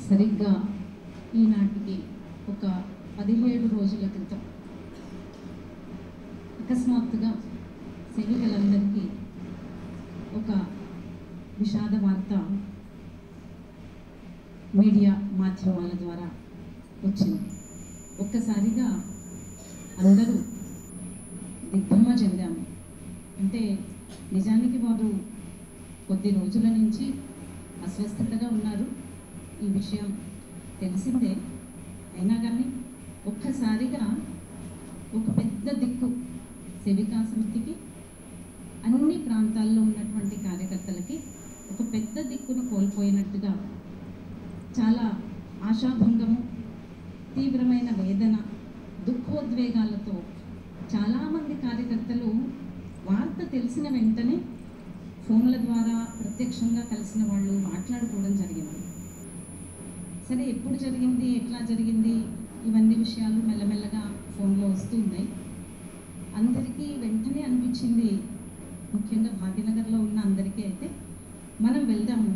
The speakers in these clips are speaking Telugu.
సరిగ్గా ఈనాటికి ఒక 17 రోజుల క్రితం అకస్మాత్తుగా సేవికలందరికీ ఒక విషాద వార్త మీడియా మాధ్యమాల ద్వారా వచ్చింది. ఒక్కసారిగా అందరూ దిగ్భ్రమ చెందాము. అంటే నిజానికి వారు కొద్ది రోజుల నుంచి అస్వస్థతగా ఉన్నారు, ఈ విషయం తెలిసిందే. అయినా కానీ ఒక్కసారిగా ఒక పెద్ద దిక్కు సేవికా సమితికి, అన్ని ప్రాంతాల్లో ఉన్నటువంటి కార్యకర్తలకి ఒక పెద్ద దిక్కును కోల్పోయినట్టుగా చాలా ఆశాభంగము, తీవ్రమైన వేదన, దుఃఖోద్వేగాలతో చాలామంది కార్యకర్తలు వార్త తెలిసిన వెంటనే ఫోన్ల ద్వారా ప్రత్యక్షంగా కలిసిన వాళ్ళు మాట్లాడుకోవడం జరిగింది. సరే, ఎప్పుడు జరిగింది, ఎట్లా జరిగింది, ఇవన్నీ విషయాలు మెల్లమెల్లగా ఫోన్లో వస్తూ ఉన్నాయి. అందరికీ వెంటనే అనిపించింది, ముఖ్యంగా భాగ్యనగర్లో ఉన్న అందరికీ అయితే, మనం వెళ్దాము,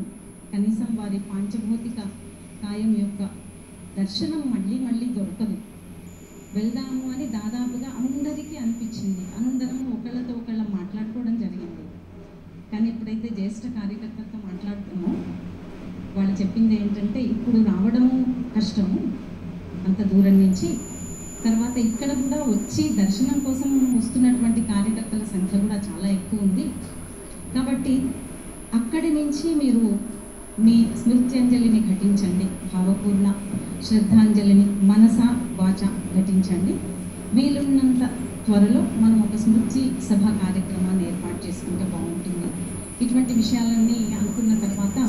కనీసం వారి పాంచభౌతిక కాయం యొక్క దర్శనం మళ్ళీ మళ్ళీ దొరకదు, వెళ్దాము అని దాదాపుగా అందరికీ అనిపించింది. అందరం ఒకళ్ళతో ఒకళ్ళ మాట్లాడుకోవడం జరిగింది. కానీ ఎప్పుడైతే జ్యేష్ఠ కార్యకర్తలతో మాట్లాడుతున్నామో వాళ్ళు చెప్పింది ఏంటంటే, ఇప్పుడు రావడము కష్టము అంత దూరం నుంచి, తర్వాత ఇక్కడ కూడా వచ్చి దర్శనం కోసం వస్తున్నటువంటి కార్యకర్తల సంఖ్య కూడా చాలా ఎక్కువ ఉంది, కాబట్టి అక్కడి నుంచి మీరు మీ స్మృత్యంజలిని ఘటించండి, భావపూర్ణ శ్రద్ధాంజలిని మనస వాచ ఘటించండి. వీలున్నంత త్వరలో మనం ఒక స్మృతి సభ కార్యక్రమాన్ని ఏర్పాటు చేసుకుంటే బాగుంటుంది. ఇటువంటి విషయాలన్నీ అనుకున్న తర్వాత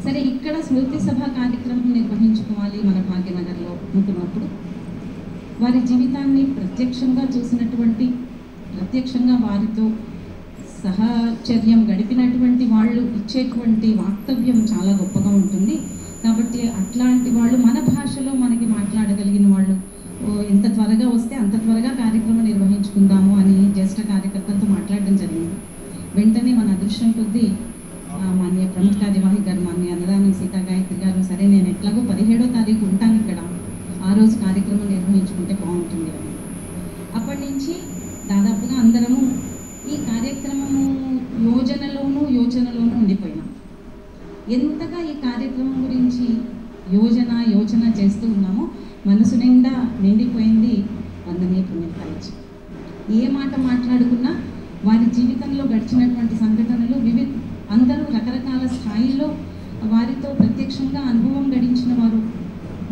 సరే, ఇక్కడ స్మృతి సభ కార్యక్రమం నిర్వహించుకోవాలి మన భాగ్యనగర్లో అనుకున్నప్పుడు, వారి జీవితాన్ని ప్రత్యక్షంగా చూసినటువంటి, ప్రత్యక్షంగా వారితో సహచర్యం గడిపినటువంటి వాళ్ళు ఇచ్చేటువంటి వాక్తవ్యం చాలా గొప్పగా ఉంటుంది. కాబట్టి అట్లాంటి వాళ్ళు మన భాషలో మనకి మాట్లాడగలిగిన వాళ్ళు ఎంత త్వరగా వస్తే అంత త్వరగా కార్యక్రమం నిర్వహించుకుందాము అని జ్యేష్ఠ కార్యకర్తలతో మాట్లాడడం జరిగింది. వెంటనే మన అదృష్టం కొద్దీ మాన్య ప్రముఖ కార్యవాహి గారు, మాన్య అన్నదానం సీతా గాయత్రి గారు, సరే నేను ఎట్లాగో 17వ తారీఖు ఉంటాను ఇక్కడ, ఆ రోజు కార్యక్రమం నిర్వహించుకుంటే బాగుంటుంది అని. అప్పటి నుంచి దాదాపుగా అందరము ఈ కార్యక్రమము యోచనలోనూ ఉండిపోయినాం. ఎంతగా ఈ కార్యక్రమం గురించి యోచన చేస్తూ ఉన్నామో మనసు నిండా నిండిపోయింది వందనీయ పుణ్యఫలించి. ఏ మాట మాట్లాడుకున్నా వారి జీవితంలో గడిచినటువంటి సంఘటనలు అందరూ రకరకాల స్థాయిల్లో వారితో ప్రత్యక్షంగా అనుభవం గడించిన వారు,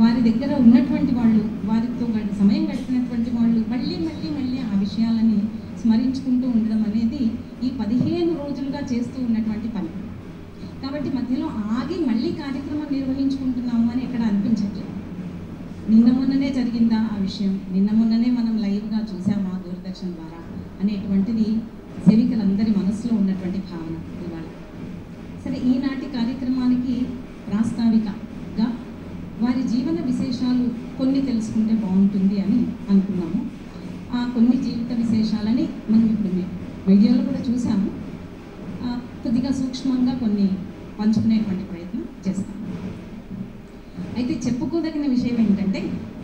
వారి దగ్గర ఉన్నటువంటి వాళ్ళు, వారితో సమయం గడిపినటువంటి వాళ్ళు మళ్ళీ ఆ విషయాలని స్మరించుకుంటూ ఉండడం అనేది ఈ 15 రోజులుగా చేస్తూ ఉన్నటువంటి పని. కాబట్టి మధ్యలో ఆగి మళ్ళీ కార్యక్రమం నిర్వహించుకుంటున్నాము అని ఎక్కడ అనిపించట్లేదు. నిన్న మొన్ననే జరిగిందా ఆ విషయం, నిన్న మొన్ననే మనం లైవ్గా చూసామా దూరదర్శన్ ద్వారా అనేటువంటిది సేవికలందరి మనసులో ఉన్నటువంటి భావన ఇవాళ. సరే, ఈనాటి కార్యక్రమానికి ప్రాస్తావికగా వారి జీవన విశేషాలు కొన్ని తెలుసుకుంటే బాగుంటుంది అని అనుకున్నాము. ఆ కొన్ని జీవిత విశేషాలని మనం ఇప్పుడు వీడియోలో కూడా చూసాము. కొద్దిగా సూక్ష్మంగా కొన్ని పంచుకునేటువంటి ప్రయత్నం చేస్తాము. అయితే చెప్పుకోదగిన విషయం ఏంటంటే,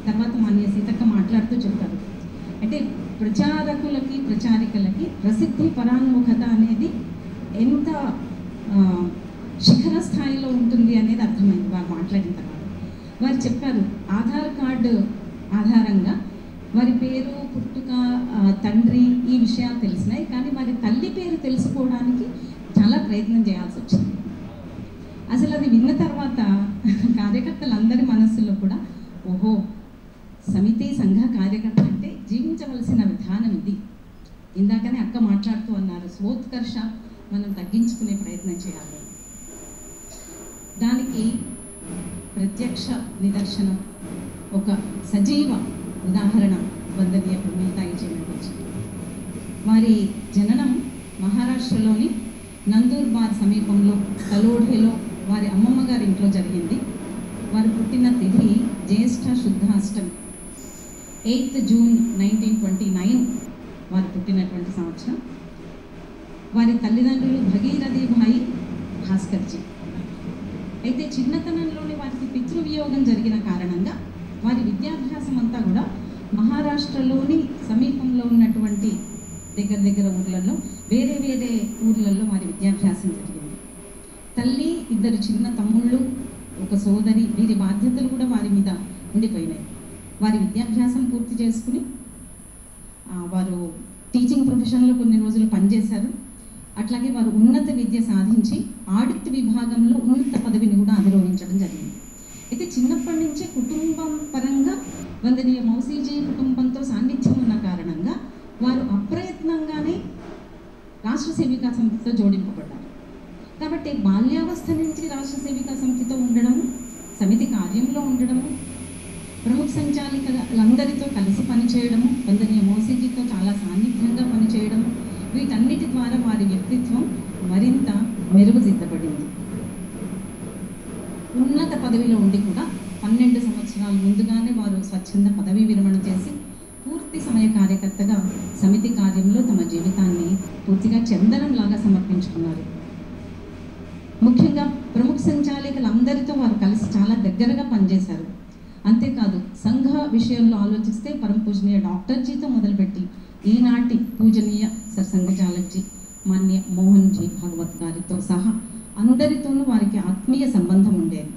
తర్వాత మాన్య సీతక్క మాట్లాడుతూ చెప్పారు, అంటే ప్రచారకులకి ప్రచారికలకి ప్రసిద్ధి పరాన్ముఖత అనేది ఎంత శిఖర స్థాయిలో ఉంటుంది అనేది అర్థమైంది వారు మాట్లాడిన తర్వాత. వారు చెప్పారు, ఆధార్ కార్డు ఆధారంగా వారి పేరు, పుట్టుక, తండ్రి, ఈ విషయాలు తెలిసినాయి, కానీ వారి తల్లి పేరు తెలుసుకోవడానికి చాలా ప్రయత్నం చేయాల్సి వచ్చింది. అసలు అది విన్న తర్వాత కార్యకర్తలందరి మనస్సులో కూడా, ఓహో, సమితి సంఘ కార్యకర్త అంటే జీవించవలసిన విధానం ఇది. ఇందాకనే అక్క మాట్లాడుతూ అన్నారు, స్వోత్కర్ష మనం తగ్గించుకునే ప్రయత్నం చేయాలి. దానికి ప్రత్యక్ష నిదర్శనం, ఒక సజీవ ఉదాహరణ వందనీయ పుణ్యతాయిజీ నుంచి. వారి జననం మహారాష్ట్రలోని నందూర్బార్ సమీపంలో కలోఢేలో వారి అమ్మమ్మ గారి ఇంట్లో జరిగింది. వారు పుట్టిన తిథి జ్యేష్ఠ శుద్ధ అష్టమి, 8th June 1929 వారు పుట్టినటువంటి సంవత్సరం. వారి తల్లిదండ్రులు భగీరథి భాయ్ భాస్కర్జీ. అయితే చిన్నతనంలోనే వారికి పితృవియోగం జరిగిన కారణంగా వారి విద్యాభ్యాసం అంతా కూడా మహారాష్ట్రలోని సమీపంలో ఉన్నటువంటి దగ్గర ఊర్లలో వేరే ఊర్లలో వారి విద్యాభ్యాసం జరిగింది. తల్లి, 2 చిన్న తమ్ముళ్ళు, ఒక సోదరి, వీరి బాధ్యతలు కూడా వారి మీద ఉండిపోయినాయి. వారి విద్యాభ్యాసం పూర్తి చేసుకుని వారు టీచింగ్ ప్రొఫెషన్లో కొన్ని రోజులు పనిచేశారు. అట్లాగే వారు ఉన్నత విద్య సాధించి ఆడిట్ విభాగంలో ఉన్నత పదవిని కూడా అధిరోహించడం జరిగింది. అయితే చిన్నప్పటి నుంచే కుటుంబం పరంగా వందనీయ మౌసీజీ కుటుంబంతో సాన్నిధ్యం ఉన్న కారణంగా వారు అప్రయత్నంగానే రాష్ట్ర సేవికా సమితితో జోడింపబడ్డారు. కాబట్టి బాల్యావస్థ నుంచి రాష్ట్ర సేవికా సమితితో ఉండడము, సమితి కార్యంలో ఉండడము, ప్రముఖ సంచాలికలందరితో కలిసి పనిచేయడము, వందనీయ మౌసీజీతో చాలా సాన్నిధ్యంగా పనిచేయడము, వీటన్నిటి ద్వారా వారి వ్యక్తిత్వం మరింత మెరుగుదిద్దబడింది. ఉన్నత పదవిలో ఉండి కూడా 12 సంవత్సరాల ముందుగానే వారు స్వచ్ఛంద పదవీ విరమణ చేసి పూర్తి సమయ కార్యకర్తగా సమితి కార్యంలో తమ జీవితాన్ని పూర్తిగా చందనంలాగా సమర్పించుకున్నారు. ముఖ్యంగా ప్రముఖ సంచాలకులందరితో వారు కలిసి చాలా దగ్గరగా పనిచేశారు. అంతేకాదు సంఘ విషయంలో ఆలోచిస్తే పరమ పూజనీయ డాక్టర్జీతో మొదలుపెట్టి ఈనాటి పూజనీయ సర్ సంఘచాలక్జీ, మాన్య మోహన్జీ భాగవత్ గారితో సహా అందరితోనూ వారికి ఆత్మీయ సంబంధం ఉండేది.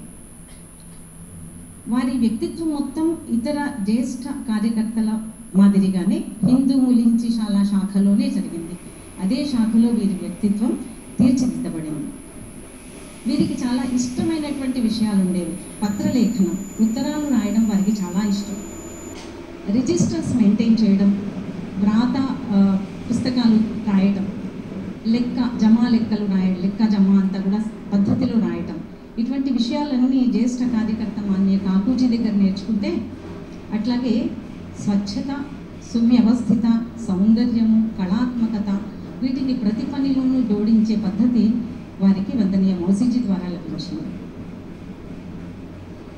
వారి వ్యక్తిత్వం మొత్తం ఇతర జ్యేష్ఠ కార్యకర్తల మాదిరిగానే హిందూ ములించి శాఖలోనే జరిగింది. అదే శాఖలో వీరి వ్యక్తిత్వం తీర్చిదిద్దబడింది. వీరికి చాలా ఇష్టమైనటువంటి విషయాలు ఉండేవి. పత్రలేఖనం, ఉత్తరాలు రాయడం వారికి చాలా ఇష్టం. రిజిస్టర్స్ మెయింటైన్ చేయడం, వ్రాత పుస్తకాలు రాయడం, లెక్కలు రాయడం, లెక్క జమ అంతా కూడా పద్ధతిలో రాయటం, ఇటువంటి విషయాలన్నీ జ్యేష్ఠ కార్యకర్త మాన్య కాకూజీ దగ్గర నేర్చుకుంటే, అట్లాగే స్వచ్ఛత, సువ్యవస్థిత, సౌందర్యము, కళాత్మకత, వీటిని ప్రతి పనిలోనూ జోడించే పద్ధతి వారికి వందనీయ మౌసీజీ ద్వారా లభించింది.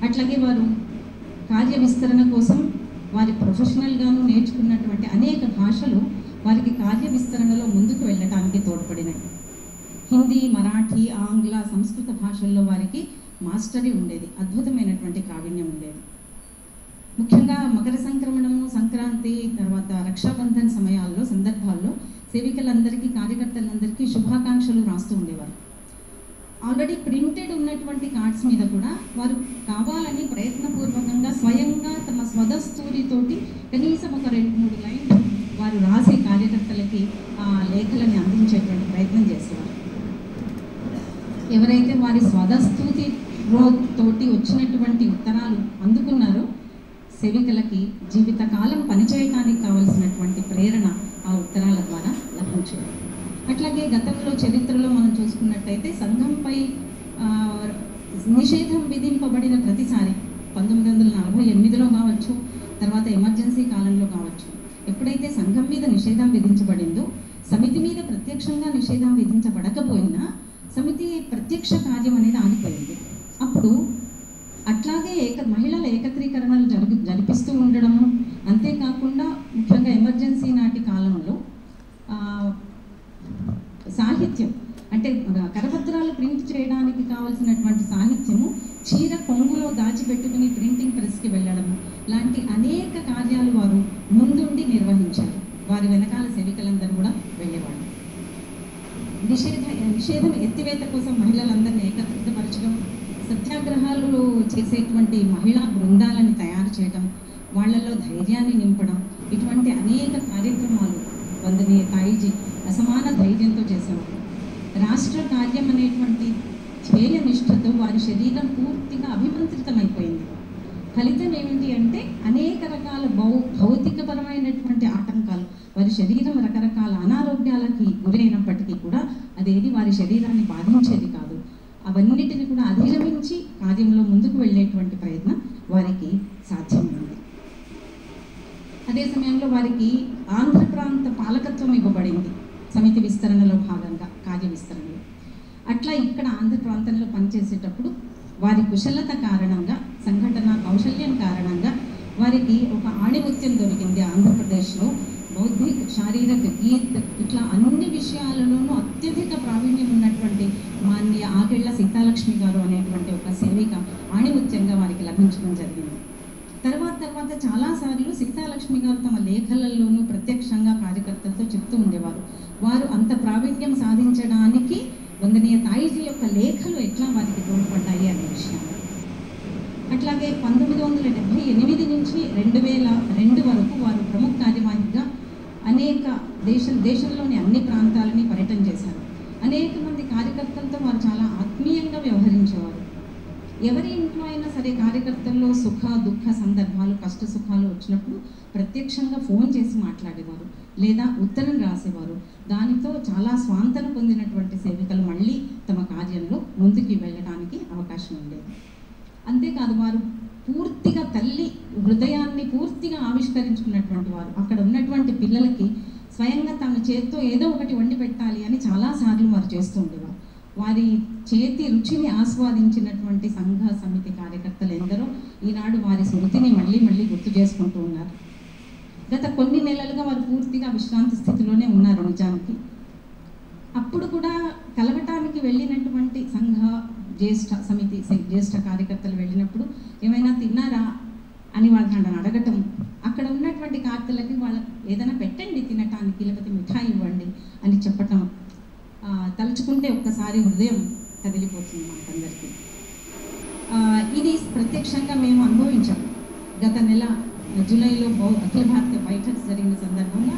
అట్లాగే వారు కార్య విస్తరణ కోసం వారి ప్రొఫెషనల్గాను నేర్చుకున్నటువంటి అనేక భాషలు వారికి కార్య విస్తరణలో ముందుకు వెళ్ళటానికి తోడ్పడినాయి. హిందీ, మరాఠీ, ఆంగ్ల, సంస్కృత భాషల్లో వారికి మాస్టరీ ఉండేది, అద్భుతమైనటువంటి ప్రావీణ్యం ఉండేది. ముఖ్యంగా మకర సంక్రమణము, సంక్రాంతి, తర్వాత రక్షాబంధన్ సందర్భాల్లో సేవికలందరికీ, కార్యకర్తలందరికీ శుభాకాంక్షలు రాస్తూ ఉండేవారు. ఆల్రెడీ ప్రింటెడ్ ఉన్నటువంటి కార్డ్స్ మీద కూడా వారు కావాలని ప్రయత్నపూర్వకంగా స్వయంగా తమ స్వదస్తూరితోటి కనీసం ఒక 2-3 లైన్లు వారు రాసి కార్యకర్తలకి ఆ లేఖలని అందించేటువంటి ప్రయత్నం చేసేవారు. ఎవరైతే వారి స్వదస్తూతి తోటి వచ్చినటువంటి ఉత్తరాలు అందుకున్నారో సేవికలకి జీవితకాలం పనిచేయడానికి కావలసినటువంటి ప్రేరణ ఆ ఉత్తరాల ద్వారా లభించేది. అట్లాగే గతంలో చరిత్రలో మనం చూసుకున్నట్టయితే సంఘంపై నిషేధం విధింపబడిన ప్రతిసారి 1948లో కావచ్చు, తర్వాత ఎమర్జెన్సీ కాలంలో కావచ్చు, ఎప్పుడైతే సంఘం మీద నిషేధం విధించబడిందో సమితి మీద ప్రత్యక్షంగా నిషేధం విధించబడకపోయినా సమితి ప్రత్యక్ష కార్యం అనేది ఆగిపోయింది. అప్పుడు అట్లాగే మహిళల ఏకత్రీకరణలు జరిపిస్తూ ఉండడము, అంతేకాకుండా ముఖ్యంగా ఎమర్జెన్సీ నాటి కాలంలో సాహిత్యం అంటే కరపత్రాలు ప్రింట్ చేయడానికి కావాల్సినటువంటి సాహిత్యము చీర కొంగులో దాచిపెట్టుకుని ప్రింటింగ్ ప్రెస్కి వెళ్ళడము లాంటి అనేక కార్యాలు వారు ముందుండి నిర్వహించారు. వారి వెనకాల సేవికలందరూ కూడా వెళ్ళేవాళ్ళు. నిషేధం ఎత్తివేత కోసం మహిళలందరినీ ఏకత్రితపరచడం, సత్యాగ్రహాలు చేసేటువంటి మహిళా బృందాలని తయారు చేయడం, వాళ్లలో ధైర్యాన్ని నింపడం, ఇటువంటి అనేక కార్యక్రమాలు వందనీయ తాయిజీ అసమాన ధైర్యంతో చేసేవారు. రాష్ట్ర కార్యం అనేటువంటి ధ్యేయ నిష్ఠతో వారి శరీరం పూర్తిగా అభిమంత్రితమైపోయింది. ఫలితం ఏమిటి అంటే అనేక రకాల భౌతికపరమైనటువంటి ఆటంకాలు, వారి శరీరం రకరకాల అనారోగ్యాలకి గురైనప్పటికీ కూడా అదేది వారి శరీరాన్ని బాధించేది కాదు. అవన్నిటిని కూడా అధిగమించి కార్యంలో ముందుకు వెళ్ళేటువంటి ప్రయత్నం వారికి సాధ్యమైంది. అదే సమయంలో వారికి ఆంధ్ర ప్రాంత పాలకత్వం ఇవ్వబడింది సమితి విస్తరణలో భాగంగా, కార్య విస్తరణలో. అట్లా ఇక్కడ ఆంధ్ర ప్రాంతంలో పనిచేసేటప్పుడు వారి కుశలత కారణంగా, సంఘటన కౌశల్యం కారణంగా వారికి ఒక ఆణిముత్యం దొరికింది. ఆంధ్రప్రదేశ్లో బౌద్ధిక, శారీరక, గీత్ ఇట్లా అన్ని విషయాలలోనూ అత్యధిక ప్రావీణ్యం ఉన్నటువంటి మాన్య ఆకెళ్ల సీతాలక్ష్మి గారు అనేటువంటి ఒక లభించడం జరిగింది. తర్వాత చాలాసార్లు సీతాలక్ష్మి గారు తమ లేఖలలోనూ ప్రత్యక్షంగా కార్యకర్తలతో చెప్తూ ఉండేవారు. వారు అంత ప్రావీణ్యం సాధించడానికి వందనీయ తాయిజీ యొక్క లేఖలు ఎట్లా వారికి తోడ్పడ్డాయి అనే విషయం. అట్లాగే 1978 నుంచి 2002 వరకు వారు ప్రముఖ కార్యవాహిగా అనేక దేశంలోని అన్ని ప్రాంతాలని పర్యటన చేశారు. అనేక మంది కార్యకర్తలతో వారు చాలా ఆత్మీయంగా వ్యవహరించేవారు. ఎవరి ఇంట్లో అయినా సరే కార్యకర్తల్లో సుఖ దుఃఖ సందర్భాలు, కష్ట సుఖాలు వచ్చినప్పుడు ప్రత్యక్షంగా ఫోన్ చేసి మాట్లాడేవారు లేదా ఉత్తరం రాసేవారు. దానితో చాలా స్వాంతన పొందినటువంటి సేవికలు మళ్ళీ తమ కార్యంలో ముందుకు వెళ్ళడానికి అవకాశం ఉండేది. అంతేకాదు వారు పూర్తిగా తల్లి హృదయాన్ని పూర్తిగా ఆవిష్కరించుకున్నటువంటి వారు. అక్కడ ఉన్నటువంటి పిల్లలకి స్వయంగా తమ చేతితో ఏదో ఒకటి వండి పెట్టాలి అని చాలాసార్లు వారు చేస్తూ ఉండేవారు. వారి చేతి రుచిని ఆస్వాదించినటువంటి సంఘ సమితి కార్యకర్తలు ఎందరో ఈనాడు వారి స్మృతిని మళ్ళీ గుర్తు చేసుకుంటూ ఉన్నారు. గత కొన్ని నెలలుగా వారు పూర్తిగా విశ్రాంతి స్థితిలోనే ఉన్నారు నిజానికి. అప్పుడు కూడా కలవటానికి వెళ్ళినటువంటి సంఘ జ్యేష్ఠ కార్యకర్తలు వెళ్ళినప్పుడు ఏమైనా తిన్నారా అని వాళ్ళని అడగటం, అక్కడ ఉన్నటువంటి కార్తలకి వాళ్ళకి ఏదైనా పెట్టండి తినటానికి, లేకపోతే మిఠాయి ఇవ్వండి అని చెప్పటం తలుచుకుంటే ఒక్కసారి హృదయం కదిలిపోతుంది మనకందరికీ. ఇది ప్రత్యక్షంగా మేము అనుభవించాం. గత నెల జూలైలో అఖిల భారతీయ బైఠక్స్ జరిగిన సందర్భంగా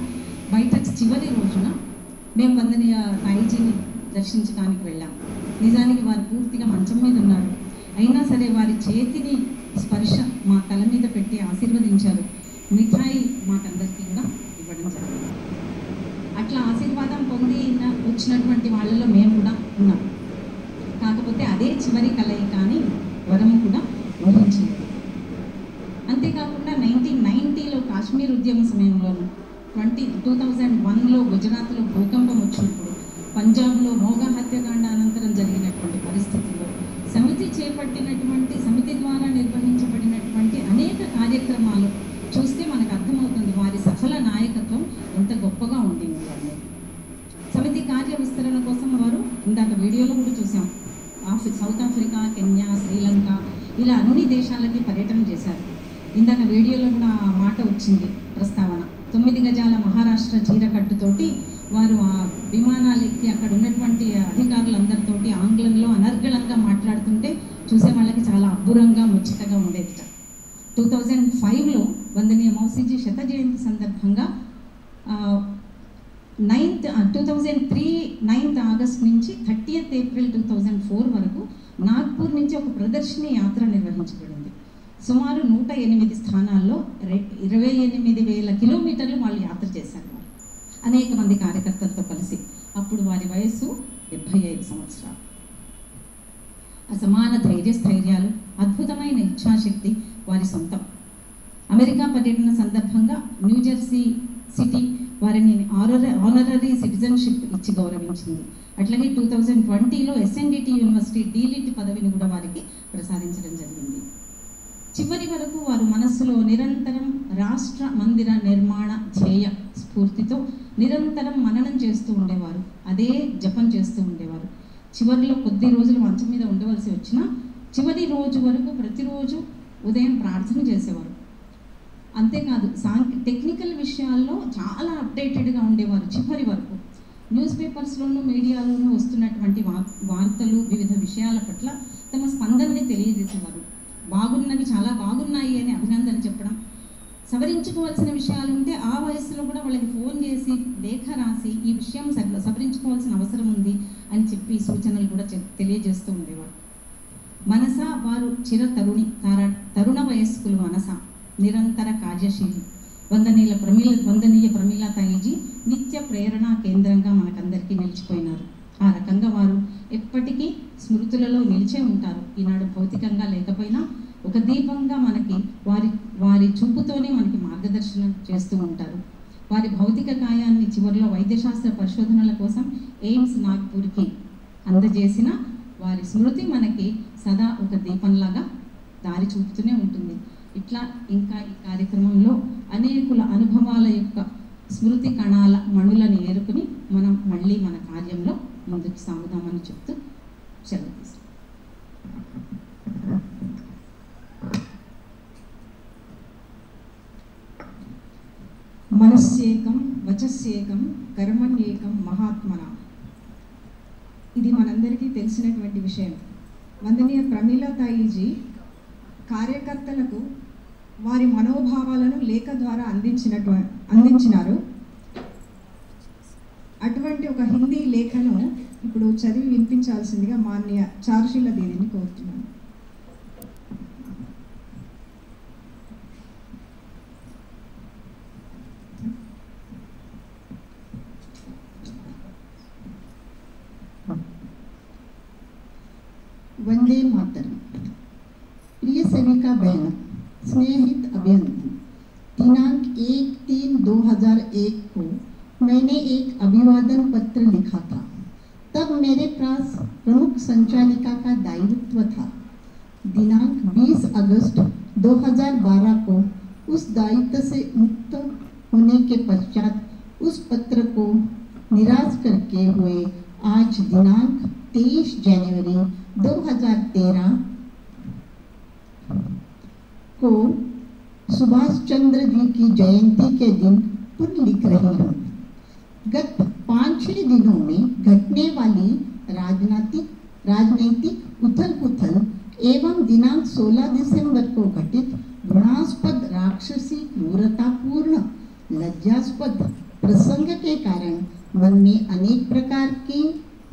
బైఠక్స్ చివరి రోజున మేము వందనీయ తాయిజీని దర్శించడానికి వెళ్ళాం. నిజానికి వారు పూర్తిగా మంచం మీద ఉన్నారు. అయినా సరే వారి చేతిని స్పర్శ మా తల మీద పెట్టి ఆశీర్వదించారు. మిఠాయి మాకందరికీ కూడా ఇవ్వడం జరిగింది. అట్లా ఆశీర్వాదం పొంది వచ్చినటువంటి వాళ్ళలో మేము కూడా ఉన్నాం. కాకపోతే అదే చివరి కలయిక కానీ వరము కూడా ఊహించలేదు. అంతేకాకుండా 1990లో కాశ్మీర్ ఉద్యమ సమయంలోనూ 2001లో గుజరాత్లో భూకంపం వచ్చినప్పుడు, పంజాబ్లో మోగా హత్యాకాండ అనంతరం జరిగినటువంటి పరిస్థితుల్లో సమితి ద్వారా నిర్వహించబడినటువంటి అనేక కార్యక్రమాలు చూస్తే మనకు అర్థమవుతుంది వారి సఫల నాయకత్వం ఎంత గొప్పగా ఉండింది. సమితి కార్య విస్తరణ కోసం వారు ఇందాక వీడియోలో కూడా చూసాం, సౌత్ ఆఫ్రికా, కెన్యా, శ్రీలంక ఇలా అన్ని దేశాలకి పర్యటన చేశారు. ఇందాక వీడియోలో కూడా ఆ మాట వచ్చింది ప్రస్తావన. 9 గజాల మహారాష్ట్ర చీరకట్టుతోటి వారు ఆ విమానాలు ఎక్కి అక్కడ ఉన్నటువంటి అధికారులందరితోటి ఆంగ్లంలో అనర్గళంగా మాట్లాడుతుంటే చూసే వాళ్ళకి చాలా అబ్బురంగా ముచ్చటగా ఉండేది. 2005లో వందనీయ మౌసీజీ శత జయంతి సందర్భంగా 2003 9th ఆగస్ట్ నుంచి 30th ఏప్రిల్ 2004 వరకు నాగ్పూర్ నుంచి ఒక ప్రదర్శని యాత్ర నిర్వహించబడింది. సుమారు 108 స్థానాల్లో 28,000 కిలోమీటర్లు వాళ్ళు యాత్ర చేశారు అనేక మంది కార్యకర్తలతో కలిసి. అప్పుడు వారి వయస్సు 75 సంవత్సరాలు. అసమాన ధైర్యస్థైర్యాలు, అద్భుతమైన ఇచ్ఛాశక్తి వారి సొంతం. అమెరికా పర్యటన సందర్భంగా న్యూజెర్సీ సిటీ వారిని ఆనరరీ సిటిజన్షిప్ ఇచ్చి గౌరవించింది. అట్లాగే 2020లో SNDT యూనివర్సిటీ డీలిట్ పదవిని కూడా వారికి ప్రసాదించడం జరిగింది. చివరి వరకు వారు మనస్సులో నిరంతరం రాష్ట్ర మందిర నిర్మాణ ధ్యేయ స్ఫూర్తితో నిరంతరం మననం చేస్తూ ఉండేవారు. అదే జపం చేస్తూ ఉండేవారు. చివరిలో కొద్ది రోజులు మంచం మీద ఉండవలసి వచ్చినా చివరి రోజు వరకు ప్రతిరోజు ఉదయం ప్రార్థన చేసేవారు. అంతేకాదు టెక్నికల్ విషయాల్లో చాలా అప్డేటెడ్గా ఉండేవారు. చివరి వరకు న్యూస్ పేపర్స్లోనూ మీడియాలోనూ వస్తున్నటువంటి వార్తలు, వివిధ విషయాల పట్ల తమ స్పందనని తెలియజేసేవారు. బాగున్నవి చాలా బాగున్నాయి అని అభినందన చెప్పడం, సవరించుకోవాల్సిన విషయాలు ఉంటే ఆ వయసులో కూడా వాళ్ళకి ఫోన్ చేసి లేఖ రాసి ఈ విషయం సవరించుకోవాల్సిన అవసరం ఉంది అని చెప్పి సూచనలు కూడా తెలియజేస్తూ ఉండేవారు. మనస వారు తరుణ వయస్కులు. మనస నిరంతర కార్యశీలి. వందనీయ ప్రమీల తాయిజీ నిత్య ప్రేరణా కేంద్రంగా మనకందరికీ నిలిచిపోయినారు. ఆ రకంగా వారు ఎప్పటికీ స్మృతులలో నిలిచే ఉంటారు. ఈనాడు భౌతికంగా లేకపోయినా ఒక దీపంగా మనకి వారి చూపుతోనే మనకి మార్గదర్శనం చేస్తూ ఉంటారు. వారి భౌతిక కాయాన్ని చివరిలో వైద్యశాస్త్ర పరిశోధనల కోసం ఎయిమ్స్ నాగ్పూర్కి అందజేసిన వారి స్మృతి మనకి సదా ఒక దీపంలాగా దారి చూపుతూనే ఉంటుంది. ఇట్లా ఇంకా ఈ కార్యక్రమంలో అనేకుల అనుభవాల యొక్క స్మృతి కణాల మణులను ఏరుకుని మనం మళ్ళీ మన కార్యంలో ముందుకు సాగుదామని చెప్తూ సెలవు తీసుకుంటాం. మనస్యేకం వచస్యేకం కర్మణ్యేకం మహాత్మన. ఇది మనందరికీ తెలిసినటువంటి విషయం. వందనీయ ప్రమీలా తాయిజీ కార్యకర్తలకు వారి మనోభావాలను లేఖ ద్వారా అందించినారు. అటువంటి ఒక హిందీ లేఖను ఇప్పుడు చదివి వినిపించాల్సిందిగా మాన్య చారుశీల దీదిని కోరుతున్నాను. वंदे मातरम। प्रिय सेविका बहनों, स्नेहित अभिनंदन। दिनांक 1/3/2001 को मैंने एक अभिवादन पत्र लिखा था। तब मेरे पास प्रमुख संचालिका का दायित्व था। दिनांक 20 अगस्त 2012 को उस दायित्व से मुक्त होने के पश्चात उस पत्र को निराश करके हुए आज दिनांक 23 जनवरी 2013 को सुभाष चंद्र जी की जयंती के दिन पुनः लिख रही हूँ। गत 5-6 दिनों में घटने वाली राजनैतिक उथल-पुथल एवं दिनांक 16 दिसंबर को घटित घृणास्पद राक्षसी क्रूरतापूर्ण लज्जास्पद प्रसंग के कारण मन में अनेक प्रकार की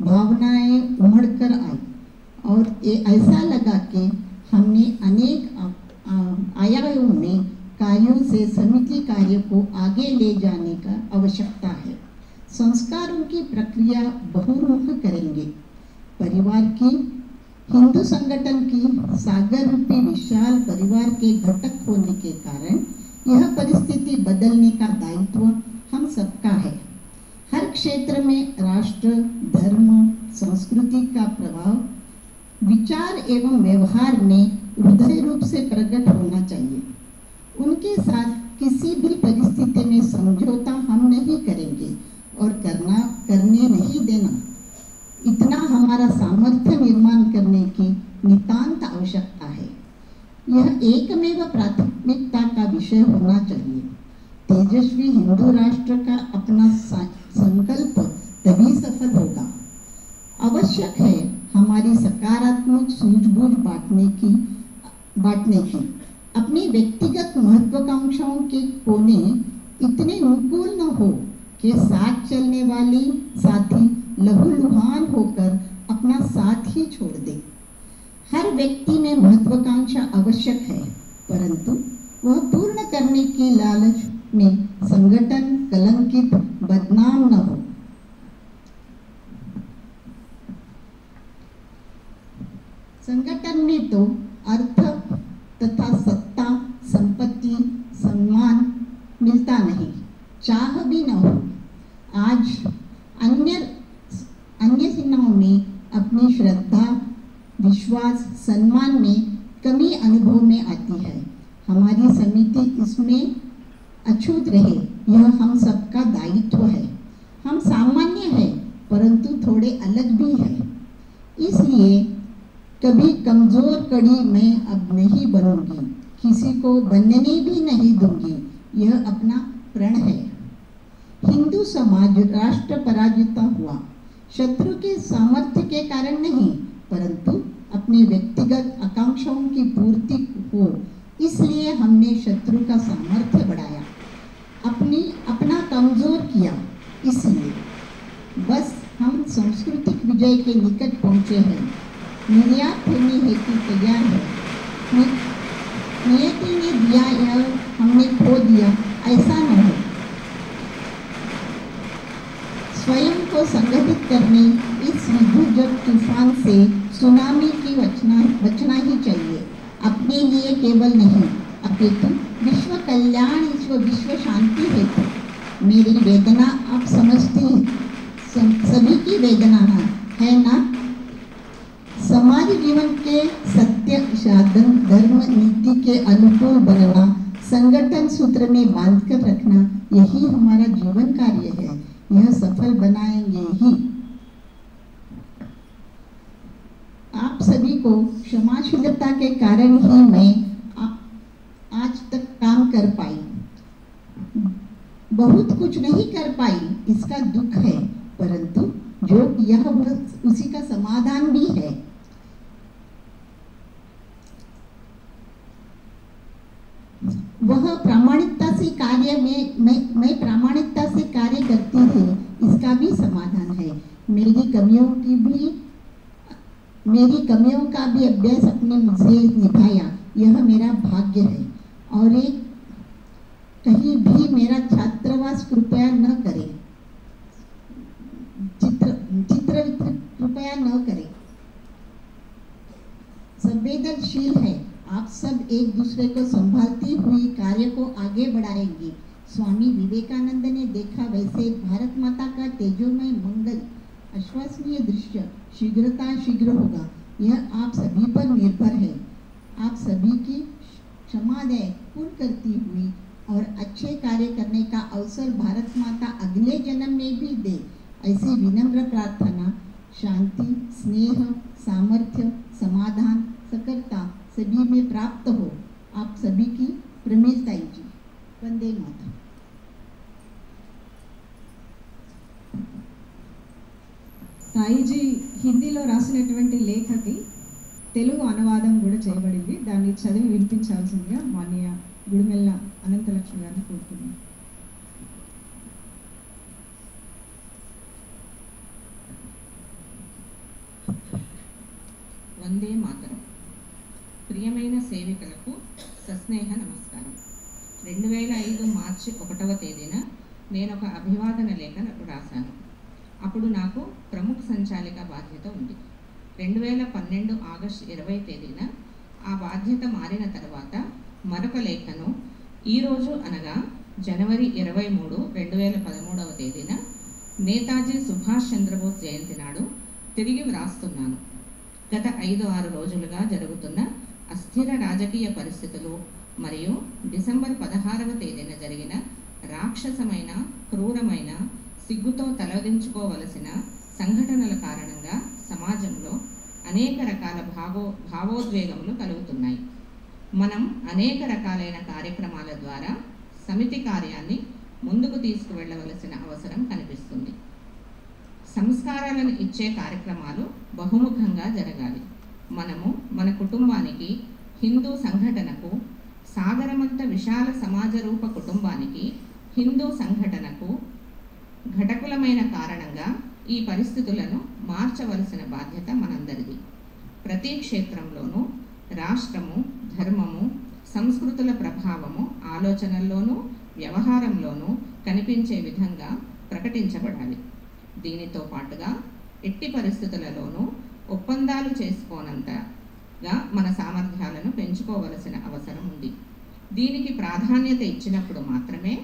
भावनाएं उमड़ कर आई और ऐसा लगा कि हमने अनेक आयामों में कार्यों से समिति कार्य को आगे ले जाने का आवश्यकता है। संस्कारों की प्रक्रिया बहुमुख करेंगे। परिवार की हिंदू संगठन की सागर रूपी विशाल परिवार के घटक होने के कारण यह परिस्थिति बदलने का दायित्व हम सबका है। हर क्षेत्र में राष्ट्र, धर्म, संस्कृति का प्रभाव विचार एवं व्यवहार में हृदय रूप से प्रकट होना चाहिए। उनके साथ किसी भी परिस्थिति में समझौता हम नहीं करेंगे और करने नहीं देना। इतना हमारा सामर्थ्य निर्माण करने की नितांत आवश्यकता है। यह एकमेव प्राथमिकता का विषय होना चाहिए। तेजस्वी हिंदू राष्ट्र का अपना संकल्प तभी सफल होगा। आवश्यक है हमारी सकारात्मक सूझबूझ बांटने की। अपनी व्यक्तिगत महत्वाकांक्षाओं के कोने इतने अनुकूल न हो कि साथ चलने वाली साथी लहूलुहान होकर अपना साथ ही छोड़ दे। हर व्यक्ति में महत्वाकांक्षा आवश्यक है, परंतु वह पूर्ण करने की लालच में संगठन कलंकित बदनाम न हो। संगठन में तो अर्थ तथा सत्ता, संपत्ति, सम्मान मिलता नहीं, चाह भी न हो। आज अन्य सेनाओं में अपनी श्रद्धा, विश्वास, सम्मान में कमी अनुभव में आती है। हमारी समिति इसमें अछूत रहे, यह हम सबका दायित्व है। हम सामान्य हैं, परंतु थोड़े अलग भी हैं। इसलिए कभी कमजोर कड़ी मैं अब नहीं बनूंगी, किसी को बनने भी नहीं दूंगी। यह अपना प्रण है। हिंदू समाज राष्ट्र पराजित हुआ, शत्रु के सामर्थ्य के कारण नहीं, परंतु अपने व्यक्तिगत आकांक्षाओं की पूर्ति हो। इसलिए हमने शत्रु का सामर्थ्य बढ़ाया, अपना कमजोर किया। इसलिए बस हम सांस्कृतिक विजय के निकट पहुंचे हैं। निर्यात होने हेतु तैयार है। नियति ने दिया या हमने खो दिया, ऐसा न हो। स्वयं को संगठित करने इस विध्वंसक तूफान से सुनामी की बचना ही चाहिए। अपने लिए केवल नहीं, अपितु विश्व कल्याण, विश्व शांति हेतु। मेरी वेदना आप समझती हैं, सभी की वेदना है ना। समाज जीवन के सत्य, साधन, धर्म, नीति के अनुकूल बनना, संगठन सूत्र में बांधकर रखना, यही हमारा जीवन कार्य है। यह सफल बनाएंगे ही। आप सभी को क्षमाशीलता के कारण ही मैं आज तक काम कर पाई। बहुत कुछ नहीं कर पाई, इसका दुख है, परंतु जो यह उसी का समाधान भी है। वह प्रामाणिकता से कार्य में मैं प्रामाणिकता से कार्य करती हूँ, इसका भी समाधान है। मेरी कमियों का भी अभ्यास अपने मुझे निभाया, यह मेरा भाग्य है। और एक कहीं भी मेरा छात्रावास कृपया न करे, चित्र कृपया न करे। संवेदनशील है, आप सब एक दूसरे को संभालती हुई कार्य को आगे बढ़ाएंगी। स्वामी विवेकानंद ने देखा वैसे भारत माता का तेजोमय मंगल आश्वसनीय दृश्य शीघ्र होगा। यह आप सभी पर निर्भर है। आप सभी की क्षमादय पूर्ण करती हुई और अच्छे कार्य करने का अवसर भारत माता अगले जन्म में भी दे, ऐसी विनम्र प्रार्थना। शांति, स्नेह, सामर्थ्य, समाधान, सकरता सभी में प्राप्त हो। आप सभी की प्रमिलताई जी। वंदे मातरम। సాయిజీ హిందీలో రాసినటువంటి లేఖకి తెలుగు అనువాదం కూడా చేయబడింది. దాన్ని చదివి వినిపించాల్సిందిగా మాన్య గుడిమెల్ల అనంతలక్ష్మి గారిని కోరుతున్నాను. వందే మాతరం. ప్రియమైన సేవికలకు సస్నేహ నమస్కారం. 2005 మార్చి 1వ తేదీన నేను ఒక అభివాదన లేఖ రాశాను. అప్పుడు నాకు ప్రముఖ సంచాలిక బాధ్యత ఉంది. 2012 ఆగస్టు 20 తేదీన ఆ బాధ్యత మారిన తర్వాత మరొక లేఖను ఈరోజు అనగా జనవరి 23, 2013వ తేదీన నేతాజీ సుభాష్ చంద్రబోస్ జయంతి నాడు తిరిగి వ్రాస్తున్నాను. గత 5-6 రోజులుగా జరుగుతున్న అస్థిర రాజకీయ పరిస్థితులు మరియు డిసెంబర్ 16వ తేదీన జరిగిన రాక్షసమైన, క్రూరమైన, సిగ్గుతో తలదించుకోవలసిన సంఘటనల కారణంగా సమాజంలో అనేక రకాల భావోద్వేగములు కలుగుతున్నాయి. మనం అనేక రకాలైన కార్యక్రమాల ద్వారా సమితి కార్యాన్ని ముందుకు తీసుకువెళ్ళవలసిన అవసరం కనిపిస్తుంది. సంస్కారాలను ఇచ్చే కార్యక్రమాలు బహుముఖంగా జరగాలి. మనము మన కుటుంబానికి, హిందూ సంఘటనకు, సాగరమంత విశాల సమాజ రూప కుటుంబానికి, హిందూ సంఘటనకు ఘటకులమైన కారణంగా ఈ పరిస్థితులను మార్చవలసిన బాధ్యత మనందరిది. ప్రతి క్షేత్రంలోనూ రాష్ట్రము, ధర్మము, సంస్కృతుల ప్రభావము ఆలోచనల్లోనూ వ్యవహారంలోనూ కనిపించే విధంగా ప్రకటించబడాలి. దీనితో పాటుగా ఎట్టి పరిస్థితులలోనూ ఒప్పందాలు చేసుకోనంతగా మన సామర్థ్యాలను పెంచుకోవలసిన అవసరం ఉంది. దీనికి ప్రాధాన్యత ఇచ్చినప్పుడు మాత్రమే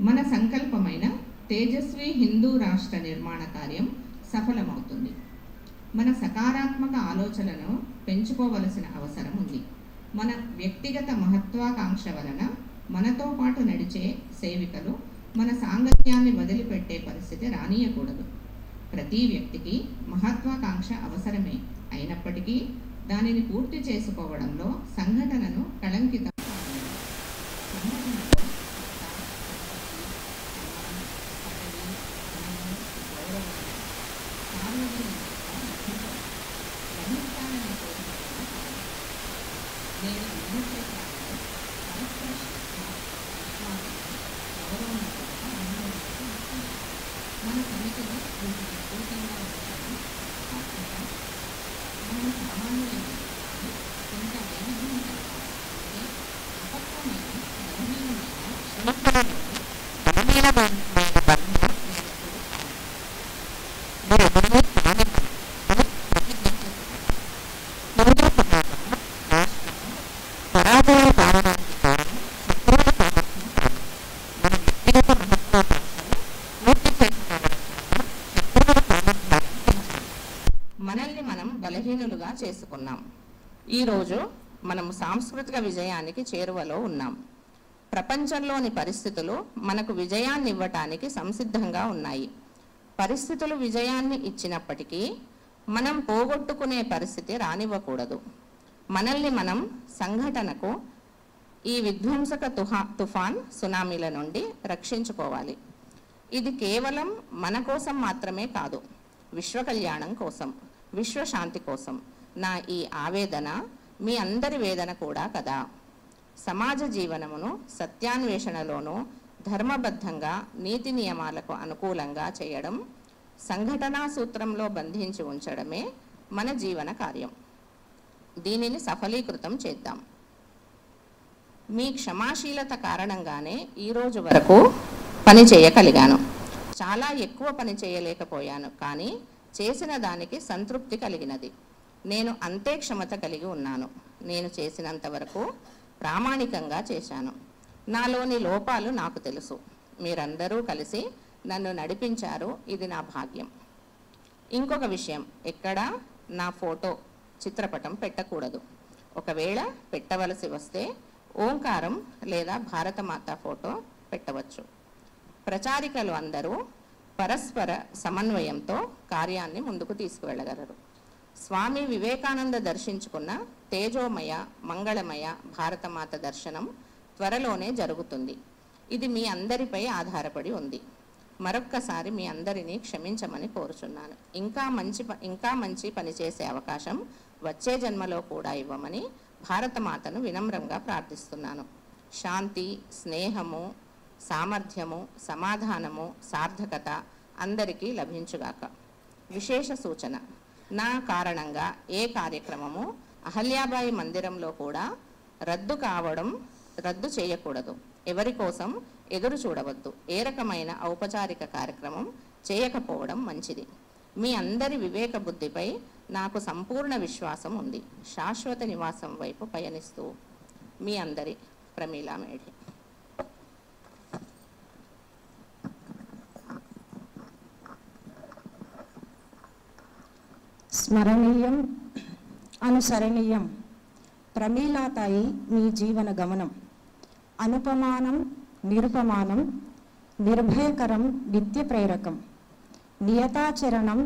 మన సంకల్పమైన తేజస్వి హిందూ రాష్ట్ర నిర్మాణ కార్యం సఫలమవుతుంది. మన సకారాత్మక ఆలోచనలను పెంచుకోవలసిన అవసరం ఉంది. మన వ్యక్తిగత మహత్వాకాంక్ష వలన మనతో పాటు నడిచే సేవికలు మన సాంగత్యాన్ని వదిలిపెట్టే పరిస్థితి రానియకూడదు. ప్రతి వ్యక్తికి మహత్వాకాంక్ష అవసరమే అయినప్పటికీ దానిని పూర్తి చేసుకోవడంలో సంఘటనను కళంకితం మనల్ని మనం బలహీనులుగా చేసుకున్నాం. ఈరోజు మనము సాంస్కృతిక విజయానికి చేరువలో ఉన్నాం. ప్రపంచంలోని పరిస్థితులు మనకు విజయాన్ని ఇవ్వటానికి సంసిద్ధంగా ఉన్నాయి. పరిస్థితులు విజయాన్ని ఇచ్చినప్పటికీ మనం పోగొట్టుకునే పరిస్థితి రానివ్వకూడదు. మనల్ని మనం సంఘటనకు ఈ విధ్వంసక తుఫాన్ సునామీల నుండి రక్షించుకోవాలి. ఇది కేవలం మన కోసం మాత్రమే కాదు, విశ్వ కళ్యాణం కోసం, విశ్వశాంతి కోసం. నా ఈ ఆవేదన మీ అందరి వేదన కూడా కదా. సమాజ జీవనమును సత్యాన్వేషణలోనూ ధర్మబద్ధంగా నీతి నియమాలకు అనుకూలంగా చేయడం, సంఘటనా సూత్రంలో బంధించి ఉంచడమే మన జీవన కార్యం. దీనిని సఫలీకృతం చేద్దాం. మీ క్షమాశీలత కారణంగానే ఈరోజు వరకు పని చేయగలిగాను. చాలా ఎక్కువ పని చేయలేకపోయాను, కానీ చేసిన దానికి సంతృప్తి కలిగినది. నేను అంతే క్షమత కలిగి ఉన్నాను. నేను చేసినంత వరకు ప్రామాణికంగా చేశాను. నాలోని లోపాలు నాకు తెలుసు. మీరందరూ కలిసి నన్ను నడిపించారు. ఇది నా భాగ్యం. ఇంకొక విషయం, ఎక్కడా నా ఫోటో చిత్రపటం పెట్టకూడదు. ఒకవేళ పెట్టవలసి వస్తే ఓంకారం లేదా భారతమాత ఫోటో పెట్టవచ్చు. ప్రచారికలు అందరూ పరస్పర సమన్వయంతో కార్యాన్ని ముందుకు తీసుకువెళ్ళగలరు. స్వామి వివేకానంద దర్శించుకున్న తేజోమయ మంగళమయ భారతమాత దర్శనం త్వరలోనే జరుగుతుంది. ఇది మీ అందరిపై ఆధారపడి ఉంది. మరొక్కసారి మీ అందరినీ క్షమించమని కోరుచున్నాను. ఇంకా మంచి పని చేసే అవకాశం వచ్చే జన్మలో కూడా ఇవ్వమని భారతమాతను వినమ్రంగా ప్రార్థిస్తున్నాను. శాంతి, స్నేహము, సామర్థ్యము, సమాధానము, సార్థకత అందరికీ లభించుగాక. విశేష సూచన, నా కారణంగా ఏ కార్యక్రమము అహల్యాబాయి మందిరంలో కూడా రద్దు చేయకూడదు. ఎవరి కోసం ఎదురు చూడవద్దు. ఏ రకమైన ఔపచారిక కార్యక్రమం చేయకపోవడం మంచిది. మీ అందరి వివేక బుద్ధిపై నాకు సంపూర్ణ విశ్వాసం ఉంది. శాశ్వత నివాసం వైపు పయనిస్తూ మీ అందరి ప్రమీలా మేఢి. స్మరణీయం, అనుసరణీయం. ప్రమీలాతాయి మీ జీవన గమనం అనుపమానం, నిరుపమానం, నిర్భయకరం, నిత్య ప్రేరకం, నియతాచరణం,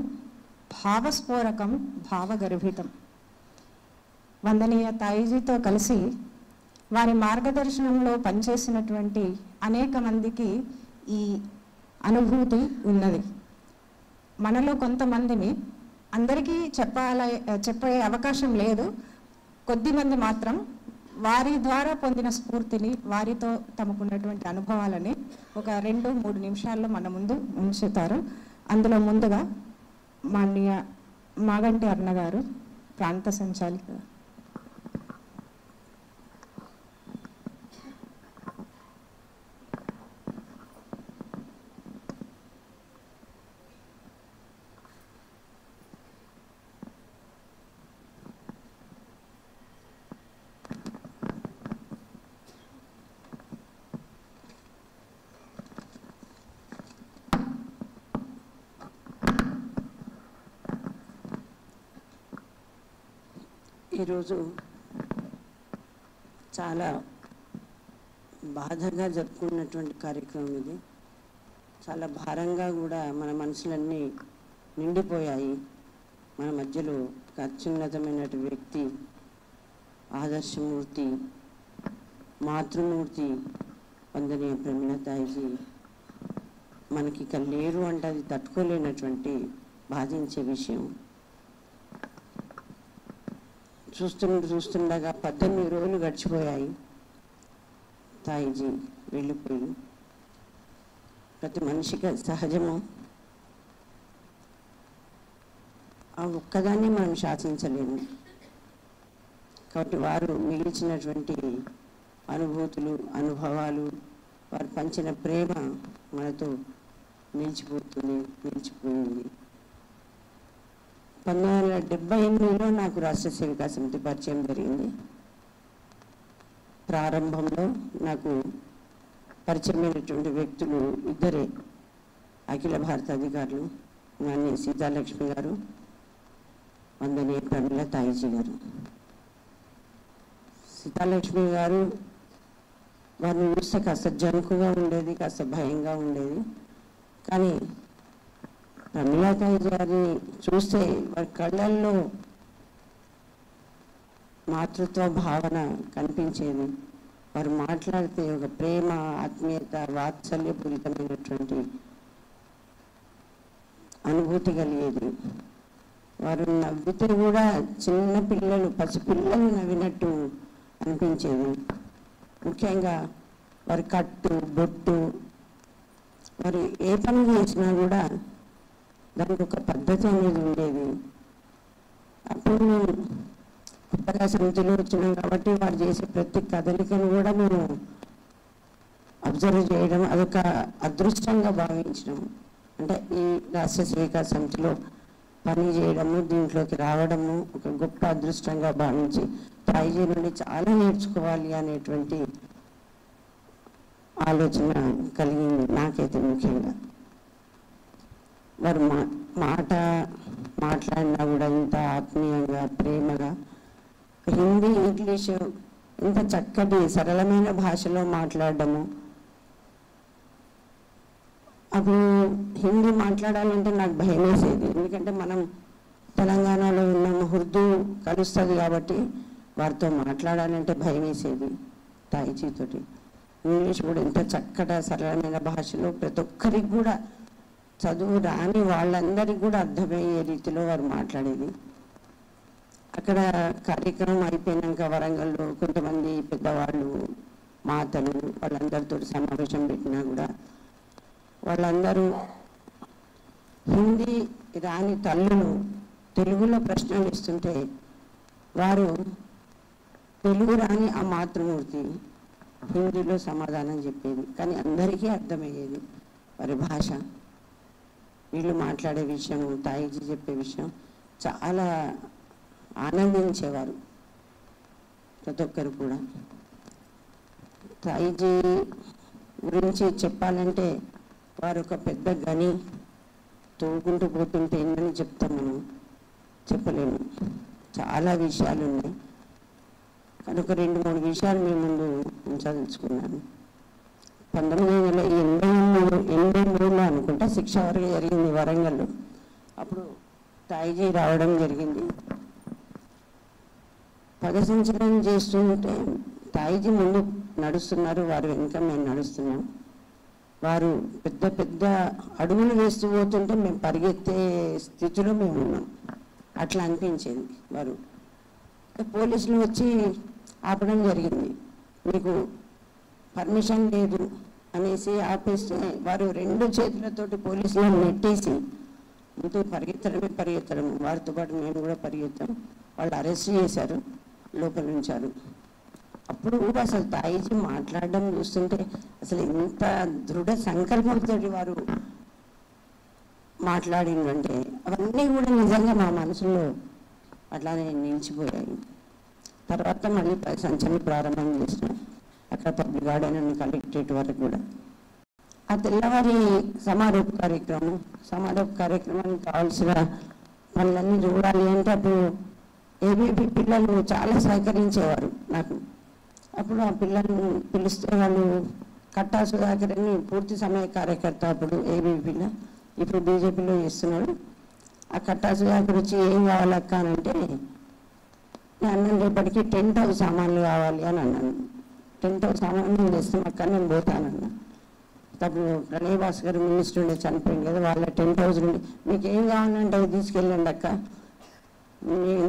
భావస్ఫోరకం, భావగర్భితం. వందనీయ తాయిజీతో కలిసి వారి మార్గదర్శనంలో పనిచేసినటువంటి అనేక మందికి ఈ అనుభూతి ఉన్నది. మనలో కొంతమందిని అందరికీ చెప్పే అవకాశం లేదు. కొద్దిమంది మాత్రం వారి ద్వారా పొందిన స్ఫూర్తిని, వారితో తమకున్నటువంటి అనుభవాలని ఒక 2-3 నిమిషాల్లో మన ముందు ఉంచుతారు. అందులో ముందుగా మాన్య మాగంటి అరుణ గారు, ప్రాంత సంచాలిక. ఈరోజు చాలా బాధగా జరుపుకున్నటువంటి కార్యక్రమం ఇది. చాలా భారంగా కూడా మన మనసులన్నీ నిండిపోయాయి. మన మధ్యలో ఒక అత్యున్నతమైనటువంటి వ్యక్తి, ఆదర్శమూర్తి, మాతృమూర్తి వందనీయ ప్రమీలా తాయిజీ మనకి ఇక లేరు అంటే అది తట్టుకోలేనటువంటి బాధించే విషయం. చూస్తుండగా 18 రోజులు గడిచిపోయాయి. తాయిజీ వెళ్ళిపోయి, ప్రతి మనిషికి సహజము. ఆ ఒక్కదాన్ని మనం శాసించలేము. కాబట్టి వారు మిగిల్చినటువంటి అనుభూతులు, అనుభవాలు, వారు పంచిన ప్రేమ మనతో నిలిచిపోయింది. 1978లో నాకు రాష్ట్ర సేవికా సమితి పరిచయం జరిగింది. ప్రారంభంలో నాకు పరిచయమైనటువంటి వ్యక్తులు ఇద్దరే, అఖిల భారత అధికారులు, మాన్య సీతాలక్ష్మి గారు, వందనీయ ప్రమీలా తాయిజీ గారు. సీతాలక్ష్మి గారు వారిని చూస్తే కాస్త జంకుగా ఉండేది, కాస్త భయంగా ఉండేది. కానీ ప్రమీలా తాయిజీ గారిని చూస్తే వారి కళ్ళల్లో మాతృత్వ భావన కనిపించేది. వారు మాట్లాడితే ఒక ప్రేమ, ఆత్మీయత, వాత్సల్యపూరితమైనటువంటి అనుభూతి కలిగేది. వారు నవ్వితే కూడా చిన్న పిల్లలు, పసిపిల్లలు నవ్వినట్టు అనిపించేది. ముఖ్యంగా వారి కట్టు, బొట్టు, వారు ఏ పని చేసినా కూడా దానికి ఒక పద్ధతి అనేది ఉండేది. అప్పుడు మేము కొత్తగా సమితిలో వచ్చినాం కాబట్టి వారు చేసే ప్రతి కదలికను కూడా మేము అబ్జర్వ్ చేయడం అదొక అదృష్టంగా భావించినాము. అంటే ఈ రాష్ట్ర శ్రీకార సమితిలో పని చేయడము, దీంట్లోకి రావడము ఒక గొప్ప అదృష్టంగా భావించి తాయిజీ నుండి చాలా నేర్చుకోవాలి అనేటువంటి ఆలోచన కలిగింది నాకైతే. ముఖ్యంగా వారు మాట్లాడినా కూడా ఇంత ఆత్మీయంగా, ప్రేమగా, హిందీ, ఇంగ్లీషు ఇంత చక్కటి సరళమైన భాషలో మాట్లాడడము. అప్పుడు హిందీ మాట్లాడాలంటే నాకు భయం వేసేది, ఎందుకంటే మనం తెలంగాణలో ఉన్నాము, ఉర్దూ కలుస్తుంది కాబట్టి వారితో మాట్లాడాలంటే భయం వేసేది. తాయిజీతోటి ఇంగ్లీష్ కూడా ఇంత చక్కటి సరళమైన భాషలో ప్రతి ఒక్కరికి కూడా, చదువు రాని వాళ్ళందరికీ కూడా అర్థమయ్యే రీతిలో వారు మాట్లాడేది. అక్కడ కార్యక్రమం అయిపోయినాక వరంగల్లో కొంతమంది పెద్దవాళ్ళు, మాతలు వాళ్ళందరితో సమావేశం పెట్టినా కూడా వాళ్ళందరూ హిందీ రాని తల్లులు తెలుగులో ప్రశ్నలు ఇస్తుంటే వారు తెలుగు రాని ఆ మాతృమూర్తి హిందీలో సమాధానం చెప్పేది. కానీ అందరికీ అర్థమయ్యేది వారి భాష. వీళ్ళు మాట్లాడే విషయం, తాయిజీ చెప్పే విషయం చాలా ఆనందించేవారు ప్రతి ఒక్కరు కూడా. తాయిజీ గురించి చెప్పాలంటే వారు ఒక పెద్ద గని, తోడుకుంటూ పోతుంటే ఎన్నని చెప్తాం, మనం చెప్పలేము. చాలా విషయాలు ఉన్నాయి. కానీ ఒక 2-3 విషయాలు మీ ముందు ఉంచదలుచుకున్నాను. 1983లో అనుకుంటా శిక్ష వరకు జరిగింది వరంగల్లో. అప్పుడు తాయిజీ రావడం జరిగింది. పదసంచలనం చేస్తుంటే తాయిజీ ముందు నడుస్తున్నారు, వారు వెనుక మేము నడుస్తున్నాం. వారు పెద్ద పెద్ద అడుగులు వేస్తూ పోతుంటే మేము పరిగెత్తే స్థితిలో మేము ఉన్నాం. అట్లా అనిపించేది. వారు పోలీసులు వచ్చి ఆపడం జరిగింది. మీకు పర్మిషన్ లేదు అనేసి ఆపేస్తే వారు 2 చేతులతోటి పోలీసులను నెట్టేసి ముందు పరిగెత్తడం, వారితో పాటు మేము కూడా పరిగెత్తాం. వాళ్ళు అరెస్ట్ చేశారు, లోపల ఉంచారు. అప్పుడు కూడా అసలు తాయిజీ మాట్లాడడం చూస్తుంటే అసలు ఎంత దృఢ సంకల్పంతో వారు మాట్లాడిందంటే అవన్నీ కూడా నిజంగా మా మనసులో అట్లానే నిలిచిపోయాయి. తర్వాత మళ్ళీ సంచలనం ప్రారంభం చేసినాం అక్కడ పబ్లిక్ గార్డెన్ అండ్ కలెక్టరేట్ వరకు కూడా. ఆ తెల్లవారి సమారోప కార్యక్రమానికి కావాల్సిన పనులన్నీ చూడాలి అంటే అప్పుడు ఏబీపీ పిల్లలు చాలా సహకరించేవారు నాకు. అప్పుడు ఆ పిల్లల్ని పిలిస్తే వాళ్ళు కట్టా సుధాకర్ అని పూర్తి సమయ కార్యకర్త అప్పుడు ఏబీపీలో, ఇప్పుడు బీజేపీలో చేస్తున్నాడు. ఆ కట్టా సుధాకర్ వచ్చి ఏం కావాలక్క అని అంటే నేను అన్నాను, రేపటికి టెంట్ హౌస్ సామాన్లు కావాలి అని అన్నాను. టెంట్ హౌస్ సామాన్లు చేస్తాం అక్క, నేను పోతానన్నా. అప్పుడు ప్రణయ్ భాస్కర్ మినిస్టర్ ఉండే చనిపోయింది కదా, వాళ్ళ టెంట్ హౌస్ నుండి మీకు ఏం కావాలంటే అవి తీసుకెళ్ళండి అక్క,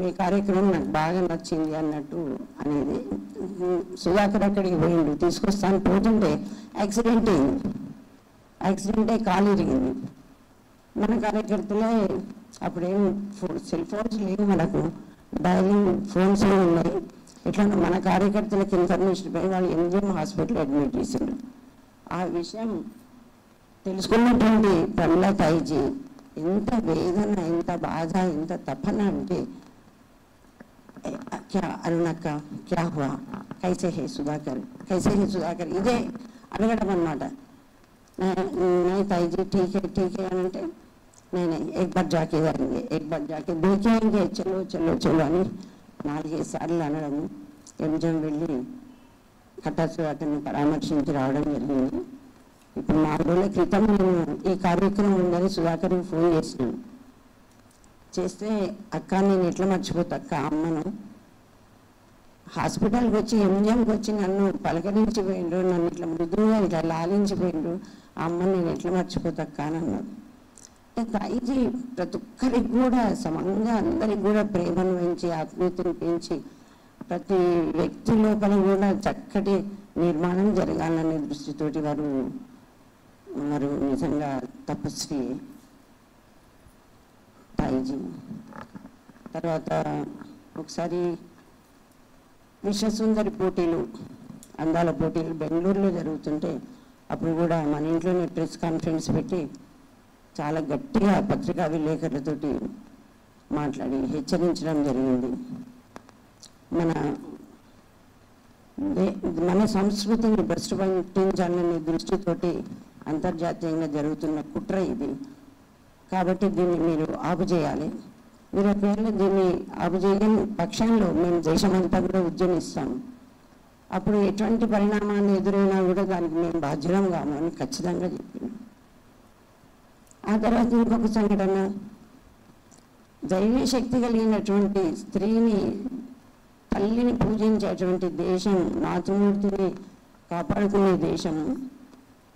మీ కార్యక్రమం నాకు బాగా నచ్చింది అన్నట్టు అనేది. సుధాకర్ అక్కడికి పోయిండు, తీసుకొస్తాను పోతుంటే యాక్సిడెంట్ అయింది. కాలు ఇరిగింది. మన కార్యకర్తలే అప్పుడేం సెల్ ఫోన్స్ లేవు, మనకు డైలింగ్ ఫోన్స్ ఉన్నాయి. ఇట్లా మన కార్యకర్తలకు ఇన్ఫర్మేషన్ పై వాళ్ళు ఎంజిఎం హాస్పిటల్ అడ్మిట్ చేసిండ్రు. ఆ విషయం తెలుసుకున్నటువంటి ప్రమిళ తాయిజీ ఎంత వేదన, ఎంత బాధ, ఎంత తపన అంటే క్యా అరుణక్క క్యా హువా, కైసే హే సుధాకర్, ఇదే అడగడం అన్నమాట. नहीं ताई जी ठीक है అని అంటే नहीं एक बार जाके देखेंगे चलो అని 4-5 సార్లు అనడము. ఎంజం వెళ్ళి కట్టా సుధాకర్ని పరామర్శించి రావడం జరిగింది. ఇప్పుడు 4 రోజుల క్రితం నేను ఈ కార్యక్రమం ఉందని సుధాకర్కి ఫోన్ చేసినాను. చేస్తే అక్క నేను ఎట్లా మర్చిపోతా అక్క, అమ్మను హాస్పిటల్కి వచ్చి ఎంజిఎంకి వచ్చి నన్ను పలకరించిపోయిండ్రు, నన్ను ఇట్లా మృదువుగా ఇట్లా లాలించిపోయిండ్రు, ఆ అమ్మని నేను ఎట్లా మర్చిపోతాక అని అన్నారు. అంటే తాయిజీ ప్రతి ఒక్కరికి కూడా సమంగా అందరికి కూడా ప్రేమను పెంచి ఆత్మీయతను పెంచి ప్రతి వ్యక్తి లోపల కూడా చక్కటి నిర్మాణం జరగాలనే దృష్టితోటి వారు నిజంగా తపస్వి తాయిజీ. తర్వాత ఒకసారి విశ్వసుందరి పోటీలు, అందాల పోటీలు బెంగళూరులో జరుగుతుంటే అప్పుడు కూడా మన ఇంట్లోనే ప్రెస్ కాన్ఫరెన్స్ పెట్టి చాలా గట్టిగా పత్రికా విలేకరులతోటి మాట్లాడి హెచ్చరించడం జరిగింది. మన సంస్కృతిని భ్రష్టు పట్టించాలనే దృష్టితోటి అంతర్జాతీయంగా జరుగుతున్న కుట్ర ఇది. కాబట్టి దీన్ని మీరు ఆపు చేయాలి. మీరు ఒకవేళ దీన్ని ఆపు చేయని పక్షంలో మేము దేశమంతా కూడా ఉద్యమిస్తాం. అప్పుడు ఎటువంటి పరిణామాన్ని ఎదురైనా కూడా దానికి మేము బాధ్యులం కాము అని ఖచ్చితంగా చెప్పినాం. ఆ తర్వాత ఇంకొక సంఘటన, దైవీ శక్తి కలిగినటువంటి స్త్రీని, తల్లిని పూజించేటువంటి దేశం, మాతృమూర్తిని కాపాడుకునే దేశం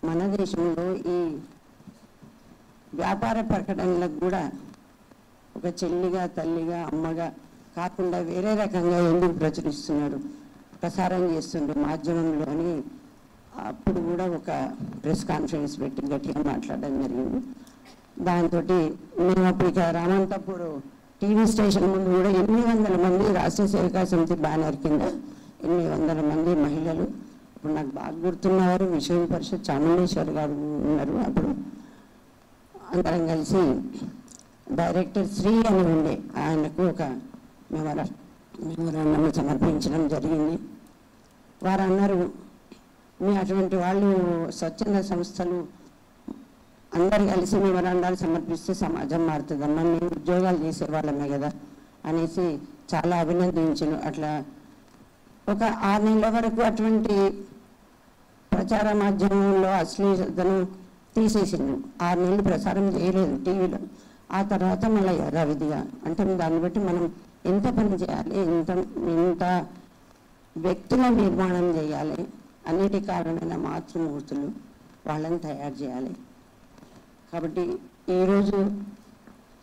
మన దేశంలో ఈ వ్యాపార ప్రకటనలకు కూడా ఒక చెల్లిగా, తల్లిగా, అమ్మగా కాకుండా వేరే రకంగా ఎందుకు ప్రచురిస్తున్నారు, ప్రసారం చేస్తున్నారు మాధ్యమంలో అని అప్పుడు కూడా ఒక ప్రెస్ కాన్ఫరెన్స్ పెట్టి గట్టిగా మాట్లాడడం జరిగింది. దాంతో మేము అప్పుడు ఇక రామంతపూర్ టీవీ స్టేషన్ ముందు కూడా 800 మంది రాష్ట్ర సేవికా సమితి బ్యానర్ కింద 800 మంది మహిళలు, ఇప్పుడు నాకు బాగా గుర్తున్నవారు విశ్వ పరిషత్ చాముండేశ్వర్ గారు ఉన్నారు. అప్పుడు అందరం కలిసి డైరెక్టర్ శ్రీ అని ఉండే ఆయనకు ఒక మెమోరాండం సమర్పించడం జరిగింది. వారు అన్నారు, మీ అటువంటి వాళ్ళు స్వచ్ఛంద సంస్థలు అందరు కలిసి మెమోరాండాలు సమర్పిస్తే సమాజం మారుతుందమ్మా, మేము ఉద్యోగాలు చేసేవాళ్ళమే కదా అనేసి చాలా అభినందించారు. అట్లా ఒక 6 నెలల వరకు అటువంటి ప్రచార మాధ్యమంలో అశ్లీలతను తీసేసింది. 6 నెలలు ప్రసారం చేయలేదు టీవీలో. ఆ తర్వాత మళ్ళీ యథావిధిగా, అంటే దాన్ని బట్టి మనం ఎంత పని చేయాలి, ఎంత వ్యక్తుల నిర్మాణం చేయాలి, అన్నిటి కారణమైన మాతృమూర్తులు వాళ్ళని తయారు చేయాలి. కాబట్టి ఈరోజు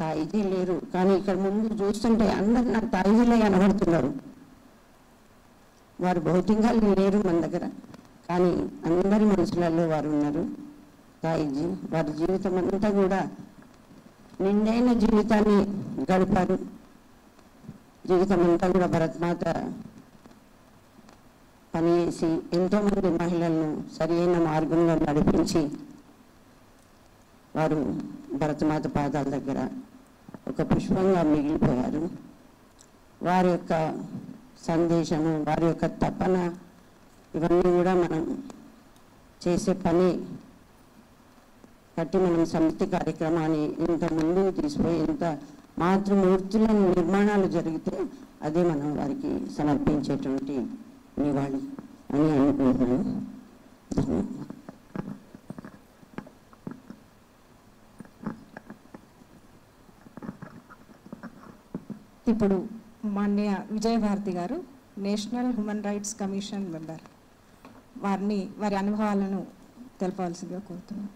తాయిజీ లేరు, కానీ ఇక్కడ ముందు చూస్తుంటే అందరు నాకు తాయిజీలే కనబడుతున్నారు. వారు భౌతికంగా లేరు మన దగ్గర, కానీ అందరి మనసులలో వారు ఉన్నారు. తాయిజీ వారి జీవితం అంతా కూడా నిండైన జీవితాన్ని గడిపారు. జీవితం అంతా కూడా భరతమాత పనిచేసి ఎంతోమంది మహిళలను సరైన మార్గంలో నడిపించి వారు భరతమాత పాదాల దగ్గర ఒక పుష్పంగా మిగిలిపోయారు. వారి యొక్క సందేశము, వారి యొక్క తపన, ఇవన్నీ కూడా మనం చేసే పని బట్టి మనం సమితి కార్యక్రమాన్ని ఇంత ముందుకు తీసుకుపోయి ఇంత మాతృమూర్తుల నిర్మాణాలు జరిగితే అదే మనం వారికి సమర్పించేటువంటి నివాళి అని అనుకుంటున్నాను. ధన్యవాదాలు. ఇప్పుడు మాన్య విజయభారతి గారు national human rights commission member, వారి అనుభవాలను తెలపాల్సిందిగా కోరుతున్నాను.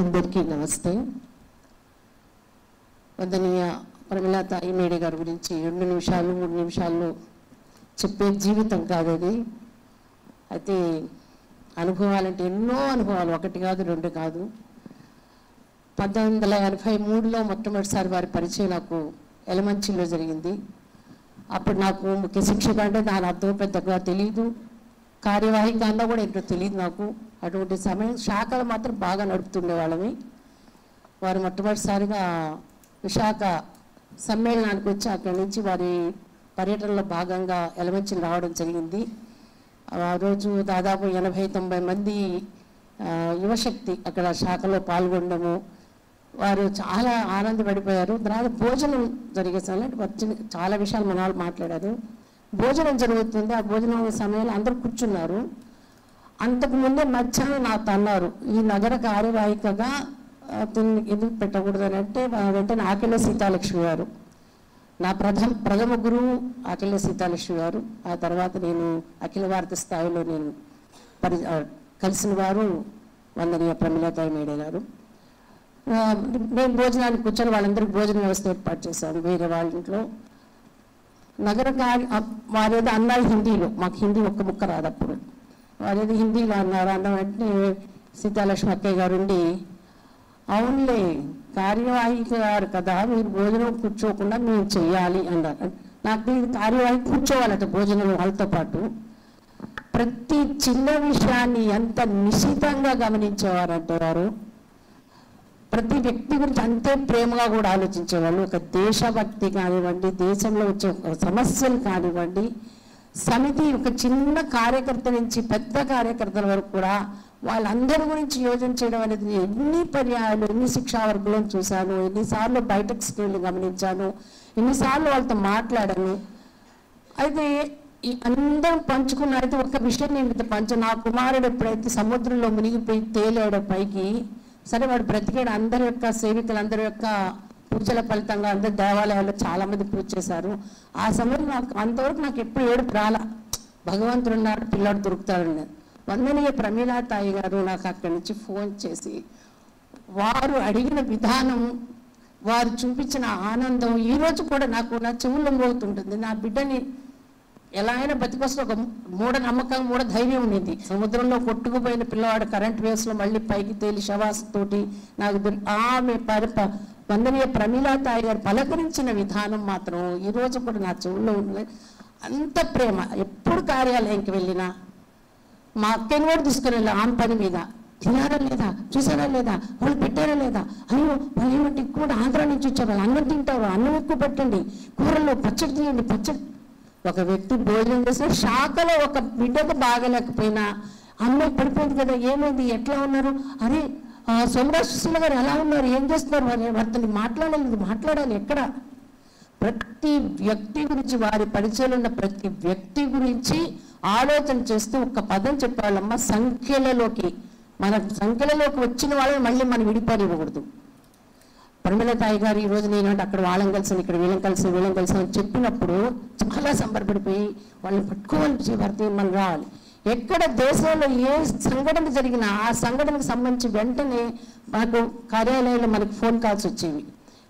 అందరికీ నమస్తే. వందనీయ ప్రమిళా తాయి మేడే గారి గురించి 2 నిమిషాలు 3 నిమిషాల్లో చెప్పే జీవితం కాదు అది. అయితే అనుభవాలంటే ఎన్నో అనుభవాలు, 1 కాదు 2 కాదు. 1983లో మొట్టమొదటిసారి వారి పరిచయం నాకు ఎలమంచిలో జరిగింది. అప్పుడు నాకు ముఖ్య శిక్షక అంటే దాని అర్థం పెద్దగా తెలియదు, కార్యవాహిక అన్నా కూడా ఏంటో తెలియదు నాకు. అటువంటి సమయం శాఖలు మాత్రం బాగా నడుపుతుండే వాళ్ళమి. వారు మొట్టమొదటిసారిగా విశాఖ సమ్మేళనానికి వచ్చి అక్కడి నుంచి వారి పర్యటనలో భాగంగా ఎలమంచిని రావడం జరిగింది. ఆ రోజు దాదాపు 80-90 మంది యువశక్తి అక్కడ శాఖలో పాల్గొనడము, వారు చాలా ఆనందపడిపోయారు. తర్వాత భోజనం జరిగే సమయంలో చాలా విషయాలు మన వాళ్ళు మాట్లాడారు. భోజనం జరుగుతుంది, ఆ భోజనం సమయంలో అందరూ కూర్చున్నారు. అంతకుముందే మధ్యాహ్నం నాకు అన్నారు, ఈ నగర కార్యవాహికగా అతన్ని ఎందుకు పెట్టకూడదు అని అంటే వెంటనే ఆకెళ్ళ సీతాలక్ష్మి గారు, నా ప్రథమ గురువు ఆకెళ్ళ సీతాలక్ష్మి గారు. ఆ తర్వాత నేను అఖిల భారత స్థాయిలో నేను కలిసిన వారు వందనీయ ప్రమిళతాయి మేడే గారు. మేము భోజనానికి కూర్చొని వాళ్ళందరికీ భోజన వ్యవస్థ ఏర్పాటు చేశాను వేరే వాళ్ళ ఇంట్లో. నగర వారేదో అన్నారు హిందీలో, మాకు హిందీ ఒక్క ముక్క రాదు అప్పుడు. వారేదో హిందీలో అన్నారు. అన్న వెంటనే సీతాలక్ష్మి అక్కయ్య గారు ఉండి, అవునులే కార్యవాహిక గారు కదా, మీరు భోజనం కూర్చోకుండా మేము చెయ్యాలి అన్నారు. నాకు కార్యవాహి కూర్చోవాలట భోజనం వాళ్ళతో పాటు. ప్రతి చిన్న విషయాన్ని ఎంత నిశితంగా గమనించేవారంటే వారు, ప్రతి వ్యక్తి గురించి అంతే ప్రేమగా కూడా ఆలోచించేవాళ్ళు. ఒక దేశభక్తి కానివ్వండి, దేశంలో వచ్చే సమస్యలు కానివ్వండి, సమితి ఒక చిన్న కార్యకర్త నుంచి పెద్ద కార్యకర్తల వరకు కూడా వాళ్ళందరి గురించి యోజన చేయడం అనేది ఎన్ని పర్యాయాలు, ఎన్ని శిక్షా వర్గాలను చూశాను, ఎన్నిసార్లు బయటకు స్కూళ్ళు గమనించాను, ఎన్నిసార్లు వాళ్ళతో మాట్లాడాను. అయితే ఈ అందరం పంచుకున్న అయితే ఒక విషయం నేను నా కుమారుడు ఎప్పుడైతే సముద్రంలో మునిగిపోయి తేలాడో పైకి, సరే వాడు బ్రతికాడు. అందరి యొక్క సేవికలు అందరి యొక్క పూజల ఫలితంగా అందరు దేవాలయాల్లో చాలా మంది పూజ చేశారు. ఆ సమయంలో అంతవరకు నాకు ఎప్పుడు ఏడుపు రాలా, భగవంతుడు ఉన్నాడు, పిల్లాడు దొరుకుతాడు. వందనీయ ప్రమీలాతాయి గారు నాకు అక్కడి నుంచి ఫోన్ చేసి వారు అడిగిన విధానం, వారు చూపించిన ఆనందం ఈరోజు కూడా నాకు నా చెవుల్లో మోగుతుంటుంది. నా బిడ్డని ఎలా అయినా బతికొస్తే ఒక మూఢనమ్మకం, ధైర్యం ఉండేది. సముద్రంలో కొట్టుకుపోయిన పిల్లవాడు కరెంట్ వేవ్స్లో మళ్ళీ పైకి తేలి శవాసతోటి నాకు ఆమె వందనీయ ప్రమీలాతాయి గారు పలకరించిన విధానం మాత్రం ఈరోజు కూడా నా చెవుల్లో ఉన్నది. అంత ప్రేమ. ఎప్పుడు కార్యాలయానికి వెళ్ళినా మా అక్కని కూడా తీసుకుని వెళ్ళా ఆమె పని మీద, తినారా లేదా, చూసారా లేదా, వాళ్ళు పెట్టారా లేదా, అయ్యో వాళ్ళు ఏమంటే కూడా ఆంధ్ర నుంచి వచ్చారు, వాళ్ళు అన్నం తింటారు, అన్నం ఎక్కువ పెట్టండి, కూరల్లో పచ్చడి తీయండి, పచ్చడి. ఒక వ్యక్తి భోజనం చేసిన శాఖలో ఒక బిడ్డకు బాగలేకపోయినా అమ్మాయి పడిపోయింది కదా, ఏమైంది, ఎట్లా ఉన్నారు, అరే సోమరాజ్ సుశీల గారు ఎలా ఉన్నారు, ఏం చేస్తున్నారు, వారితో మాట్లాడాలి ఎక్కడ. ప్రతి వ్యక్తి గురించి, వారి పరిచయంలో ఉన్న ప్రతి వ్యక్తి గురించి ఆలోచన చేస్తూ ఒక పదం చెప్పేవాళ్ళమ్మ, సంఖ్యలలోకి వచ్చిన వాళ్ళని మళ్ళీ మనం విడిపోనివ్వకూడదు. ప్రమీలాతాయి గారు ఈరోజు నేనంటే అక్కడ వాళ్ళని కలిసాను, ఇక్కడ వీళ్ళని కలిసాను అని చెప్పినప్పుడు చాలా సంబరపడిపోయి వాళ్ళని పట్టుకోవాలి, వారితో మనం రావాలి. ఎక్కడ దేశంలో ఏ సంఘటన జరిగినా ఆ సంఘటనకు సంబంధించి వెంటనే మాకు కార్యాలయంలో మనకు ఫోన్ కాల్స్ వచ్చేవి.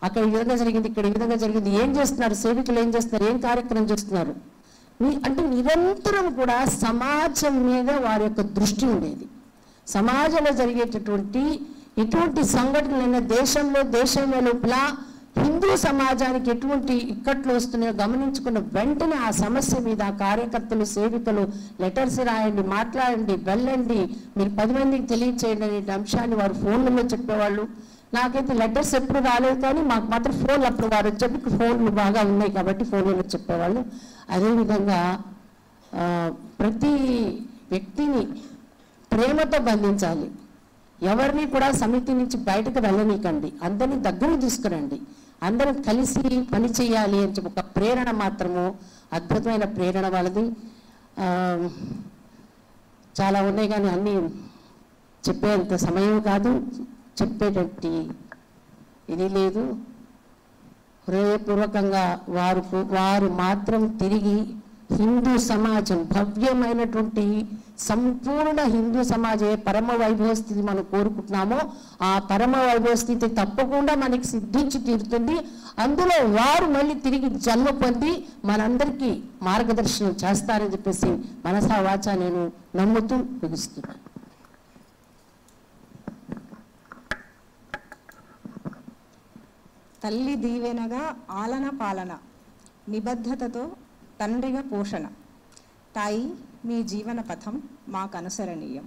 అక్కడ ఈ విధంగా జరిగింది, ఇక్కడ ఈ విధంగా జరిగింది, ఏం చేస్తున్నారు, సేవికులు ఏం చేస్తున్నారు, ఏం కార్యక్రమం చేస్తున్నారు అంటే నిరంతరం కూడా సమాజం మీద వారి యొక్క దృష్టి ఉండేది. సమాజంలో జరిగేటటువంటి ఎటువంటి సంఘటనలైనా దేశం లోపల హిందూ సమాజానికి ఎటువంటి ఇక్కట్లు వస్తున్నాయో గమనించుకున్న వెంటనే ఆ సమస్య మీద కార్యకర్తలు, సేవికలు లెటర్స్ రాయండి, మాట్లాడండి, వెళ్ళండి, మీరు 10 మందికి తెలియచేయండి అనే అంశాన్ని వారు ఫోన్లలో చెప్పేవాళ్ళు. నాకైతే లెటర్స్ ఎప్పుడు రాలేదు, కానీ మాకు మాత్రం ఫోన్లు అప్పుడు వారు వచ్చేప్పటికి ఫోన్లు బాగా ఉన్నాయి కాబట్టి ఫోన్లలో చెప్పేవాళ్ళు. అదేవిధంగా ప్రతి వ్యక్తిని ప్రేమతో బంధించాలి, ఎవరిని కూడా సమితి నుంచి బయటకు వెళ్ళనీకండి, అందరినీ దగ్గరకు తీసుకురండి, అందరం కలిసి పని చేయాలి అని చెప్పి ఒక ప్రేరణ మాత్రము, అద్భుతమైన ప్రేరణ వాళ్ళది. చాలా ఉన్నాయి కానీ అన్నీ చెప్పేంత సమయం కాదు, చెప్పేటట్టు ఇది లేదు. హృదయపూర్వకంగా వారు మాత్రం తిరిగి హిందూ సమాజం, భవ్యమైనటువంటి సంపూర్ణ హిందూ సమాజే పరమ వైభవ స్థితి మనం కోరుకుంటున్నామో ఆ పరమ వైభవ స్థితి తప్పకుండా మనకి సిద్ధించి తీరుతుంది. అందులో వారు మళ్ళీ తిరిగి జన్మ పొంది మనందరికీ మార్గదర్శనం చేస్తారని చెప్పేసి మనసా వాచా నేను నమ్ముతూ ముగిస్తున్నాను. తల్లి దీవెనగా ఆలన పాలన, నిబద్ధతతో తండ్రిగా పోషణ. తాయి మీ జీవన పథం మాకు అనుసరణీయం,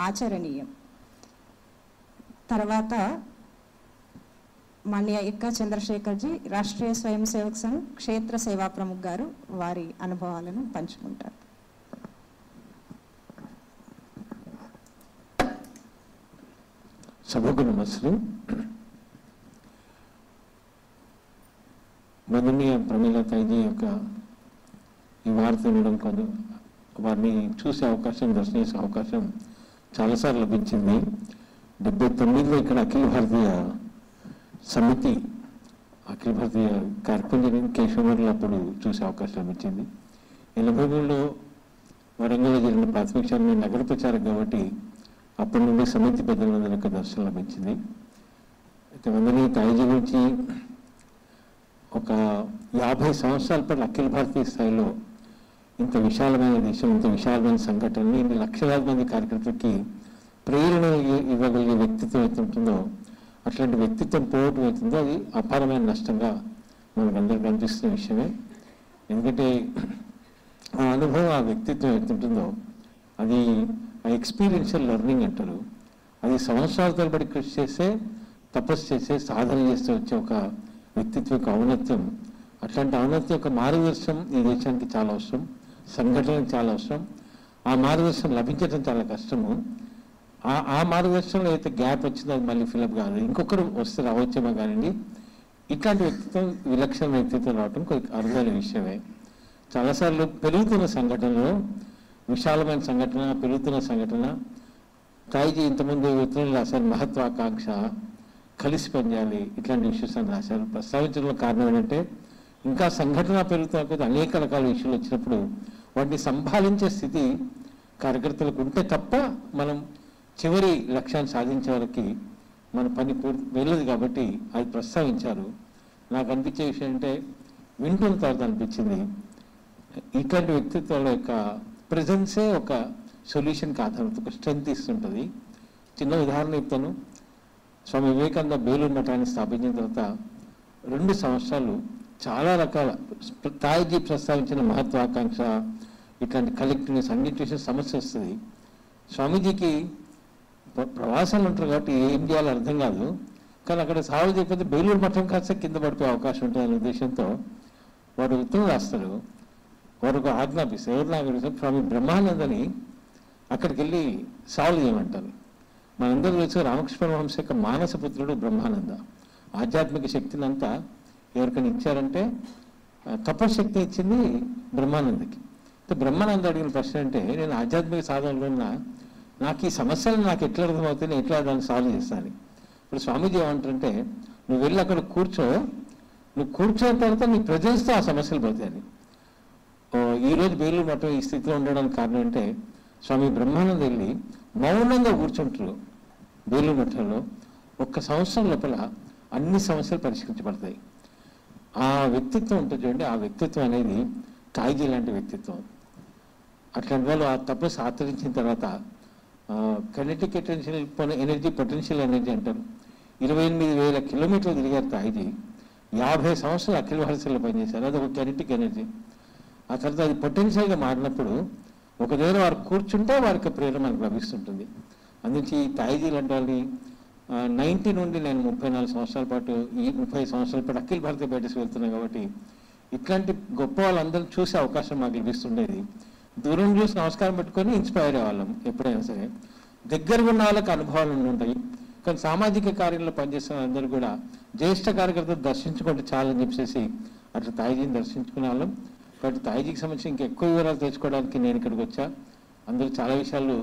ఆచరణీయం. తర్వాత మాన్య ఎక్క చంద్రశేఖర్జీ, రాష్ట్రీయ స్వయం సేవక్ సంఘ్ క్షేత్ర సేవా ప్రముఖ్ గారు వారి అనుభవాలను పంచుకుంటారు. సభకు నమస్కారం. వందనీయ ప్రమీలాతాయి యొక్క ఈ వార్త వినడం కాదు, వారిని చూసే అవకాశం, దర్శించే అవకాశం చాలాసార్లు లభించింది. 79లో ఇక్కడ అఖిల భారతీయ సమితి అఖిల భారతీయ కార్యక్రమం జరిగింది. కేశవమర్లు అప్పుడు చూసే అవకాశం లభించింది. 83లో వరంగల్లో జరిగిన ప్రాథమిక శాలని నగర ప్రచారం కాబట్టి అప్పటి నుండి సమితి పెద్దలందరి యొక్క దర్శనం లభించింది. అయితే వందనీ తాయిజీ గురించి ఒక 50 సంవత్సరాల పాటు అఖిల భారతీయ స్థాయిలో ఇంత విశాలమైన దేశం, ఇంత విశాలమైన సంఘటనని, ఇన్ని లక్షలాది మంది కార్యకర్తలకి ప్రేరణ ఇవ్వగలిగే వ్యక్తిత్వం అయితే ఉంటుందో, అట్లాంటి వ్యక్తిత్వం పోవటం అవుతుందో అది అపారమైన నష్టంగా మనకందరికీ అనిపిస్తున్న విషయమే. ఎందుకంటే ఆ అనుభవం, ఆ వ్యక్తిత్వం ఎంతుంటుందో అది ఆ ఎక్స్పీరియన్షియల్ లెర్నింగ్ అంటారు. అది సంవత్సరాల తరబడి కృషి చేసే, తపస్సు చేసే, సాధన చేస్తూ వచ్చే ఒక వ్యక్తిత్వం యొక్క ఔన్నత్యం. అట్లాంటి ఔన్నత్యం యొక్క మార్గదర్శనం ఈ దేశానికి చాలా అవసరం, సంఘటనలకు చాలా అవసరం. ఆ మార్గదర్శనం లభించడం చాలా కష్టము. ఆ మార్గదర్శనంలో అయితే గ్యాప్ వచ్చిందో అది మళ్ళీ ఫిలప్ కాదు, ఇంకొకరు వస్తే రావచ్చేమో కానివ్వండి. ఇట్లాంటి వ్యక్తిత్వం, విలక్షణ వ్యక్తిత్వం రావటం కొంచెం అరుదైన విషయమే. చాలాసార్లు పెరుగుతున్న సంఘటనలో, విశాలమైన సంఘటన, పెరుగుతున్న సంఘటన, తాయిజీ ఇంతకుముందు ఉత్తరం రాశారు, మహత్వాకాంక్ష, కలిసి పనిచేయాలి, ఇట్లాంటి ఇష్యూస్ అని రాశారు. ప్రస్తావించడంలో కారణం ఏంటంటే ఇంకా సంఘటన పెరుగుతున్న కొద్ది అనేక రకాల ఇష్యూలు వచ్చినప్పుడు వాటిని సంభాళించే స్థితి కార్యకర్తలకు ఉంటే తప్ప మనం చివరి లక్ష్యాన్ని సాధించే వరకు మన పని వెళ్ళదు. కాబట్టి అది ప్రస్తావించారు. నాకు అనిపించే విషయం అంటే వింటున్న తర్వాత అనిపించింది ఇట్లాంటి వ్యక్తిత్వాల యొక్క ప్రజెన్సే ఒక సొల్యూషన్కి ఆధారం, ఒక స్ట్రెంత్ ఇస్తుంటుంది. చిన్న ఉదాహరణ చెప్తాను. స్వామి వివేకానంద బేలూరు మఠాన్ని స్థాపించిన తర్వాత 2 సంవత్సరాలు చాలా రకాల తాయిజీ ప్రస్తావించిన మహత్వాకాంక్ష, ఇట్లాంటి కలెక్టివ్నెస్, అన్నిటి సమస్య వస్తుంది. స్వామీజీకి ప్రవాసాలు ఉంటారు కాబట్టి ఏం చేయాలో అర్థం కాదు. కానీ అక్కడ సాల్వ్ చేయకపోతే బేలూరు మఠం కాస్త కింద పడిపోయే అవకాశం ఉంటుంది అనే ఉద్దేశంతో వాడు ఉత్తరం రాస్తారు. వాడు ఒక ఆజ్ఞాపిస్తారు. ఎవరు ఆజ్ఞాపిస్తారు? స్వామి బ్రహ్మానందని అక్కడికి వెళ్ళి సాల్వ్ చేయమంటారు. మనందరూ తెలుసు రామకృష్ణ పరమహంస యొక్క మానసపుత్రుడు బ్రహ్మానంద. ఆధ్యాత్మిక శక్తిని అంతా ఎవరికైనా ఇచ్చారంటే తపశక్తి ఇచ్చింది బ్రహ్మానందకి. బ్రహ్మానంద అడిగిన ప్రశ్న అంటే, నేను ఆధ్యాత్మిక సాధనలో ఉన్నా, నాకు ఈ సమస్యలు నాకు ఎట్లా అర్థమవుతాయి, నేను ఎట్లా దాన్ని సాల్వ్ చేస్తాను. ఇప్పుడు స్వామీజీ ఏమంటారంటే, నువ్వు వెళ్ళి అక్కడ కూర్చో, నువ్వు కూర్చోని తర్వాత నీ ప్రజెన్స్తో ఆ సమస్యలు పోతాయని. ఈరోజు బేలూరు మఠం ఈ స్థితిలో ఉండడానికి కారణం అంటే స్వామి బ్రహ్మానంద వెళ్ళి మౌనంగా కూర్చుంటారు బేలూరు మఠంలో. 1 సంవత్సరం లోపల అన్ని సమస్యలు పరిష్కరించబడతాయి. ఆ వ్యక్తిత్వం ఉంటుంది చూడండి, ఆ వ్యక్తిత్వం అనేది తాయిజీ లాంటి వ్యక్తిత్వం. అట్లాంటి వాళ్ళు ఆ తపస్సు ఆచరించిన తర్వాత కైనెటిక్ ఎనర్జీ, పొటెన్షియల్ ఎనర్జీ అంటారు. 28,000 కిలోమీటర్లు తిరిగారు తాయిజీ. 50 సంవత్సరాలు అఖిల భారతీయులు పనిచేశారు. అది ఒక కైనెటిక్ ఎనర్జీ. ఆ తర్వాత అది పొటెన్షియల్గా మారినప్పుడు ఒక దగ్గర వారు కూర్చుంటే వారికి ప్రేరణ మనకు లభిస్తుంటుంది. అందుకే ఈ తాయిజీ లాంటి వాళ్ళని 90 నుండి నేను 34 సంవత్సరాల పాటు, ఈ 30 సంవత్సరాల పాటు అఖిల భారతీయ బయటకు వెళ్తున్నాను. కాబట్టి ఇట్లాంటి గొప్ప వాళ్ళందరూ చూసే అవకాశం మాకు లభిస్తుండేది. దూరం చూసి నమస్కారం పెట్టుకొని ఇన్స్పైర్ అయ్యేవాళ్ళం. ఎప్పుడైనా సరే దగ్గరగా ఉన్న వాళ్ళకి అనుభవాలు ఉంటాయి. కానీ సామాజిక కార్యంలో పనిచేస్తున్న అందరూ కూడా జ్యేష్ఠ కార్యకర్తలు దర్శించుకుంటే చాలని చెప్పేసి అట్లా తాయిజీని దర్శించుకునే వాళ్ళం. కాబట్టి తాయిజీకి సంబంధించి ఇంకా ఎక్కువ వివరాలు తెలుసుకోవడానికి నేను ఇక్కడికి వచ్చా. అందరూ చాలా విషయాలు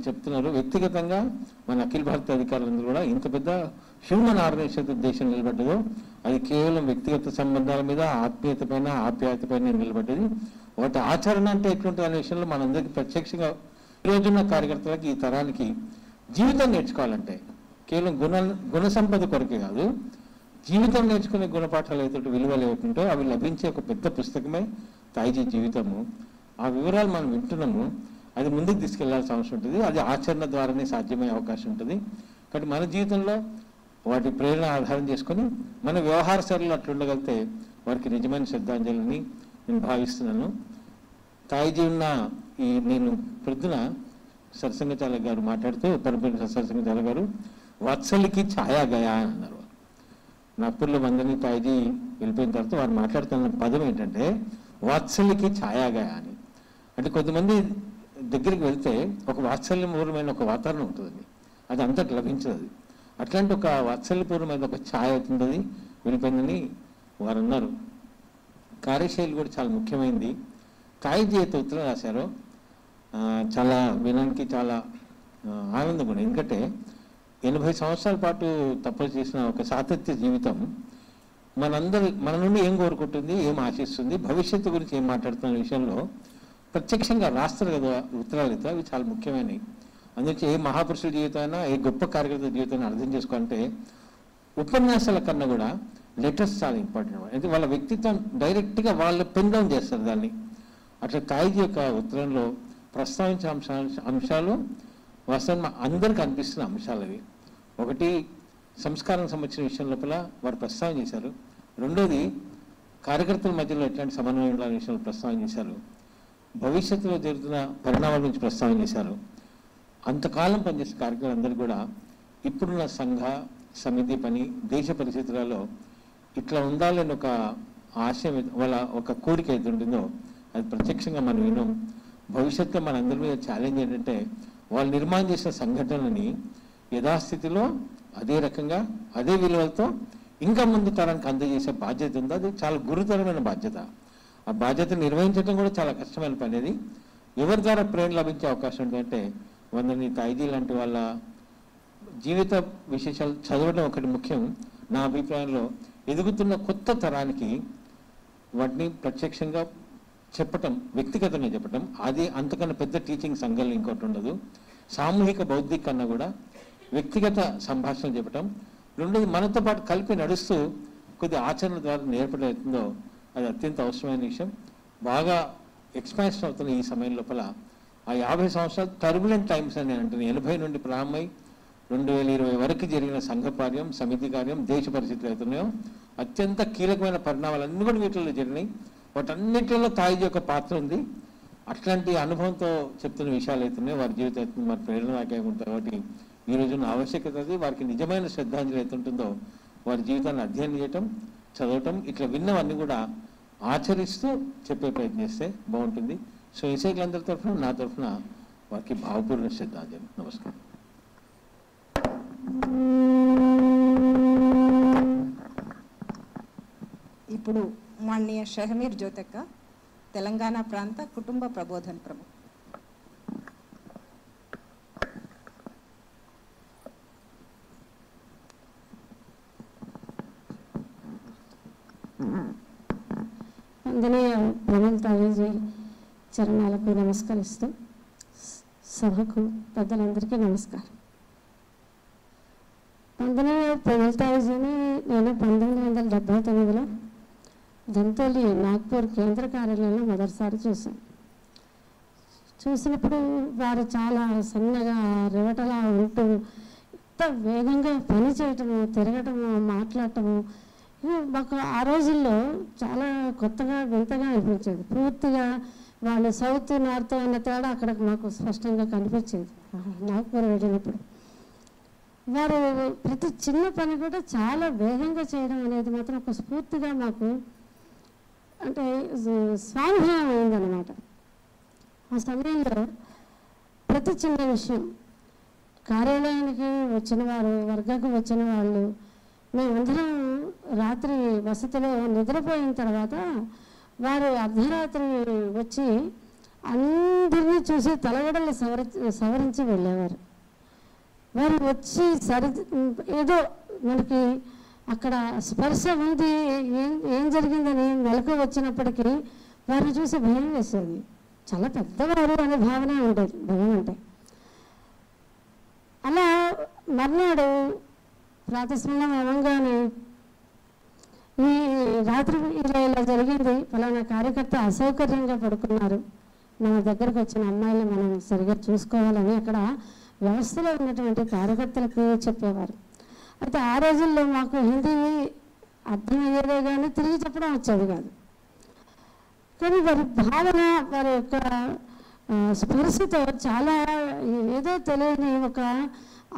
చెప్తున్నారు. వ్యక్తిగతంగా మన అఖిల భారతీయ అధికారులందరూ కూడా ఇంత పెద్ద హ్యూమన్ ఆర్గనైజేషన్ దేశం నిలబడ్డదో అది కేవలం వ్యక్తిగత సంబంధాల మీద, ఆత్మీయత పైన, ఆప్యాయత పైన నిలబడ్డది. వాటి ఆచరణ అంటే ఎట్లుంటుంది అనే విషయంలో మనందరికీ ప్రత్యక్షంగా ఈరోజున్న కార్యకర్తలకి, ఈ తరానికి జీవితం నేర్చుకోవాలంటే కేవలం గుణ సంపద కొరకే కాదు, జీవితం నేర్చుకునే గుణపాఠాలు ఏదో విలువలు ఏమిటంటో అవి లభించే ఒక పెద్ద పుస్తకమే తాయిజీ జీవితము. ఆ వివరాలు మనం వింటున్నాము. అది ముందుకు తీసుకెళ్లాల్సిన అవసరం ఉంటుంది. అది ఆచరణ ద్వారానే సాధ్యమయ్యే అవకాశం ఉంటుంది. కాబట్టి మన జీవితంలో వాటి ప్రేరణ ఆధారం చేసుకొని మన వ్యవహార శైలిలో అట్లుండగలిగితే వారికి నిజమైన శ్రద్ధాంజలిని నేను భావిస్తున్నాను. తాయిజీ ఉన్న నేను ప్రొద్దున సరసంగచాలక్ గారు మాట్లాడుతూ, పరపతి సరసంగచాలక్ గారు వత్సలికి ఛాయా గయా అని అన్నారు. నాగ్పూర్లో మందని తాయిజీ వెళ్ళిపోయిన తర్వాత వారు మాట్లాడుతున్న పదం ఏంటంటే వాత్సల్యకి ఛాయా గయా అని. అంటే కొంతమంది దగ్గరికి వెళ్తే ఒక వాత్సల్యపూర్వమైన ఒక వాతావరణం ఉంటుందండి, అది అంతటి లభించదు. అట్లాంటి ఒక వాత్సల్యపూర్వమైన ఒక ఛాయ అవుతుంది వెళ్ళిపోయిందని వారు అన్నారు. కార్యశైలి కూడా చాలా ముఖ్యమైనది. తాయిజీ అయితే ఉత్తరం రాశారో చాలా వినడానికి చాలా ఆనందం కూడా. ఎందుకంటే 80 సంవత్సరాల పాటు తపస్సు చేసిన ఒక సాతత్య జీవితం మన నుండి ఏం కోరుకుంటుంది, ఏం ఆశిస్తుంది, భవిష్యత్తు గురించి ఏం మాట్లాడుతున్న విషయంలో ప్రత్యక్షంగా రాస్తారు కదా ఉత్తరాలు. అవి చాలా ముఖ్యమైనవి. అందుకే ఏ మహాపురుషుల జీవితమైనా, ఏ గొప్ప కార్యకర్త జీవితాన్ని అర్థం చేసుకోవాలంటే ఉపన్యాసాల కన్నా కూడా లెటర్స్ చాలా ఇంపార్టెంట్. అంటే వాళ్ళ వ్యక్తిత్వం డైరెక్ట్గా వాళ్ళు పెన్ డౌన్ చేస్తారు దాన్ని. అట్లా తాయిజీ యొక్క ఉత్తరంలో ప్రస్తావించిన అంశాలు వాస్తవం అందరికీ అనిపిస్తున్న అంశాలు అవి. ఒకటి, సంస్కారం సంబంధించిన విషయం లోపల వారు ప్రస్తావన చేశారు. రెండోది, కార్యకర్తల మధ్యలో ఎట్లాంటి సమన్వయం ఉండాలనే విషయంలో ప్రస్తావన చేశారు. భవిష్యత్తులో జరుగుతున్న పరిణామాల గురించి ప్రస్తావన చేశారు. అంతకాలం పనిచేసిన కార్యకర్తలందరూ కూడా ఇప్పుడున్న సంఘ సమితి పని, దేశ పరిస్థితులలో ఇట్లా ఉండాలని ఒక ఆశయం, వాళ్ళ ఒక కోరిక అయితే ఉంటుందో అది ప్రత్యక్షంగా మనం విన్నాం. భవిష్యత్తులో మనందరి మీద ఛాలెంజ్ ఏంటంటే వాళ్ళు నిర్మాణం చేసిన సంఘటనని యథాస్థితిలో అదే రకంగా అదే విలువలతో ఇంకా ముందు తరానికి అందజేసే బాధ్యత ఉందో అది చాలా గురుతరమైన బాధ్యత. ఆ బాధ్యత నిర్వహించడం కూడా చాలా కష్టమైన పని. అది ఎవరి ద్వారా ప్రేరణ లభించే అవకాశం ఉందంటే వందని తాయిజీ లాంటి వాళ్ళ జీవిత విశేషాలు చదవడం ఒకటి ముఖ్యం. నా అభిప్రాయంలో ఎదుగుతున్న కొత్త తరానికి వాటిని ప్రత్యక్షంగా చెప్పటం, వ్యక్తిగతంగా చెప్పటం, అది అంతకన్నా పెద్ద టీచింగ్ సంఘాలు ఇంకోటి ఉండదు. సామూహిక బౌద్ధిక కన్నా కూడా వ్యక్తిగత సంభాషణ చెప్పటం. రెండోది, మనతో పాటు కలిపి నడుస్తూ కొద్ది ఆచరణ ద్వారా నేర్పడవుతుందో అది అత్యంత అవసరమైన విషయం. బాగా ఎక్స్పాన్షన్ అవుతున్న ఈ సమయం లోపల ఆ 50 సంవత్సరాలు టర్బులెంట్ టైమ్స్ అని అంటున్నాను. 80 నుండి ప్రారంభమై 2020 వరకు జరిగిన సంఘ కార్యం, సమితి కార్యం, దేశ పరిస్థితులు అవుతున్నాయో అత్యంత కీలకమైన పరిణామాలన్నీ కూడా వీటిల్లో జరిగినాయి. వాటన్నిటిలో తాయిజీ యొక్క పాత్ర ఉంది. అట్లాంటి అనుభవంతో చెప్తున్న విషయాలు అవుతున్నాయి. వారి జీవితం మరి ప్రేరణాదాయకంగా ఉంటాయి. కాబట్టి ఈ రోజున ఆవశ్యకత అది. వారికి నిజమైన శ్రద్ధాంజలి అవుతుంటుందో వారి జీవితాన్ని అధ్యయనం చేయటం, చదవటం, ఇట్లా విన్నవన్నీ కూడా ఆచరిస్తూ చెప్పే ప్రయత్నం చేస్తే బాగుంటుంది. సో ఇన్సైట్లందరి తరఫున, నా తరఫున వారికి భావపూర్వక శ్రద్ధాంజలి. నమస్కారం. ఇప్పుడు మాన్య షహమీర్ జ్యోతక్క, తెలంగాణ ప్రాంత కుటుంబ ప్రబోధన ప్రముఖ. వందనీయ ప్రమీల్ తాయిజీ చరణాలకు నమస్కరిస్తూ సభకు పెద్దలందరికీ నమస్కారం. వందనీయ ప్రమీల్ తాయిజీని నేను 1979లో దంతోలి నాగ్పూర్ కేంద్ర కార్యాలయంలో మొదటిసారి చూసినప్పుడు వారు చాలా సన్నగా రివటలా ఉంటూ ఎంత వేగంగా పని చేయటము, తిరగటము, మాట్లాడటము మాకు ఆ రోజుల్లో చాలా కొత్తగా వింతగా అనిపించేది. పూర్తిగా వాళ్ళు సౌత్ నార్త్ అన్న తేడా అక్కడ మాకు స్పష్టంగా కనిపించేది. నాగ్పూర్ వెళ్ళినప్పుడు వారు ప్రతి చిన్న పని కూడా చాలా వేగంగా చేయడం అనేది మాత్రం ఒక స్ఫూర్తిగా మాకు అంటే స్వానుభవం అయిందనమాట. ఆ సమయంలో ప్రతి చిన్న విషయం కార్యాలయానికి వచ్చిన వారు, వర్గకు వచ్చిన వాళ్ళు, మేమందరం రాత్రి వసతిలో నిద్రపోయిన తర్వాత వారు అర్ధరాత్రి వచ్చి అందరినీ చూసి తలగడలు సవరించి వెళ్ళేవారు. వారు వచ్చి ఏదో మనకి అక్కడ స్పర్శ ఉంది, ఏం జరిగిందని మెలకు వచ్చినప్పటికీ వారిని చూసి భయం వేసేది. చాలా పెద్దవారు అనే భావన ఉండేది భయం అంటే. అలా మర్నాడు ప్రాతస్మరణం అవ్వగానే ఈ రాత్రి ఇలా జరిగింది, ఫలానా కార్యకర్త అసౌకర్యంగా పడుకున్నారు, మన దగ్గరకు వచ్చిన అమ్మాయిలు మనం సరిగా చూసుకోవాలని అక్కడ వ్యవస్థలో ఉన్నటువంటి కార్యకర్తలకు చెప్పేవారు. అయితే ఆ రోజుల్లో మాకు హిందీ అర్థమయ్యేదే కానీ తిరిగి చెప్పడం వచ్చేది కాదు. కానీ వారి భావన, వారి యొక్క స్పర్శతో చాలా ఏదో తెలియని ఒక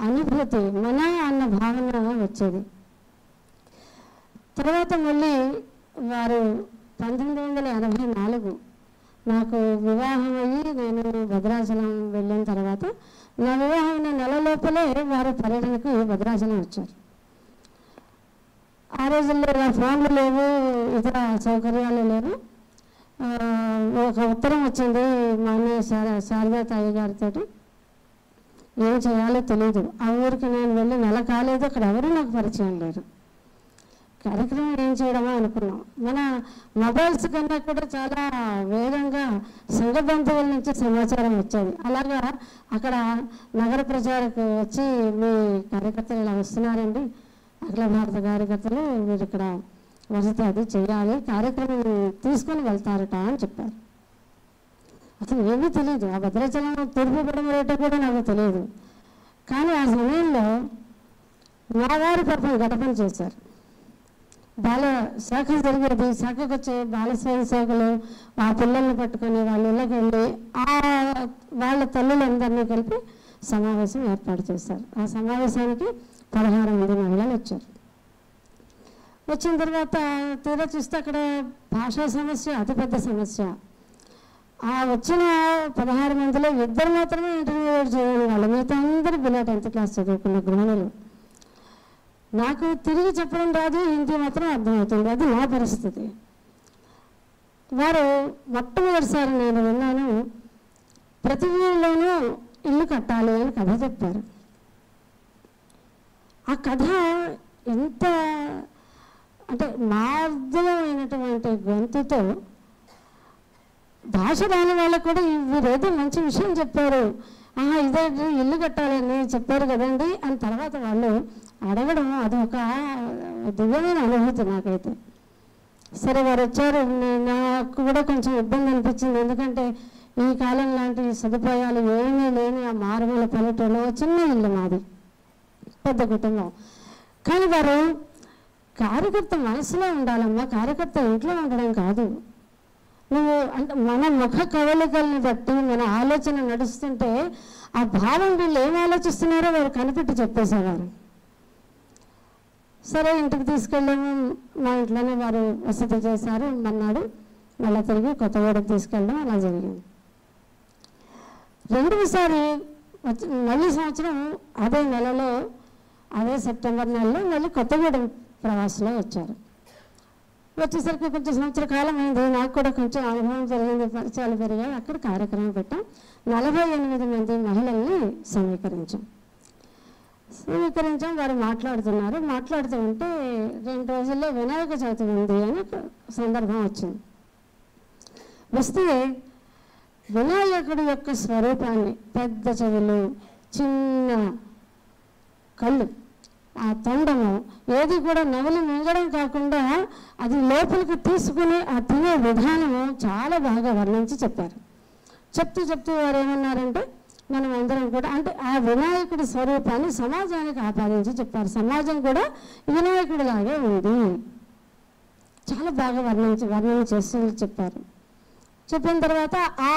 అనుభూతి, మన అన్న భావన వచ్చేది. తర్వాత మళ్ళీ వారు 1984 నాకు వివాహం అయ్యి నేను భద్రాచలం వెళ్ళిన తర్వాత నా వివాహం నెల లోపలే వారు పర్యటనకు భద్రాచలం వచ్చారు. ఆ రోజుల్లో ఫోన్లు లేవు, ఇతర సౌకర్యాలు లేవు. ఒక ఉత్తరం వచ్చింది మాన్య శారదా తాయి గారితో, ఏం చేయాలో తెలియదు. ఆ ఊరికి నేను వెళ్ళి నెల కాలేదు, అక్కడ ఎవరూ నాకు పరిచయం లేరు. కార్యక్రమం ఏం చేయడమా అనుకున్నాం. మన మొబైల్స్ కన్నా కూడా చాలా వేగంగా సంఘ బంధువుల నుంచి సమాచారం వచ్చేది. అలాగా అక్కడ నగర ప్రచారకు వచ్చి మీ కార్యకర్తలు ఇలా వస్తున్నారండి, అఖిల భారత కార్యకర్తలు, మీరు ఇక్కడ వసతి అది చేయాలి, కార్యక్రమం తీసుకొని వెళ్తారట అని చెప్పారు. అసలు ఏమీ తెలియదు. ఆ భద్రాచలం తూర్పు పడమరేట కూడా నాకు తెలియదు. కానీ ఆ సమయంలో మా వారి పాపం గడపని చేశారు. బాల శాఖ జరిగేది, శాఖకు వచ్చే బాల స్వయం సేవకులు ఆ పిల్లల్ని పట్టుకొని వాళ్ళ ఇళ్ళకి వెళ్ళి వాళ్ళ తల్లులందరినీ కలిపి సమావేశం ఏర్పాటు చేశారు. ఆ సమావేశానికి 16 మంది మహిళలు వచ్చారు. వచ్చిన తర్వాత తీరా చూస్తే అక్కడ భాషా సమస్య అతిపెద్ద సమస్య. ఆ వచ్చిన 16 మందిలో 2 మాత్రమే ఇంటర్మీడియట్ చదివిన వాళ్ళు, మిగతా అందరూ బిలో 10th క్లాస్ చదువుకున్న గృహిణులు. నాకు తిరిగి చెప్పడం రాదు, హిందీ మాత్రం అర్థమవుతుంది. అది నా పరిస్థితి. వారు మొట్టమొదటిసారి నేను విన్నాను, ప్రతి ఊరిలోనూ ఇల్లు కట్టాలి అని కథ చెప్పారు. ఆ కథ ఎంత అంటే మార్దమైనటువంటి గొంతుతో, భాష రాని వాళ్ళకు కూడా వీరేదో మంచి విషయం చెప్పారు, ఇదే ఇల్లు కట్టాలని చెప్పారు కదండి అని తర్వాత వాళ్ళు అడగడం, అది ఒక దివ్యమైన అనుభూతి నాకైతే. సరే వారు వచ్చారు. నాకు కూడా కొంచెం ఇబ్బంది అనిపించింది, ఎందుకంటే ఈ కాలం లాంటి సదుపాయాలు ఏమీ లేని ఆ మారుమూల పల్లెటూరులో చిన్న ఇల్లు మాది, పెద్ద కుటుంబం. కానీ వారు కార్యకర్త మనసులో ఉండాలమ్మా, కార్యకర్త ఇంట్లో ఉండడం కాదు. నువ్వు అంటే మన ముఖ కవలికల్ని బట్టి మన ఆలోచన నడుస్తుంటే ఆ భావం వీళ్ళు ఏం ఆలోచిస్తున్నారో వారు కనిపెట్టి చెప్పేసేవారు. సరే ఇంటికి తీసుకెళ్ళాము. మా ఇంట్లోనే వారు వసతి చేశారు. మన్నాడు మళ్ళీ తిరిగి కొత్తగూడెం తీసుకెళ్ళడం అలా జరిగింది. రెండవసారి మళ్ళీ సంవత్సరం అదే నెలలో, అదే సెప్టెంబర్ నెలలో మళ్ళీ కొత్తగూడెం ప్రవాసంలో వచ్చారు. వచ్చేసరికి కొంచెం సంవత్సర కాలం అయింది. నాకు కూడా కొంచెం అనుభవం జరిగింది, పరిచయాలు పెరిగాయి. అక్కడ కార్యక్రమం పెట్టాం. 48 మంది మహిళల్ని సమీకరించాం. వారు మాట్లాడుతున్నారు. మాట్లాడుతూ ఉంటే 2 రోజుల్లో వినాయక చవితి ఉంది అని సందర్భం వచ్చింది. వస్తే వినాయకుడి యొక్క స్వరూపాన్ని, పెద్ద చెవులు, చిన్న కళ్ళు, ఆ తొండము ఏది కూడా నవలి మింగడం కాకుండా అది లోపలికి తీసుకుని ఆ తినే విధానము చాలా బాగా వర్ణించి చెప్పారు. చెప్తూ వారు ఏమన్నారంటే, మనం అందరం కూడా అంటే ఆ వినాయకుడి స్వరూపాన్ని సమాజానికి ఆపాదించి చెప్పారు. సమాజం కూడా వినాయకుడిలాగే ఉంది. చాలా బాగా వర్ణన చేసి చెప్పారు. చెప్పిన తర్వాత ఆ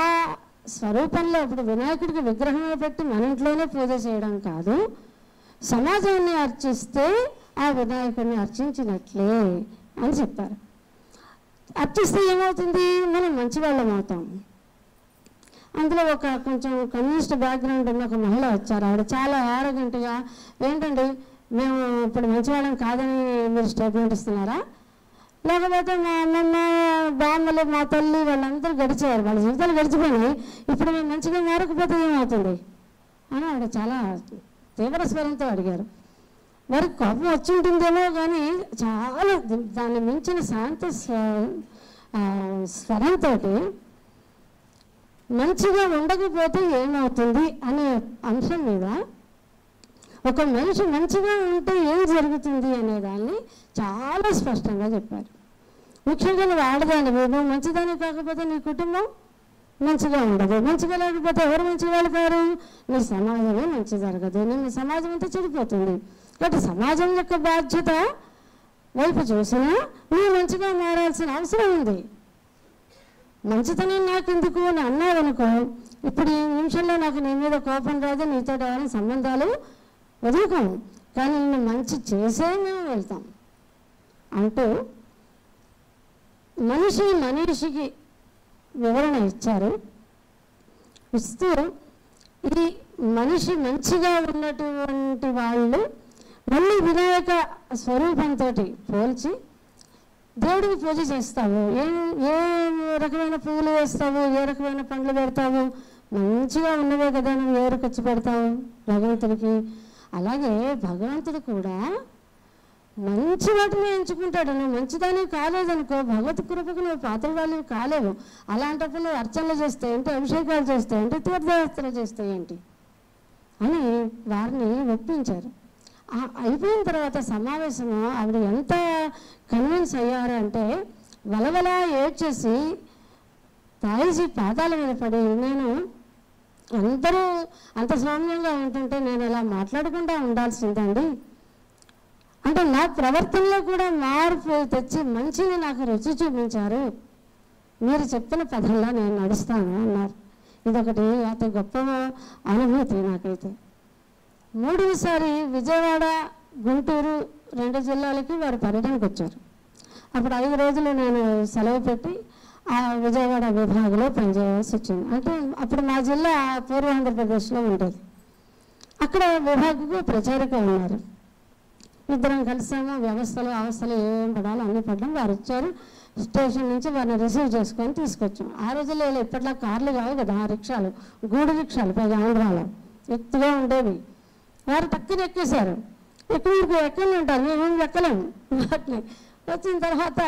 స్వరూపంలో ఇప్పుడు వినాయకుడికి విగ్రహంలో పెట్టి మన ఇంట్లోనే పూజ చేయడం కాదు, సమాజాన్ని అర్చిస్తే ఆ వినాయకుడిని అర్చించినట్లే అని చెప్పారు. అర్చిస్తే ఏమవుతుంది, మనం మంచివాళ్ళం అవుతాం. అందులో ఒక కొంచెం కమ్యూనిస్ట్ బ్యాక్గ్రౌండ్ ఉన్న ఒక మహిళ వచ్చారు. ఆవిడ చాలా ఆరోగ్యంగా, ఏంటండి మేము ఇప్పుడు మంచివాళ్ళం కాదని మీరు స్టేట్మెంట్ ఇస్తున్నారా, లేకపోతే మా అమ్మమ్మ, బామ్మలు, మా తల్లి వాళ్ళందరూ గడిచేవారు, వాళ్ళ జీవితాలు గడిచిపోయినాయి, ఇప్పుడు మేము మంచిగా మారకపోతే ఏమవుతుంది అని ఆవిడ చాలా తీవ్ర స్వరంతో అడిగారు. వారికి కోపం వచ్చి ఉంటుందేమో కానీ చాలా దాన్ని మించిన శాంత స్వరంతో మంచిగా ఉండకపోతే ఏమవుతుంది అనే అంశం మీద, ఒక మనిషి మంచిగా ఉంటే ఏం జరుగుతుంది అనే దాన్ని చాలా స్పష్టంగా చెప్పారు. ముఖ్యంగా నువ్వు ఆడదాని, నువ్వు మంచిదాని కాకపోతే నీ కుటుంబం మంచిగా ఉండదు, మంచిగా లేకపోతే ఎవరు మంచి వాళ్ళు కారు, నీ సమాజమే మంచి జరగదు, నీ సమాజం అంతా చెడిపోతుంది. కాబట్టి సమాజం యొక్క బాధ్యత వైపు చూసినా నువ్వు మంచిగా మారాల్సిన అవసరం ఉంది. మంచితనం నాకు ఎందుకు అని అన్నావనుకో, ఇప్పుడు ఈ నిమిషంలో నాకు నీ మీద కోపం రాదు, నీతో ఎవరైనా సంబంధాలు వదులుకోము, కానీ నిన్ను మంచి చేసే మేము వెళ్తాం అంటూ మనిషికి వివరణ ఇచ్చారు. ఇస్తూ ఈ మనిషి మంచిగా ఉన్నటువంటి వాళ్ళు మళ్ళీ వినాయక స్వరూపంతో పోల్చి, దేవుడికి పూజ చేస్తావు, ఏ రకమైన పువ్వులు వేస్తావు, ఏ రకమైన పండ్లు పెడతావు, మంచిగా ఉన్నవే కదా నువ్వు ఎవరు ఖర్చు పెడతావు భగవంతుడికి. అలాగే భగవంతుడు కూడా మంచి వాటిని ఎంచుకుంటాడు. నువ్వు మంచిదాన్ని కాలేదనుకో భగవత్ కృపకు నువ్వు పాత్రవాళ్ళు కాలేవు. అలాంటప్పుడు నువ్వు అర్చనలు చేస్తాయంటే, అభిషేకాలు చేస్తాయంటే, తీర్థయాత్రలు చేస్తాయేంటి అని వారిని ఒప్పించారు. అయిపోయిన తర్వాత సమావేశము ఆవిడ ఎంత కన్విన్స్ అయ్యారు అంటే వలవలా ఏడ్చేసి తాయిజీ పాదాల మీద పడి, నేను అందరూ అంత సౌమ్యంగా ఉంటుంటే నేను ఇలా మాట్లాడకుండా ఉండాల్సిందండి, అంటే నా ప్రవర్తనలో కూడా మార్పు తెచ్చి మంచిని నాకు రుచి చూపించారు, మీరు చెప్పిన పదంలో నేను నడుస్తాను అన్నారు. ఇదొకటి అతి గొప్ప అనుభూతి నాకైతే. మూడవసారి విజయవాడ గుంటూరు 2 జిల్లాలకి వారు పర్యటనకు వచ్చారు. అప్పుడు 5 రోజులు నేను సెలవు పెట్టి ఆ విజయవాడ విభాగంలో పనిచేయాల్సి వచ్చింది. అంటే అప్పుడు మా జిల్లా పూర్వ ఆంధ్రప్రదేశ్లో ఉండేది. అక్కడ విభాగకు ప్రచారిక ఉన్నారు. ఇద్దరం కలిసాము. వ్యవస్థలు అవస్థలు ఏమేమి పడాలో అన్నీ పడ్డాం. వారు వచ్చారు. స్టేషన్ నుంచి వారిని రిసీవ్ చేసుకొని తీసుకొచ్చాం. ఆ రోజుల్లో ఇప్పట్లో కార్లు కావు కదా, రిక్షాలు, గూడు రిక్షాలు, పైగా ఆంధ్రాలో ఎత్తుగా ఉండేవి. వారు పక్కన ఎక్కేశారు. ఎక్కడి ఉంటారు, మేము ఎక్కలేము. వాటిని వచ్చిన తర్వాత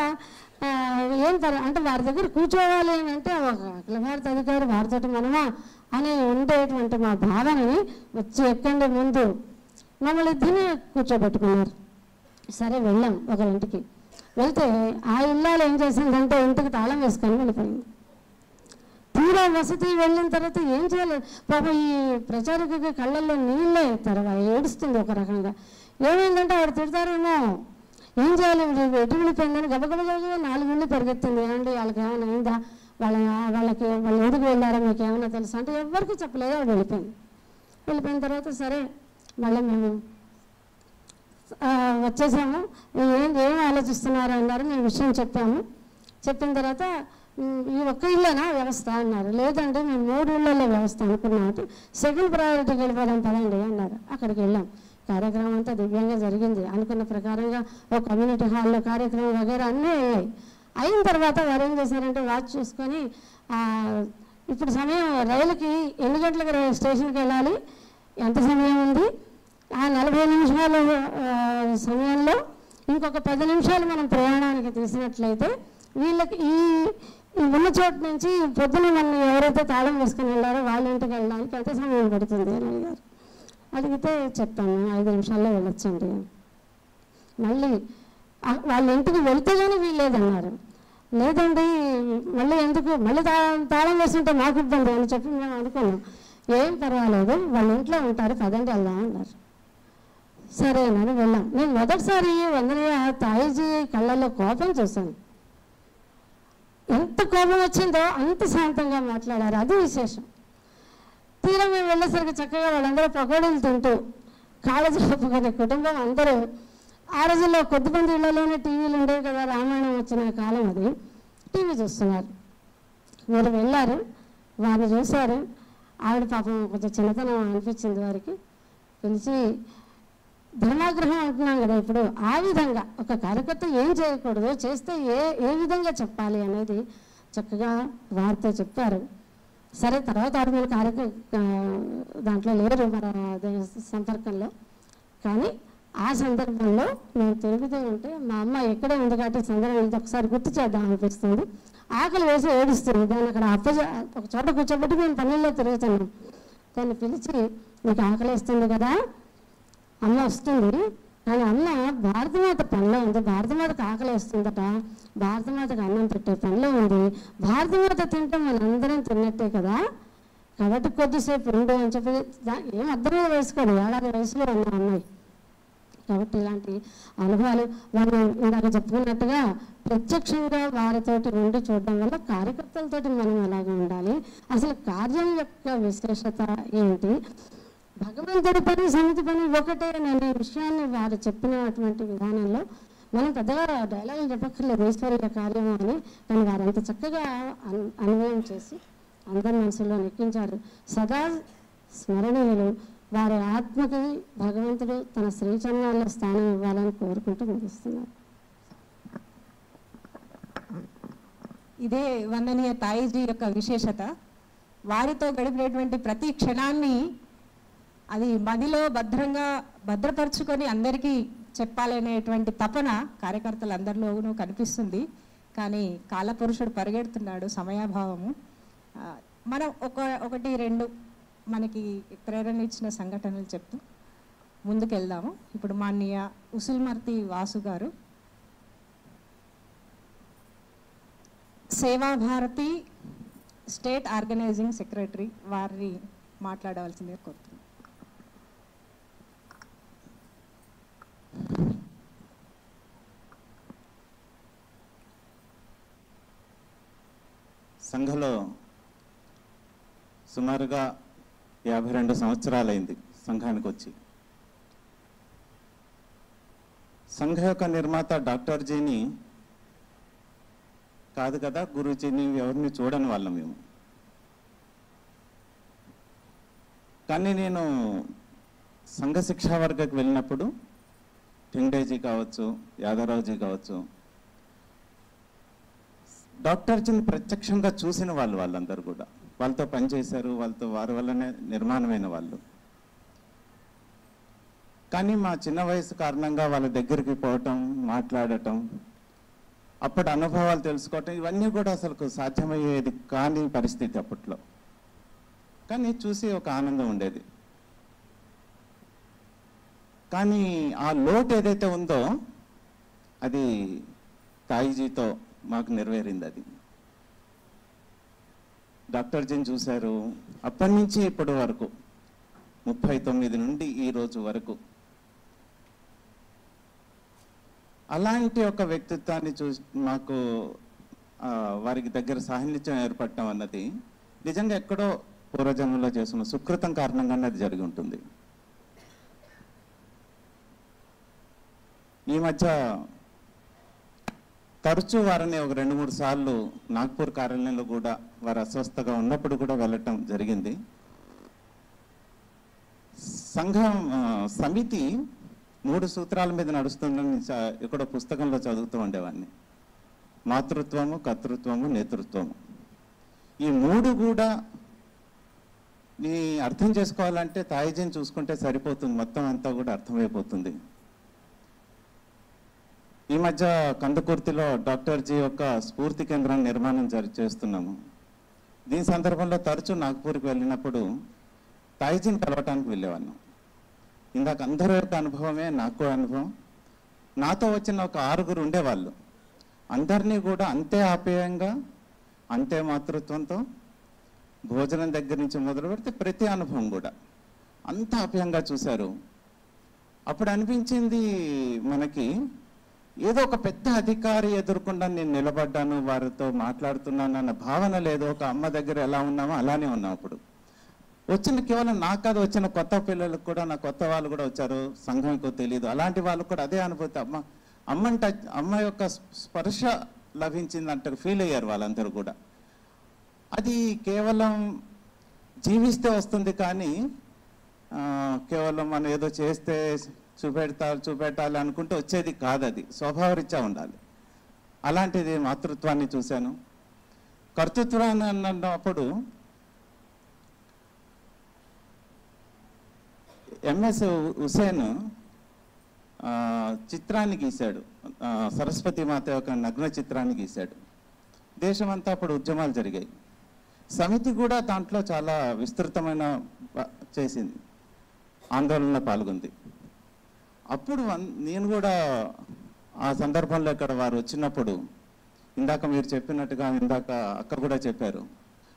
ఏం అంటే వారి దగ్గర కూర్చోవాలి అని అంటే ఒక అఖిల భారత అధికారి వారితో మనమా అని ఉండేటువంటి మా భావనని వచ్చి ఎక్కండి ముందు మమ్మల్ని ఇద్దరిని కూర్చోబెట్టుకున్నారు. సరే వెళ్ళాం ఒక ఇంటికి. వెళ్తే ఆ ఇల్లాలు ఏం చేసిందంటే ఇంటికి తాళం వేసుకొని వెళ్ళిపోయింది. తీరా వసతి వెళ్ళిన తర్వాత ఏం చేయాలి పాప, ఈ ప్రచారకుకి కళ్ళల్లో నీళ్ళే తర్వాత ఏడుస్తుంది ఒక రకంగా. ఏమైందంటే ఆవిడ తిడతారేమో, ఏం చేయాలి ఎటు వెళ్ళిపోయిందని గబగబగా 4 ఇళ్ళు పరిగెత్తింది. ఏమండి వాళ్ళకి ఏమైనా అయిందా, వాళ్ళకి వాళ్ళు ఎందుకు వెళ్ళారో మీకు ఏమైనా తెలుసా అంటే ఎవరికి చెప్పలేదు. ఆవిడ వెళ్ళిపోయిన తర్వాత సరే మళ్ళీ మేము వచ్చేసాము. ఏం ఆలోచిస్తున్నారు అన్నారు. మేము విషయం చెప్పాము. చెప్పిన తర్వాత ఈ ఒక్క ఇల్లేనా వ్యవస్థ అన్నారు. లేదంటే మేము 3 ఇళ్ళల్లో వ్యవస్థ అనుకున్నాము. సెకండ్ ప్రయారిటీకి వెళ్ళిపోదాం పదండి అన్నారు. అక్కడికి వెళ్ళాం. కార్యక్రమం అంతా దివ్యంగా జరిగింది. అనుకున్న ప్రకారంగా ఒక కమ్యూనిటీ హాల్లో కార్యక్రమం వగేరా అన్నీ వెళ్ళాయి. అయిన తర్వాత వారు ఏం చేశారంటే వాచ్ చూసుకొని ఇప్పుడు సమయం రైలుకి ఎన్ని గంటలకు స్టేషన్కి వెళ్ళాలి, ఎంత సమయం ఉంది, ఆ 40 నిమిషాల సమయంలో ఇంకొక 10 నిమిషాలు మనం ప్రయాణానికి తీసినట్లయితే వీళ్ళకి ఈ ఉన్న చోటు నుంచి పొద్దున మనం ఎవరైతే తాళం వేసుకుని వెళ్ళారో వాళ్ళ ఇంటికి వెళ్ళడానికి ఎంత సమయం పడుతుంది అని అడిగారు. అడిగితే చెప్పాను 5 నిమిషాల్లో వెళ్ళొచ్చండి. మళ్ళీ వాళ్ళ ఇంటికి వెళ్తే కానీ వీల్లేదన్నారు. లేదండి మళ్ళీ ఎందుకు, మళ్ళీ తాళం వేస్తుంటే మాకు ఇబ్బంది అని చెప్పి మేము అనుకున్నాం. ఏం పర్వాలేదు వాళ్ళ ఇంట్లో ఉంటారు పదండి వెళ్దాం అన్నారు. సరేనని వెళ్ళాం. నేను మొదటిసారి వందనయ్య తాయిజీ కళ్ళల్లో కోపం చూశాను. ఎంత కోపం వచ్చిందో అంత శాంతంగా మాట్లాడారు. అది విశేషం. తీరా మేము వెళ్ళేసరికి చక్కగా వాళ్ళందరూ పకోడీలు తింటూ కాళ్ళ చెప్పుకునే కుటుంబం అందరూ. ఆ రోజుల్లో కొద్దిమంది ఇళ్లలోనే టీవీలు ఉండేవి కదా, రామాయణం వచ్చిన కాలం అది. టీవీ చూస్తున్నారు. మీరు వెళ్ళారు, వారిని చూశారు. ఆవిడ పాపం కొంచెం చిన్నతనం అనిపించింది వారికి. పిలిచి ధర్మాగ్రహం అంటున్నాం కదా ఇప్పుడు, ఆ విధంగా ఒక కార్యకర్త ఏం చేయకూడదు, చేస్తే ఏ విధంగా చెప్పాలి అనేది చక్కగా వారితో చెప్పారు. సరే తర్వాత ఆవిడ దాంట్లో లేరు మన సంపర్కంలో. కానీ ఆ సందర్భంలో మేము తిరుగుతూ ఉంటే మా అమ్మ ఎక్కడే ఉంది కాబట్టి సందర్భం ఇది ఒకసారి గుర్తు చేద్దాం అనిపిస్తుంది. ఆకలి వేసి ఏడుస్తుంది. దాన్ని అక్కడ ఒక చోట కూర్చోబెట్టి మేము పనుల్లో తిరుగుతున్నాం. దాన్ని పిలిచి మీకు ఆకలి వేస్తుంది కదా, అమ్మ వస్తుంది కానీ అమ్మ భారతమాత పనిలో ఉంది, భారతమాతకు ఆకలి వేస్తుందట, భారతమాతకు అన్నం పెట్టే పనిలో ఉంది, భారతమాత తింటే మనందరం తిన్నట్టే కదా, కాబట్టి కొద్దిసేపు ఉండు అని చెప్పి ఏం అర్థమే వేసుకోడు. 7 వయసులో ఉన్న అమ్మాయి. కాబట్టి ఇలాంటి అనుభవాలు మనం ఇందాక చెప్పుకున్నట్టుగా ప్రత్యక్షంగా వారితోటి ఉండి చూడడం వల్ల కార్యకర్తలతోటి మనం ఎలాగ ఉండాలి, అసలు కార్యం యొక్క విశేషత ఏంటి, భగవంతుడి పని సమితి పని ఒకటే అనే విషయాన్ని వారు చెప్పినటువంటి విధానంలో మనం పెద్దగా డైలాగులు చెప్పక్కర్లేదు ఈశ్వరీయ కార్యము అని. కానీ వారు అంత చక్కగా అన్వయం చేసి అందరి మనసులో నెక్కించారు. సదా స్మరణీయులు. వారి ఆత్మకి భగవంతుడు తన శ్రీచరణాల్లో స్థానం ఇవ్వాలని కోరుకుంటూ ముగిస్తున్నారు. ఇదే వందనీయ తాయిజీ యొక్క విశేషత. వారితో గడిపినటువంటి ప్రతి క్షణాన్ని అది మదిలో భద్రపరుచుకొని అందరికీ చెప్పాలనేటువంటి తపన కార్యకర్తలందరిలోనూ కనిపిస్తుంది. కానీ కాలపురుషుడు పరిగెడుతున్నాడు, సమయాభావము. మనం ఒకటి రెండు మనకి ప్రేరణ ఇచ్చిన సంఘటనలు చెప్తూ ముందుకెళ్దాము. ఇప్పుడు మాన్య ఉసుల్మర్తి వాసు గారు సేవాభారతి స్టేట్ ఆర్గనైజింగ్ సెక్రటరీ వారిని మాట్లాడవలసిందిగా కోరుతున్నాను. సంఘంలో సుమారుగా 52 సంవత్సరాలైంది సంఘానికి వచ్చి. సంఘ యొక్క నిర్మాత డాక్టర్ జీని కాదు కదా, గురూజీని ఎవరిని చూడని వాళ్ళం మేము. కానీ నేను సంఘ శిక్షా వర్గకు వెళ్ళినప్పుడు ఠింగ్డేజీ కావచ్చు, యాదవరావుజీ కావచ్చు, డాక్టర్ జీని ప్రత్యక్షంగా చూసిన వాళ్ళందరూ కూడా వాళ్ళతో పనిచేశారు, వారి వల్లనే నిర్మాణమైన వాళ్ళు. కానీ మా చిన్న వయసు కారణంగా వాళ్ళ దగ్గరికి పోవటం, మాట్లాడటం, అప్పటి అనుభవాలు తెలుసుకోవటం, ఇవన్నీ కూడా అసలు సాధ్యమయ్యేది కాని పరిస్థితి అప్పట్లో. కానీ చూసి ఒక ఆనందం ఉండేది. కానీ ఆ లోటు ఏదైతే ఉందో అది తాయిజీతో మాకు నెరవేరింది. అది డాక్టర్ జీని చూశారు. అప్పటి నుంచి ఇప్పటి వరకు 39 నుండి ఈ రోజు వరకు అలాంటి ఒక వ్యక్తిత్వాన్ని చూసి మాకు వారికి దగ్గర సాన్నిధ్యం ఏర్పడటం అన్నది నిజంగా ఎక్కడో పూర్వజన్మలో చేసిన సుకృతం కారణంగానే అది జరిగి ఉంటుంది. ఈ మధ్య తరచూ వారిని ఒక 2-3 సార్లు నాగ్పూర్ కార్యాలయంలో కూడా వారు అస్వస్థగా ఉన్నప్పుడు కూడా వెళ్ళటం జరిగింది. సంఘం సమితి 3 సూత్రాల మీద నడుస్తుందని ఇక్కడ పుస్తకంలో చదువుతూ ఉండేవాడిని. మాతృత్వము, కర్తృత్వము, నేతృత్వము. ఈ 3 కూడా నీ అర్థం చేసుకోవాలంటే తాయిజీని చూసుకుంటే సరిపోతుంది, మొత్తం అంతా కూడా అర్థమైపోతుంది. ఈ మధ్య కందుకుర్తిలో డాక్టర్ జీ యొక్క స్ఫూర్తి కేంద్రాన్ని నిర్మాణం చేస్తున్నాము. దీని సందర్భంలో తరచూ నాగ్పూర్కి వెళ్ళినప్పుడు తాయిజీని కలవటానికి వెళ్ళేవాళ్ళం. ఇందాక అందరి యొక్క అనుభవమే నాకు అనుభవం. నాతో వచ్చిన ఒక 6గురు ఉండేవాళ్ళు. అందరినీ కూడా అంతే ఆప్యాయంగా, అంతే మాతృత్వంతో, భోజనం దగ్గర నుంచి మొదలు పెడితే ప్రతి అనుభవం కూడా అంత ఆప్యాయంగా చూశారు. అప్పుడు అనిపించింది మనకి ఏదో ఒక పెద్ద అధికారి ఎదుర్కొండా నేను నిలబడ్డాను, వారితో మాట్లాడుతున్నాను అన్న భావన లేదు. ఒక అమ్మ దగ్గర ఎలా ఉన్నామో అలానే ఉన్నాం. అప్పుడు వచ్చిన కేవలం నాకు కాదు, వచ్చిన కొత్త పిల్లలకు కూడా, నా కొత్త వాళ్ళు కూడా వచ్చారు, సంఘంకు తెలియదు, అలాంటి వాళ్ళకు కూడా అదే అనుభూతి. అమ్మ యొక్క స్పర్శ లభించిందంటే ఫీల్ అయ్యారు వాళ్ళందరూ కూడా. అది కేవలం జీవిస్తే వస్తుంది, కానీ కేవలం మనం ఏదో చేస్తే చూపెట్టాలి అనుకుంటే వచ్చేది కాదు. అది స్వభావరీత్యా ఉండాలి. అలాంటిది మాతృత్వాన్ని చూశాను. కర్తృత్వాన్ని అన్నప్పుడు ఎంఎస్ హుసేన్ చిత్రాన్ని గీశాడు, సరస్వతి మాత యొక్క నగ్న చిత్రాన్ని గీశాడు. దేశమంతా అప్పుడు ఉద్యమాలు జరిగాయి. సమితి కూడా దాంట్లో చాలా విస్తృతమైన చేసింది, ఆందోళనలో పాల్గొంది. అప్పుడు నేను కూడా ఆ సందర్భంలో ఇక్కడ వారు వచ్చినప్పుడు ఇందాక మీరు చెప్పినట్టుగా, ఇందాక అక్క కూడా చెప్పారు,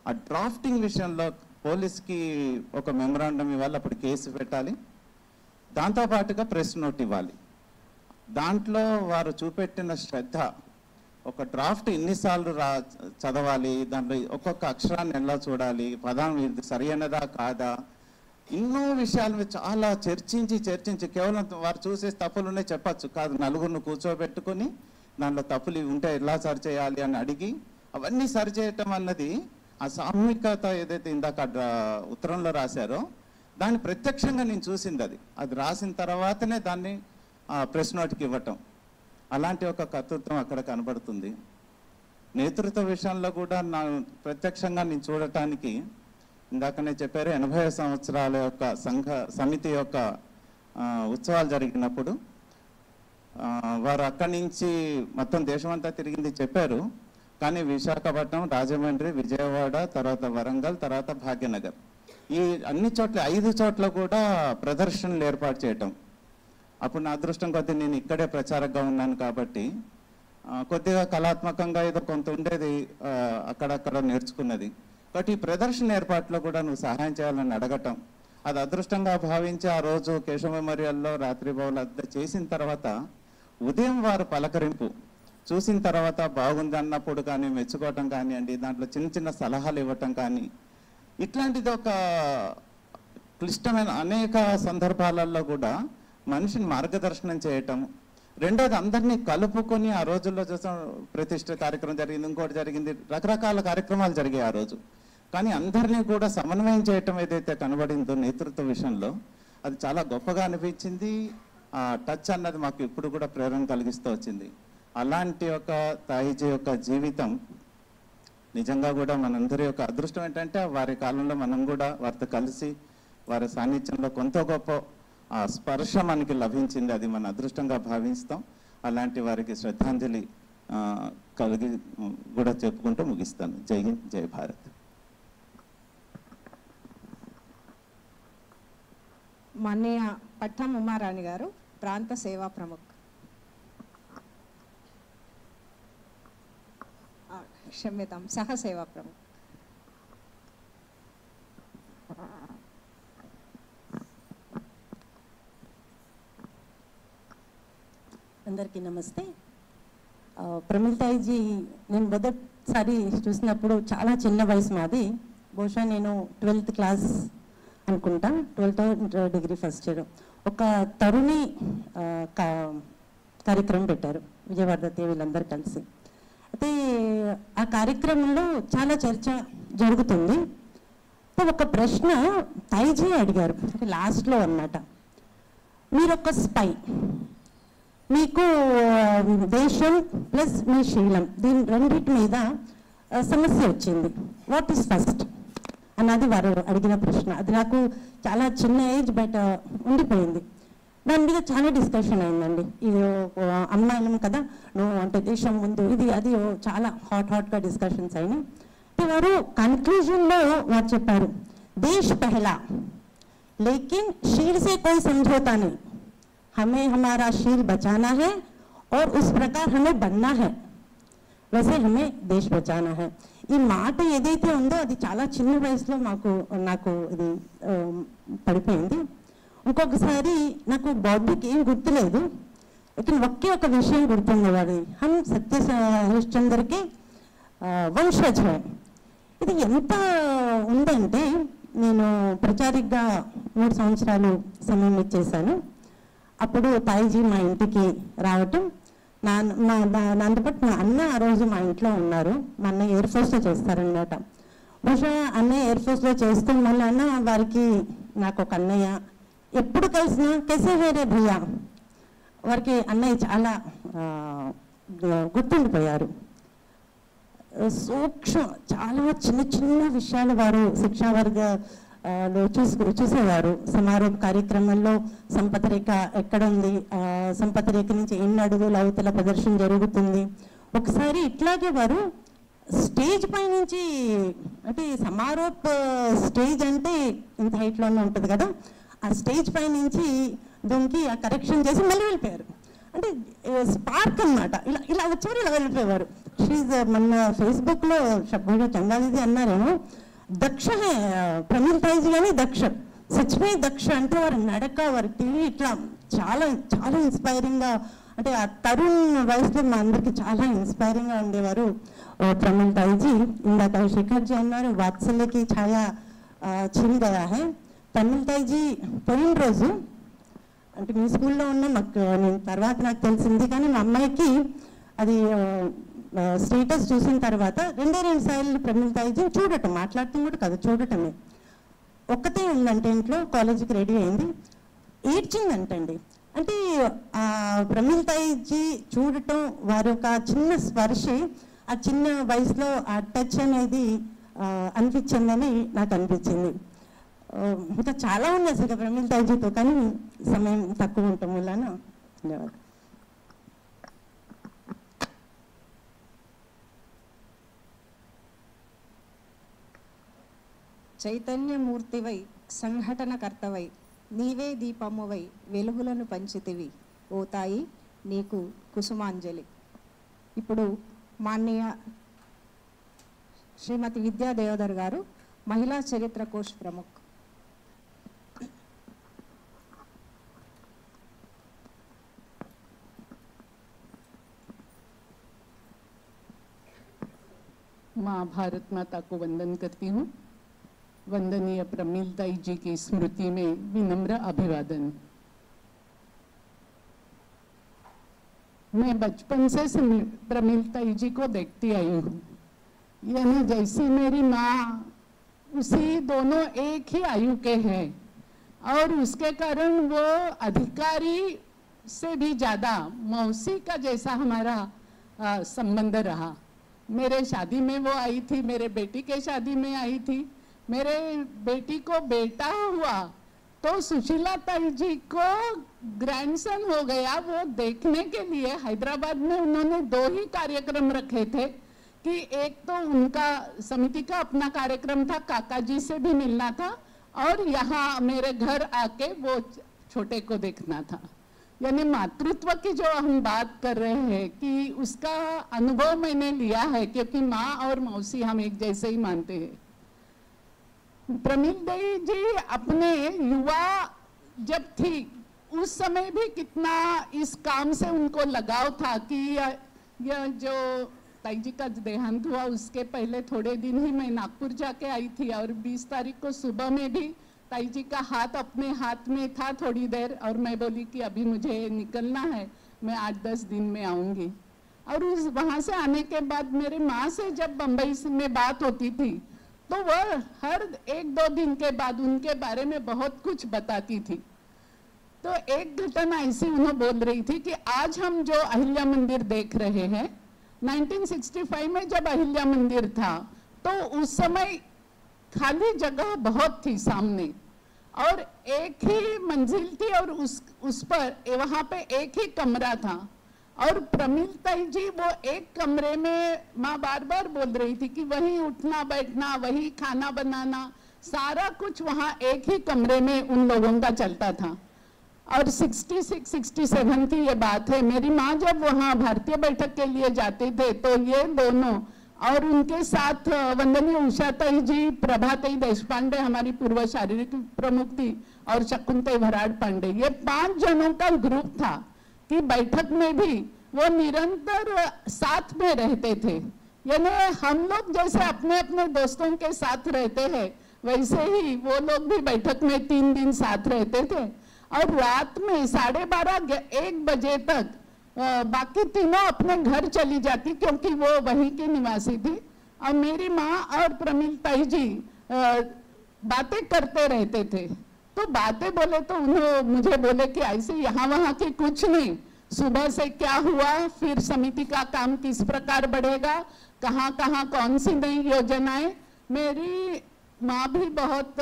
ఆ డ్రాఫ్టింగ్ విషయంలో పోలీస్కి ఒక మెమరాండం ఇవ్వాలి, అప్పుడు కేసు పెట్టాలి, దాంతోపాటుగా ప్రెస్ నోట్ ఇవ్వాలి. దాంట్లో వారు చూపెట్టిన శ్రద్ధ, ఒక డ్రాఫ్ట్ ఎన్నిసార్లు చదవాలి, దాంట్లో ఒక్కొక్క అక్షరాన్ని ఎలా చూడాలి, పదం ఇది సరైనదా కాదా, ఎన్నో విషయాలు చాలా చర్చించి కేవలం వారు చూసే తప్పులు ఉన్నాయి చెప్పచ్చు కాదు, నలుగురిని కూర్చోబెట్టుకొని దాంట్లో తప్పులు ఉంటే ఎలా సరిచేయాలి అని అడిగి అవన్నీ సరిచేయటం అన్నది ఆ సామూహికత ఏదైతే ఇందాక ఉత్తరంలో రాశారో దాన్ని ప్రత్యక్షంగా నేను చూసింది. అది రాసిన తర్వాతనే దాన్ని ప్రెస్ నోట్కి ఇవ్వటం, అలాంటి ఒక కర్తృత్వం అక్కడ కనబడుతుంది. నేతృత్వ విషయంలో కూడా ప్రత్యక్షంగా నేను చూడటానికి ఇందాకనే చెప్పారు 80 సంవత్సరాల యొక్క సమితి యొక్క ఉత్సవాలు జరిగినప్పుడు వారు అక్కడి నుంచి మొత్తం దేశమంతా తిరిగింది చెప్పారు. కానీ విశాఖపట్నం, రాజమండ్రి, విజయవాడ, తర్వాత వరంగల్, తర్వాత భాగ్యనగర్, ఈ అన్ని చోట్ల 5 చోట్ల కూడా ప్రదర్శనలు ఏర్పాటు చేయటం. అప్పుడు నా అదృష్టం కొద్దీ నేను ఇక్కడే ప్రచారకగా ఉన్నాను కాబట్టి కొద్దిగా కళాత్మకంగా ఏదో కొంత ఉండేది, అక్కడక్కడ నేర్చుకున్నది. కాబట్టి ఈ ప్రదర్శన ఏర్పాట్లో కూడా నువ్వు సహాయం చేయాలని అడగటం, అది అదృష్టంగా భావించి ఆ రోజు కేశవ మెమోరియల్లో రాత్రి బౌల్ చేసిన తర్వాత ఉదయం వారు పలకరింపు చూసిన తర్వాత బాగుంది అన్నప్పుడు కానీ మెచ్చుకోవటం కానివ్వండి, దాంట్లో చిన్న చిన్న సలహాలు ఇవ్వటం కానీ, ఇట్లాంటిది ఒక క్లిష్టమైన అనేక సందర్భాలలో కూడా మనిషిని మార్గదర్శనం చేయటం. రెండోది అందరినీ కలుపుకొని ఆ రోజుల్లో చూసాం, ప్రతిష్ఠ కార్యక్రమం జరిగింది, ఇంకోటి జరిగింది, రకరకాల కార్యక్రమాలు జరిగాయి ఆ రోజు. కానీ అందరినీ కూడా సమన్వయం చేయటం ఏదైతే కనబడిందో నేతృత్వ విషయంలో, అది చాలా గొప్పగా అనిపించింది. ఆ టచ్ అన్నది మాకు ఇప్పుడు కూడా ప్రేరణ కలిగిస్తూ వచ్చింది. అలాంటి ఒక తాయిజీ యొక్క జీవితం నిజంగా కూడా మనందరి యొక్క అదృష్టం. ఏంటంటే వారి కాలంలో మనం కూడా వారితో కలిసి వారి సాన్నిధ్యంలో కొంత గొప్ప ఆ స్పర్శ మనకి లభించింది, అది మన అదృష్టంగా భావిస్తాం. అలాంటి వారికి శ్రద్ధాంజలి కలిగి కూడా చెప్పుకుంటూ ముగిస్తాను. జై హింద్, జై భారత్. మాన్య పట్టం ఉమారాణి గారు, ప్రాంత సేవా ప్రముఖ్. క్షమ్యతాం, సహ సేవా ప్రముఖ్. అందరికీ నమస్తే. ప్రమిళతాయిజీ నేను మొదటిసారి చూసినప్పుడు చాలా చిన్న వయసు మాది, బహుశా నేను 12th క్లాస్ అనుకుంటా, 12th డిగ్రీ ఫస్ట్ ఇయర్. ఒక తరుణి కార్యక్రమం పెట్టారు విజయవర్ధతే వీళ్ళందరూ కలిసి. అయితే ఆ కార్యక్రమంలో చాలా చర్చ జరుగుతుంది. ఒక ప్రశ్న తాయిజీ అడిగారు లాస్ట్లో అన్నమాట. మీరు ఒక స్పై, మీకు దేశం ప్లస్ మీ శీలం, దీని రెండింటి మీద సమస్య వచ్చింది, వాట్ ఈస్ ఫస్ట్ అన్నది వారు అడిగిన ప్రశ్న. అది నాకు చాలా చిన్న ఏజ్ బట్ ఉండిపోయింది. దాని మీద చాలా డిస్కషన్ అయిందండి. ఇది అమ్మాయిలం కదా, నువ్వు అంటే దేశం ముందు, ఇది అది చాలా హాట్గా డిస్కషన్స్ అయినాయి. వారు కన్క్లూజన్లో వారు చెప్పారు, దేశ్ పెహలా లేకిన్ शील से कोई समझौता नहीं, हमें हमारा शील बचाना है और उस प्रकार हमें बनना है, वैसे हमें देश बचाना है. ఈ మాట ఏదైతే ఉందో అది చాలా చిన్న వయసులో నాకు ఇది పడిపోయింది. ఇంకొకసారి నాకు బాడీకి ఏం గుర్తులేదు, లేकिन ఒకే ఒక విషయం గుర్తుంది, అది హమ్ సత్య హరిశ్చంద్రకి వంశజ్ హై. ఇది ఎంత ఉందంటే, నేను ప్రచారికగా 3 సంవత్సరాలు సమయం ఇచ్చేసాను. అప్పుడు తాయిజీ మా ఇంటికి రావటం, దాంతోపాటు మా అన్న ఆ రోజు మా ఇంట్లో ఉన్నారు. మా అన్న ఎయిర్ ఫోర్స్లో చేస్తారనమాట. బహుశా అన్నయ్య ఎయిర్ ఫోర్స్లో చేస్తూ మళ్ళీ అన్న వారికి నాకు ఒక అన్నయ్య, ఎప్పుడు కలిసినా కెసే వేరే భయ్యా, వారికి అన్నయ్య చాలా గుర్తుండిపోయారు. సూక్ష్మ చాలా చిన్న చిన్న విషయాలు వారు శిక్షావర్గలో చూసేవారు. సమారోహ కార్యక్రమంలో సంపద రేఖ ఎక్కడ ఉంది, సంపద రేఖ నుంచి ఎన్ని అడుగుల అవతల ప్రదర్శన జరుగుతుంది. ఒకసారి ఇట్లాగే వారు స్టేజ్ పై నుంచి, అంటే సమారోహ స్టేజ్ అంటే ఇంత హైట్లోనే ఉంటుంది కదా, ఆ స్టేజ్ పై నుంచి దొంగి ఆ కరెక్షన్ చేసి మళ్ళీ వెళ్ళిపోయారు. అంటే స్పార్క్ అన్నమాట, ఇలా వచ్చారు, ఇలా వెళ్ళిపోయేవారు. షీజ్ మన ఫేస్బుక్లో బహుశా చందాదిది అన్నారేమో, దక్ష హే ప్రమిళతాయిజీ కానీ దక్ష, సచ్మే దక్ష. అంటే వారి నడక, వారి టీవీ ఇట్లా చాలా చాలా ఇన్స్పైరింగ్గా, అంటే ఆ తరుణ్ వయసులో మా అందరికి చాలా ఇన్స్పైరింగ్గా ఉండేవారు ప్రమిళతాయిజీ. ఇందాక శేఖర్జీ అన్నారు వాత్సల్యకి ఛాయా చిన్ గయా హై. ప్రమిళతాయిజీ పోయిన రోజు, అంటే మీ స్కూల్లో ఉన్న నేను తర్వాత నాకు తెలిసింది, కానీ మా అమ్మాయికి అది స్టేటస్ చూసిన తర్వాత 2 సార్లు ప్రమిళతాయిజీ చూడటం, మాట్లాడటం కూడా కాదు, చూడటమే. ఒక్కతే ఉందంటే ఇంట్లో, కాలేజీకి రెడీ అయింది, ఏడ్చిందంటండి. అంటే ఆ ప్రమిళతాయిజీ చూడటం, వారి ఒక చిన్న స్పర్శ, ఆ చిన్న వయసులో ఆ టచ్ అనేది అనిపించిందని నాకు అనిపించింది. ఇంకా చాలా ఉన్నాయి అసలు ప్రమీల తాయిజీతో, కానీ సమయం తక్కువ ఉండటం వలన ధన్యవాదాలు. చైతన్యమూర్తివై సంఘటనకర్తవై నీవే దీపమువై వెలుగులను పంచితివి ఓ తాయి నీకు కుసుమాంజలి. ఇప్పుడు మాన్య శ్రీమతి విద్యా దేవధర్ గారు మహిళా చరిత్ర కోష్ ప్రముఖ్. माँ भारत माता को वंदन करती हूँ। वंदनीय प्रमील ताई जी की स्मृति में विनम्र अभिवादन। मैं बचपन से प्रमील ताई जी को देखती आई हूँ, यानी जैसी मेरी माँ उसी दोनों एक ही आयु के हैं और उसके कारण वो अधिकारी से भी ज़्यादा मौसी का जैसा हमारा संबंध रहा। मेरे शादी में वो आई थी, मेरे बेटी के शादी में आई थी। मेरे बेटी को बेटा हुआ तो सुशीला ताई जी को ग्रैंडसन हो गया। वो देखने के लिए हैदराबाद में उन्होंने 2 ही कार्यक्रम रखे थे कि एक तो उनका समिति का अपना कार्यक्रम था, काका जी से भी मिलना था, और यहाँ मेरे घर आके वो छोटे को देखना था। यानी मातृत्व की जो हम बात कर रहे हैं कि उसका अनुभव मैंने लिया है, क्योंकि माँ और मौसी हम एक जैसे ही मानते हैं। प्रमील ताई जी अपने युवा जब थी उस समय भी कितना इस काम से उनको लगाव था कि यह जो ताई जी का देहांत हुआ उसके पहले थोड़े दिन ही मैं नागपुर जाके आई थी और 20 तारीख को सुबह में भी ताई जी का हाथ अपने हाथ में था थोड़ी देर, और मैं बोली कि अभी मुझे निकलना है, मैं 8-10 दिन में आऊँगी। और उस वहाँ से आने के बाद मेरे माँ से जब बम्बई में बात होती थी तो वह हर 1-2 दिन के बाद उनके बारे में बहुत कुछ बताती थी। तो एक घटना ऐसी उन्होंने बोल रही थी कि आज हम जो अहिल्या मंदिर देख रहे हैं, 1965 में जब अहिल्या मंदिर था तो उस समय खाली जगह बहुत थी सामने और एक ही मंजिल थी और उस पर वहाँ पे एक ही कमरा था। और प्रमील ताई जी वो एक कमरे में, माँ बार बार बोल रही थी कि वहीं उठना बैठना, वही खाना बनाना, सारा कुछ वहाँ एक ही कमरे में उन लोगों का चलता था। और 66-67 की ये बात है। मेरी माँ जब वहाँ भारतीय बैठक के लिए जाते थे तो ये दोनों और उनके साथ वंदनीय उषा ताई जी, प्रभा ताई देशपांडे हमारी पूर्व शारीरिक प्रमुख थी, और शकुंतई भराड़ पांडे, ये 5 जनों का ग्रुप था कि बैठक में भी वो निरंतर साथ में रहते थे। यानी हम लोग जैसे अपने अपने दोस्तों के साथ रहते हैं वैसे ही वो लोग भी बैठक में 3 दिन साथ रहते थे। और रात में 12:30-1 बजे तक बाकी तीनों अपने घर चली जाती क्योंकि वो वहीं की निवासी थी। और मेरी माँ और प्रमील ताई जी बातें करते रहते थे। तो बातें बोले तो उन्होंने मुझे बोले कि ऐसे यहाँ वहाँ की कुछ नहीं, सुबह से क्या हुआ, फिर समिति का काम किस प्रकार बढ़ेगा, कहाँ कहाँ कौन सी नई योजनाएं। मेरी माँ भी बहुत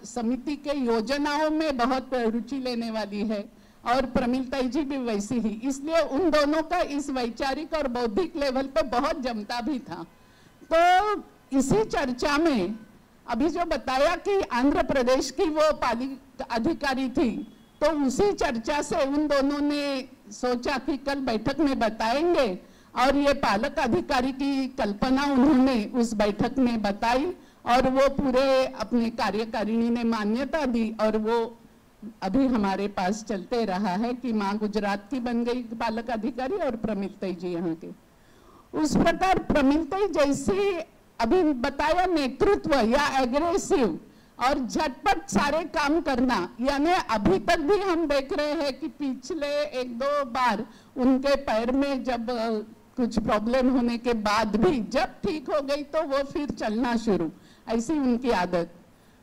समिति के योजनाओं में बहुत रुचि लेने वाली है और प्रमील ताई जी भी वैसी ही, इसलिए उन दोनों का इस वैचारिक और बौद्धिक लेवल पे बहुत जमता भी था। तो इसी चर्चा में अभी जो बताया कि आंध्र प्रदेश की वो पालिका अधिकारी थी, तो उसी चर्चा से उन दोनों ने सोचा कि कल बैठक में बताएंगे, और ये पालक अधिकारी की कल्पना उन्होंने उस बैठक में बताई और वो पूरे अपने कार्यकारिणी ने मान्यता दी और वो अभी हमारे पास चलते रहा है कि माँ गुजरात की बन गई पालक अधिकारी और प्रमील ताई जी यहाँ के। उस प्रकार प्रमील ताई जैसे अभी बताया नेतृत्व या एग्रेसिव और झटपट सारे काम करना, यानी अभी तक भी हम देख रहे हैं कि पिछले 1-2 बार उनके पैर में जब कुछ प्रॉब्लम होने के बाद भी जब ठीक हो गई तो वो फिर चलना शुरू, ऐसी उनकी आदत।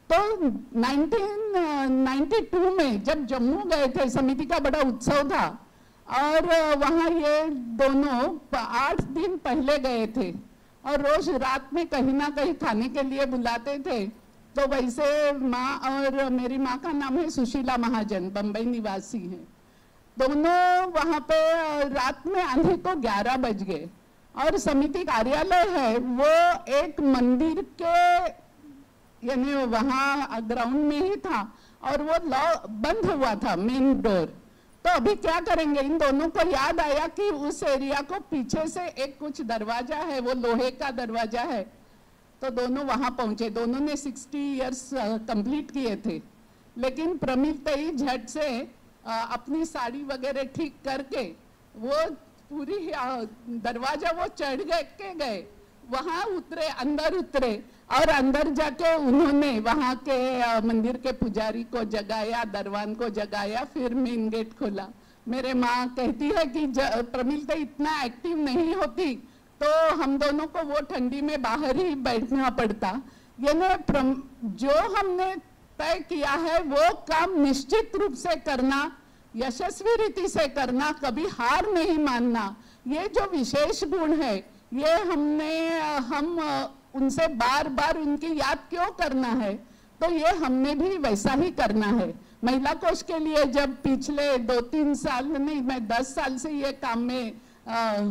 तो 1992 में जब जम्मू गए थे, समिति का बड़ा उत्सव था और वहाँ ये दोनों 8 दिन पहले गए थे और रोज रात में कहीं ना कहीं खाने के लिए बुलाते थे। तो वैसे माँ और मेरी माँ का नाम है सुशीला महाजन, बम्बई निवासी हैं। दोनों वहाँ पे रात में आने को 11 बज गए और समिति कार्यालय है वो एक मंदिर के यानी वहाँ ग्राउंड में ही था और वो बंद हुआ था मेन डोर। तो अभी क्या करेंगे, इन दोनों को याद आया कि उस एरिया को पीछे से एक कुछ दरवाजा है, वो लोहे का दरवाजा है। तो दोनों वहां पहुंचे। दोनों ने 60 इयर्स कंप्लीट किए थे, लेकिन प्रमिलताई झट से अपनी साड़ी वगैरह ठीक करके वो पूरी दरवाजा वो चढ़ गए वहां उतरे, अंदर उतरे और अंदर जाके उन्होंने वहां के मंदिर के पुजारी को जगाया, दरवान को जगाया, फिर मेन गेट खोला। मेरे माँ कहती है कि प्रमिलताई इतना एक्टिव नहीं होती तो हम दोनों को वो ठंडी में बाहर ही बैठना पड़ता। यानी जो हमने तय किया है वो काम निश्चित रूप से करना, यशस्वी रीति से करना, कभी हार नहीं मानना, ये जो विशेष गुण है ये हम उनसे बार बार उनकी याद क्यों करना है, तो ये हमने भी वैसा ही करना है। महिला कोष के लिए जब पिछले 2-3 साल नहीं, मैं 10 साल से ये काम में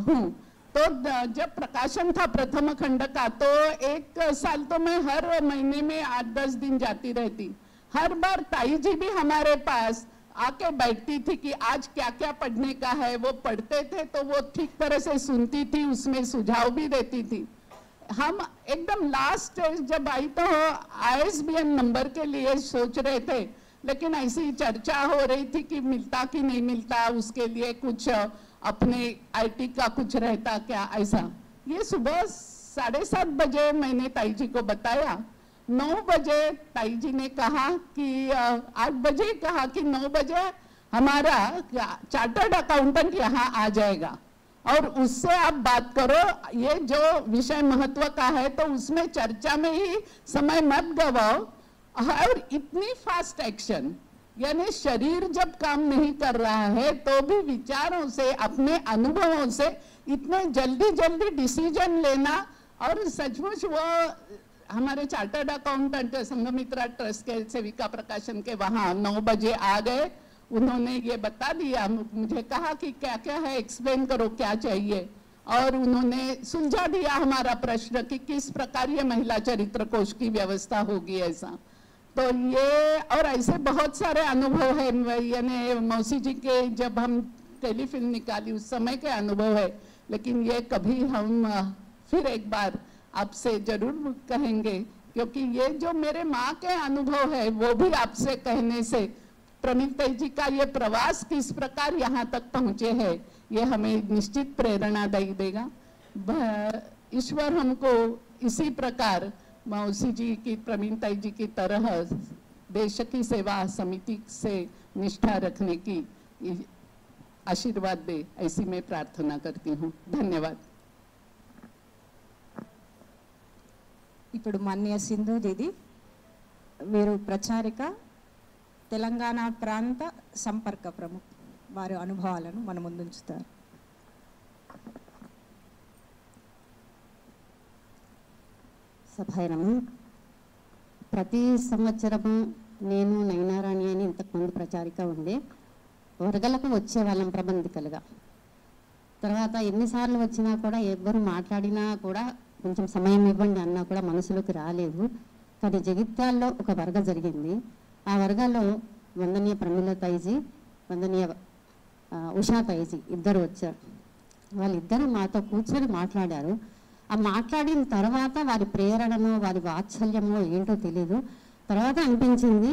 हूँ, तो जब प्रकाशन था प्रथम खंड का तो 1 साल तो मैं हर महीने में 8-10 दिन जाती रहती। हर बार ताई जी भी हमारे पास आके बैठती थी कि आज क्या क्या पढ़ने का है, वो पढ़ते थे तो वो ठीक तरह से सुनती थी, उसमें सुझाव भी देती थी। हम एकदम लास्ट स्टेज जब आई तो ISBN नंबर के लिए सोच रहे थे, लेकिन ऐसी चर्चा हो रही थी कि मिलता कि नहीं मिलता, उसके लिए कुछ अपने IT का कुछ रहता क्या, ऐसा। ये सुबह 7:30 बजे मैंने ताई जी को बताया। 9 बजे ताई जी ने कहा कि 8 बजे कहा कि 9 बजे हमारा चार्टर्ड अकाउंटेंट यहाँ आ जाएगा और उससे आप बात करो, ये जो विषय महत्व का है तो उसमें चर्चा में ही समय मत गवाओ। और इतनी फास्ट एक्शन, यानी शरीर जब काम नहीं कर रहा है तो भी विचारों से, अपने अनुभवों से इतने जल्दी जल्दी डिसीजन लेना। और सचमुच वो हमारे चार्टर्ड अकाउंटेंट संघमित्रा ट्रस्ट के सेविका प्रकाशन के वहाँ 9 बजे आ गए। उन्होंने ये बता दिया, मुझे कहा कि क्या क्या है, एक्सप्लेन करो क्या चाहिए, और उन्होंने सुलझा दिया हमारा प्रश्न कि किस प्रकार ये महिला चरित्र कोष की व्यवस्था होगी ऐसा। तो ये और ऐसे बहुत सारे अनुभव है, यानी मौसी जी के जब हम टेलीफिल्म निकाली उस समय के अनुभव है, लेकिन ये कभी हम फिर एक बार आपसे जरूर कहेंगे, क्योंकि ये जो मेरे माँ के अनुभव है वो भी आपसे कहने से प्रमिलताई जी का ये प्रवास किस प्रकार यहाँ तक पहुँचे है ये हमें निश्चित प्रेरणादायी देगा। ईश्वर हमको इसी प्रकार मौसी जी की, प्रमिलताई जी की तरह देश की सेवा समिति से निष्ठा रखने की आशीर्वाद दे, ऐसी मैं प्रार्थना करती हूँ। धन्यवाद। ఇప్పుడు మన్య సింధు దీది, వీరు ప్రచారిక, తెలంగాణ ప్రాంత సంపర్క ప్రముఖ, వారి అనుభవాలను మన ముందుంచుతారు. సభాయనము. ప్రతి సంవత్సరము నేను నయనారాణి అని ఇంతకుముందు ప్రచారిక ఉండే వరగలకు వచ్చేవాళ్ళం ప్రబంధికలుగా. తర్వాత ఎన్నిసార్లు వచ్చినా కూడా ఎవ్వరు మాట్లాడినా కూడా కొంచెం సమయం ఇవ్వండి అన్నా కూడా మనసులోకి రాలేదు. కానీ జగిత్యాల్లో ఒక వర్గ జరిగింది. ఆ వర్గలో వందనీయ ప్రమిలతాయిజీ, వందనీయ ఉషాతాయిజీ ఇద్దరు వచ్చారు. వాళ్ళిద్దరూ మాతో కూర్చొని మాట్లాడారు. ఆ మాట్లాడిన తర్వాత వారి ప్రేరణను, వారి వాత్సల్యమో ఏంటో తెలీదు. తర్వాత అనిపించింది,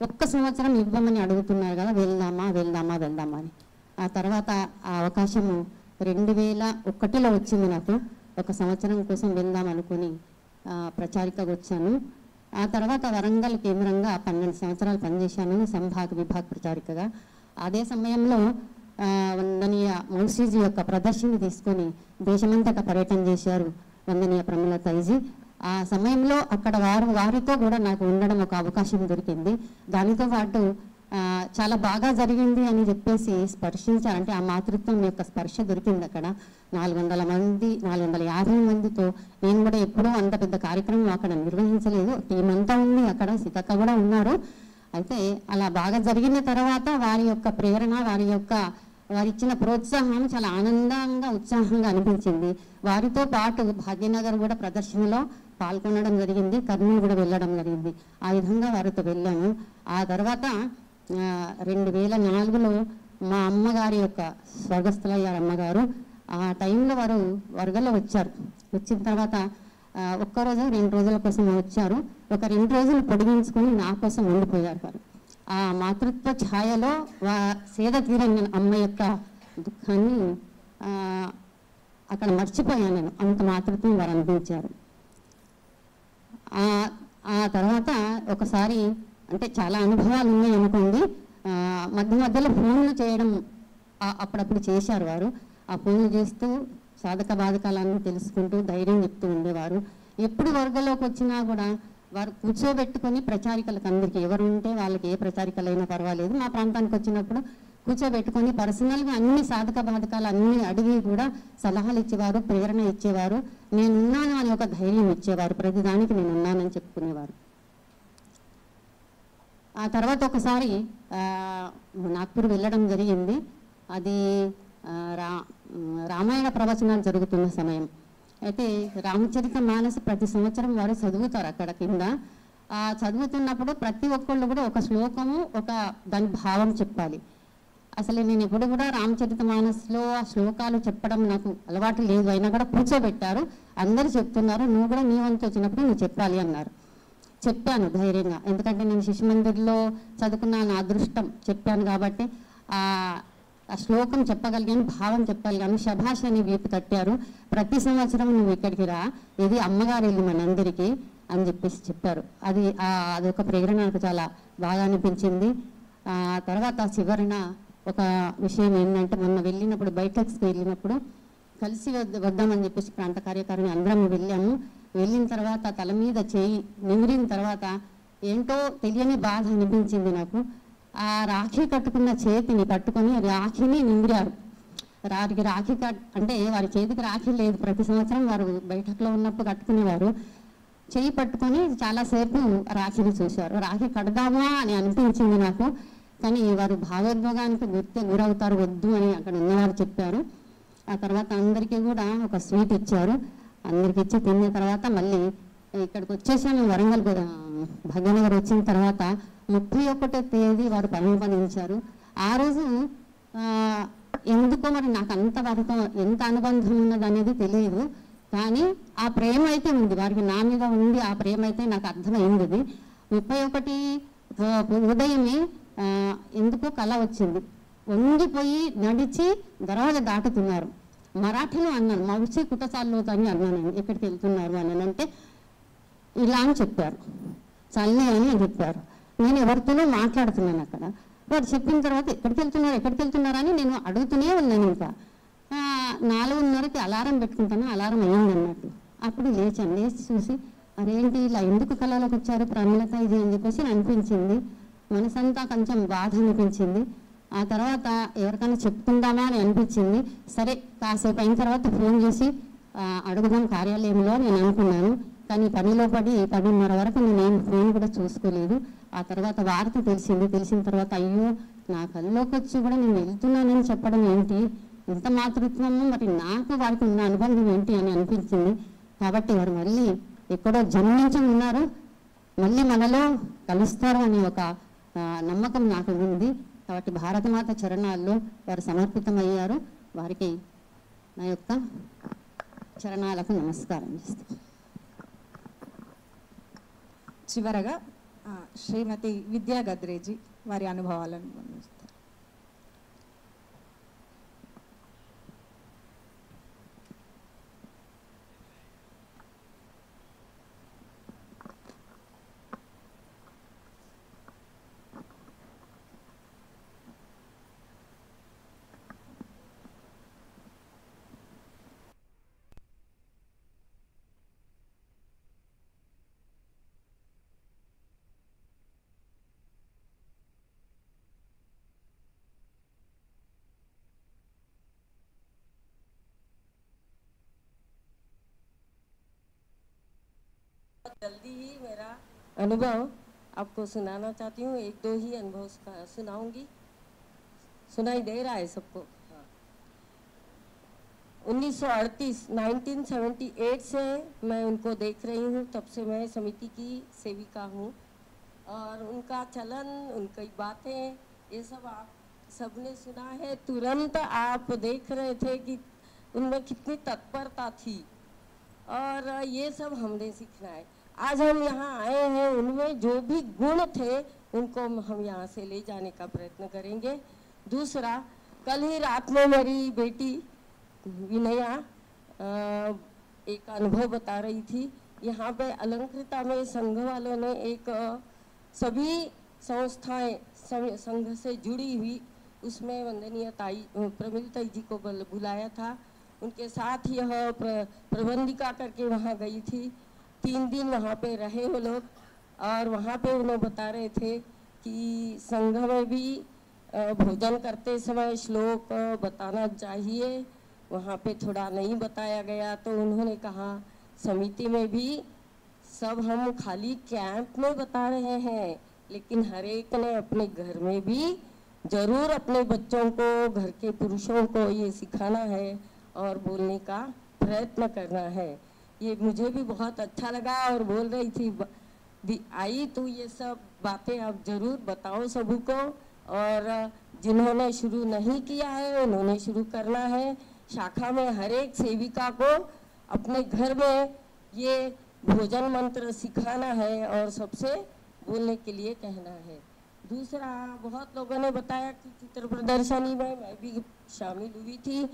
ఒక్క సంవత్సరం ఇవ్వమని అడుగుతున్నారు కదా, వెళ్దామా అని. ఆ తర్వాత ఆ అవకాశము 2001లో వచ్చింది నాకు. ఒక సంవత్సరం కోసం వెళ్దాం అనుకుని ప్రచారికగా వచ్చాను. ఆ తర్వాత వరంగల్ కేంద్రంగా 12 సంవత్సరాలు పనిచేశాను సంభాగ విభాగ ప్రచారికగా. అదే సమయంలో వందనీయ మౌసీజీ యొక్క ప్రదర్శన తీసుకొని దేశమంతటా పర్యటన చేశారు వందనీయ ప్రమిలతాయిజీ. ఆ సమయంలో అక్కడ వారితో కూడా నాకు ఉండడం ఒక అవకాశం దొరికింది. దానితో పాటు చాలా బాగా జరిగింది అని చెప్పేసి స్పర్శించారు. అంటే ఆ మాతృత్వం యొక్క స్పర్శ దొరికింది అక్కడ. 400 మంది 450 మందితో నేను కూడా ఎప్పుడూ అంత పెద్ద కార్యక్రమం అక్కడ నిర్వహించలేదు. టీం అంతా ఉంది అక్కడ, సీతక్క కూడా ఉన్నారు. అయితే అలా బాగా జరిగిన తర్వాత వారి యొక్క ప్రేరణ, వారి ఇచ్చిన ప్రోత్సాహం చాలా ఆనందంగా, ఉత్సాహంగా అనిపించింది. వారితో పాటు భాగ్యనగర్ కూడా ప్రదర్శనలో పాల్గొనడం జరిగింది, కర్నూలు కూడా వెళ్ళడం జరిగింది. ఆ విధంగా వారితో వెళ్ళాము. ఆ తర్వాత 2004లో మా అమ్మగారి యొక్క స్వర్గస్థులయ్యారు అమ్మగారు. ఆ టైంలో వారు వరగల్లో వచ్చారు. వచ్చిన తర్వాత ఒక్కరోజు 2 రోజుల కోసం వచ్చారు. ఒక 2 రోజులు పొడిగించుకొని నా కోసం ఉండిపోయారు వారు. ఆ మాతృత్వ ఛాయలో సేద తీరని అమ్మ యొక్క దుఃఖాన్ని అక్కడ మర్చిపోయాను నేను. అంత మాతృత్వం వారు అనిపించారు. ఆ తర్వాత ఒకసారి, అంటే చాలా అనుభవాలు ఉన్నాయి అనుకోండి, మధ్యలో ఫోన్లు చేయడం అప్పుడప్పుడు చేశారు వారు. ఆ ఫోన్లు చేస్తూ సాధక బాధకాలన్నీ తెలుసుకుంటూ ధైర్యం చెప్తూ ఉండేవారు. ఎప్పుడు వర్గంలోకి వచ్చినా కూడా వారు కూర్చోబెట్టుకొని ప్రచారికలకు, అందరికీ ఎవరు ఉంటే వాళ్ళకి ఏ ప్రచారికలైనా పర్వాలేదు, మా ప్రాంతానికి వచ్చినప్పుడు కూర్చోబెట్టుకొని పర్సనల్గా అన్ని సాధక బాధకాలు అన్నీ అడిగి కూడా సలహాలు ఇచ్చేవారు, ప్రేరణ ఇచ్చేవారు. నేనున్నాను అని ఒక ధైర్యం ఇచ్చేవారు. ప్రతిదానికి నేను ఉన్నానని చెప్పుకునేవారు. ఆ తర్వాత ఒకసారి నాగ్పూర్ వెళ్ళడం జరిగింది. అది రామాయణ ప్రవచనాలు జరుగుతున్న సమయం. అయితే రామచరిత మానస్ ప్రతి సంవత్సరం వారు చదువుతారు అక్కడ కింద. చదువుతున్నప్పుడు ప్రతి ఒక్కళ్ళు కూడా ఒక శ్లోకము, దాని భావం చెప్పాలి. అసలు నేను ఎప్పుడు కూడా రామచరిత మానస్లో ఆ శ్లోకాలు చెప్పడం నాకు అలవాటు లేదు. అయినా కూడా కూర్చోబెట్టారు. అందరూ చెప్తున్నారు, నువ్వు కూడా నీ వంతు వచ్చినప్పుడు నువ్వు చెప్పాలి అన్నారు. చెప్పాను ధైర్యంగా, ఎందుకంటే నేను శిశు మందిర్లో చదువుకున్న నా అదృష్టం. చెప్పాను కాబట్టి ఆ శ్లోకం చెప్పగలిగాను, భావం చెప్పగలిగాను. శభాష్ అని వీపు తట్టారు. ప్రతి సంవత్సరం నువ్వు ఇక్కడికి రా, ఇది అమ్మగారు ఇల్లు మనందరికీ అని చెప్పేసి చెప్పారు. అదొక ప్రేరణ నాకు చాలా బాగా అనిపించింది. తర్వాత చివరన ఒక విషయం ఏంటంటే, మొన్న వెళ్ళినప్పుడు బైటెక్స్కి వెళ్ళినప్పుడు కలిసి వద్దామని చెప్పేసి ప్రాంత కార్యకారిణి అందరం వెళ్ళాము. వెళ్ళిన తర్వాత తల మీద చేయి నిమిరిన తర్వాత ఏంటో తెలియని బాధ అనిపించింది నాకు. ఆ రాఖీ కట్టుకున్న చేతిని పట్టుకొని రాఖీని నిమిరారు. రాఖీ అంటే వారి చేతికి రాఖీ లేదు. ప్రతి సంవత్సరం వారు బయటలో ఉన్నప్పుడు కట్టుకునేవారు. చేయి పట్టుకొని చాలాసేపు రాఖీని చూశారు. రాఖీ కడదామా అని అనిపించింది నాకు. కానీ వారు భావోద్వేగానికి గురవుతారు, వద్దు అని అక్కడ ఉన్నవారు చెప్పారు. ఆ తర్వాత అందరికీ కూడా ఒక స్వీట్ ఇచ్చారు. అందరికి ఇచ్చి తిన్న తర్వాత మళ్ళీ ఇక్కడికి వచ్చేసాను. వరంగల్ భాగ్యనగర్ వచ్చిన తర్వాత 31వ తేదీ వారు పరమపదించారు. ఆ రోజు ఎందుకో మరి నాకు అంత వారితో ఎంత అనుబంధం ఉన్నది అనేది తెలియదు. కానీ ఆ ప్రేమ అయితే ఉంది, వారికి నా మీద ఉంది. ఆ ప్రేమ అయితే నాకు అర్థమైంది. 31 ఉదయమే ఎందుకో కళ వచ్చింది. వంగిపోయి నడిచి దర్వాజా దాటుతున్నారు. మరాఠీలో అన్నాను, మౌసి కుటసాల్లో అని అన్నాను. ఎక్కడికి వెళ్తున్నారు అని అంటే ఇలా అని చెప్పారు, చల్లి అని చెప్పారు. నేను ఎవరితోనో మాట్లాడుతున్నాను అక్కడ. వారు చెప్పిన తర్వాత ఎక్కడికి వెళ్తున్నారు అని నేను అడుగుతూనే ఉన్నాను. ఇంకా 4:30కి అలారం పెట్టుకుంటాను, అలారం అయ్యింది అన్నట్టు. అప్పుడు లేచాను. లేచి చూసి అదేంటి ఇలా ఎందుకు కళలోకి వచ్చారు ప్రమిళత ఇది అని చెప్పేసి అనిపించింది. మనసంతా కొంచెం బాధ అనిపించింది. ఆ తర్వాత ఎవరికైనా చెప్పుకుందామా అని అనిపించింది. సరే కాసేపు అయిన తర్వాత ఫోన్ చేసి అడుగుదాం కార్యాలయంలో నేను అనుకున్నాను. కానీ పనిలో పడి 10:30 వరకు నేను ఫోన్ కూడా చూసుకోలేదు. ఆ తర్వాత వార్త తెలిసిన తర్వాత అయ్యో నా కళ్ళలోకి వచ్చి కూడా నేను వెళ్తున్నానని చెప్పడం ఏంటి, ఇంత మాతృత్వము, మరి నాకు వారికి ఉన్న అనుబంధం ఏంటి అని అనిపించింది. కాబట్టి వారు మళ్ళీ ఎక్కడో జన్మించి ఉన్నారు, మళ్ళీ మనలో కలుస్తారు అనే ఒక నమ్మకం నాకు ఉంది. కాబట్టి భారతమాత చరణాల్లో వారు సమర్పితమయ్యారు. వారికి నా యొక్క చరణాలకు నమస్కారం చేస్తాను. చివరగా శ్రీమతి విద్యా గద్రేజీ వారి అనుభవాలను గమనిస్తారు. जल्दी ही मेरा अनुभव आपको सुनाना चाहती हूँ। एक दो ही अनुभव सुनाऊंगी। सुनाई दे रहा है सबको? 1978 से मैं उनको देख रही हूँ, तब से मैं समिति की सेविका हूँ और उनका चलन, उनकी बातें, ये सब आप सबने सुना है। तुरंत आप देख रहे थे कि उनमें कितनी तत्परता थी और ये सब हमने सीखना है। आज हम यहाँ आए हैं, उनमें जो भी गुण थे उनको हम यहाँ से ले जाने का प्रयत्न करेंगे। दूसरा, कल ही रात में मेरी बेटी विनया एक अनुभव बता रही थी। यहाँ पे अलंकृता में संघ वालों ने एक सभी संस्थाएं संघ से जुड़ी हुई, उसमें वंदनीय ताई प्रमिलता जी को बुलाया था। उनके साथ यह प्रबंधिका करके वहाँ गई थी। 3 दिन वहाँ पे रहे वो लोग और वहाँ पे उन्हें बता रहे थे कि संघ में भी भोजन करते समय श्लोक बताना चाहिए। वहाँ पे थोड़ा नहीं बताया गया तो उन्होंने कहा समिति में भी सब हम खाली कैंप में बता रहे हैं, लेकिन हर एक ने अपने घर में भी जरूर अपने बच्चों को, घर के पुरुषों को ये सिखाना है और बोलने का प्रयत्न करना है। ये मुझे भी बहुत अच्छा लगा और बोल रही थी आई तो ये सब बातें आप जरूर बताओ सबू को, और जिन्होंने शुरू नहीं किया है उन्होंने शुरू करना है। शाखा में हर एक सेविका को अपने घर में ये भोजन मंत्र सिखाना है और सबसे बोलने के लिए कहना है। दूसरा, बहुत लोगों ने बताया कि चित्र प्रदर्शनी में मैं भी शामिल हुई थी।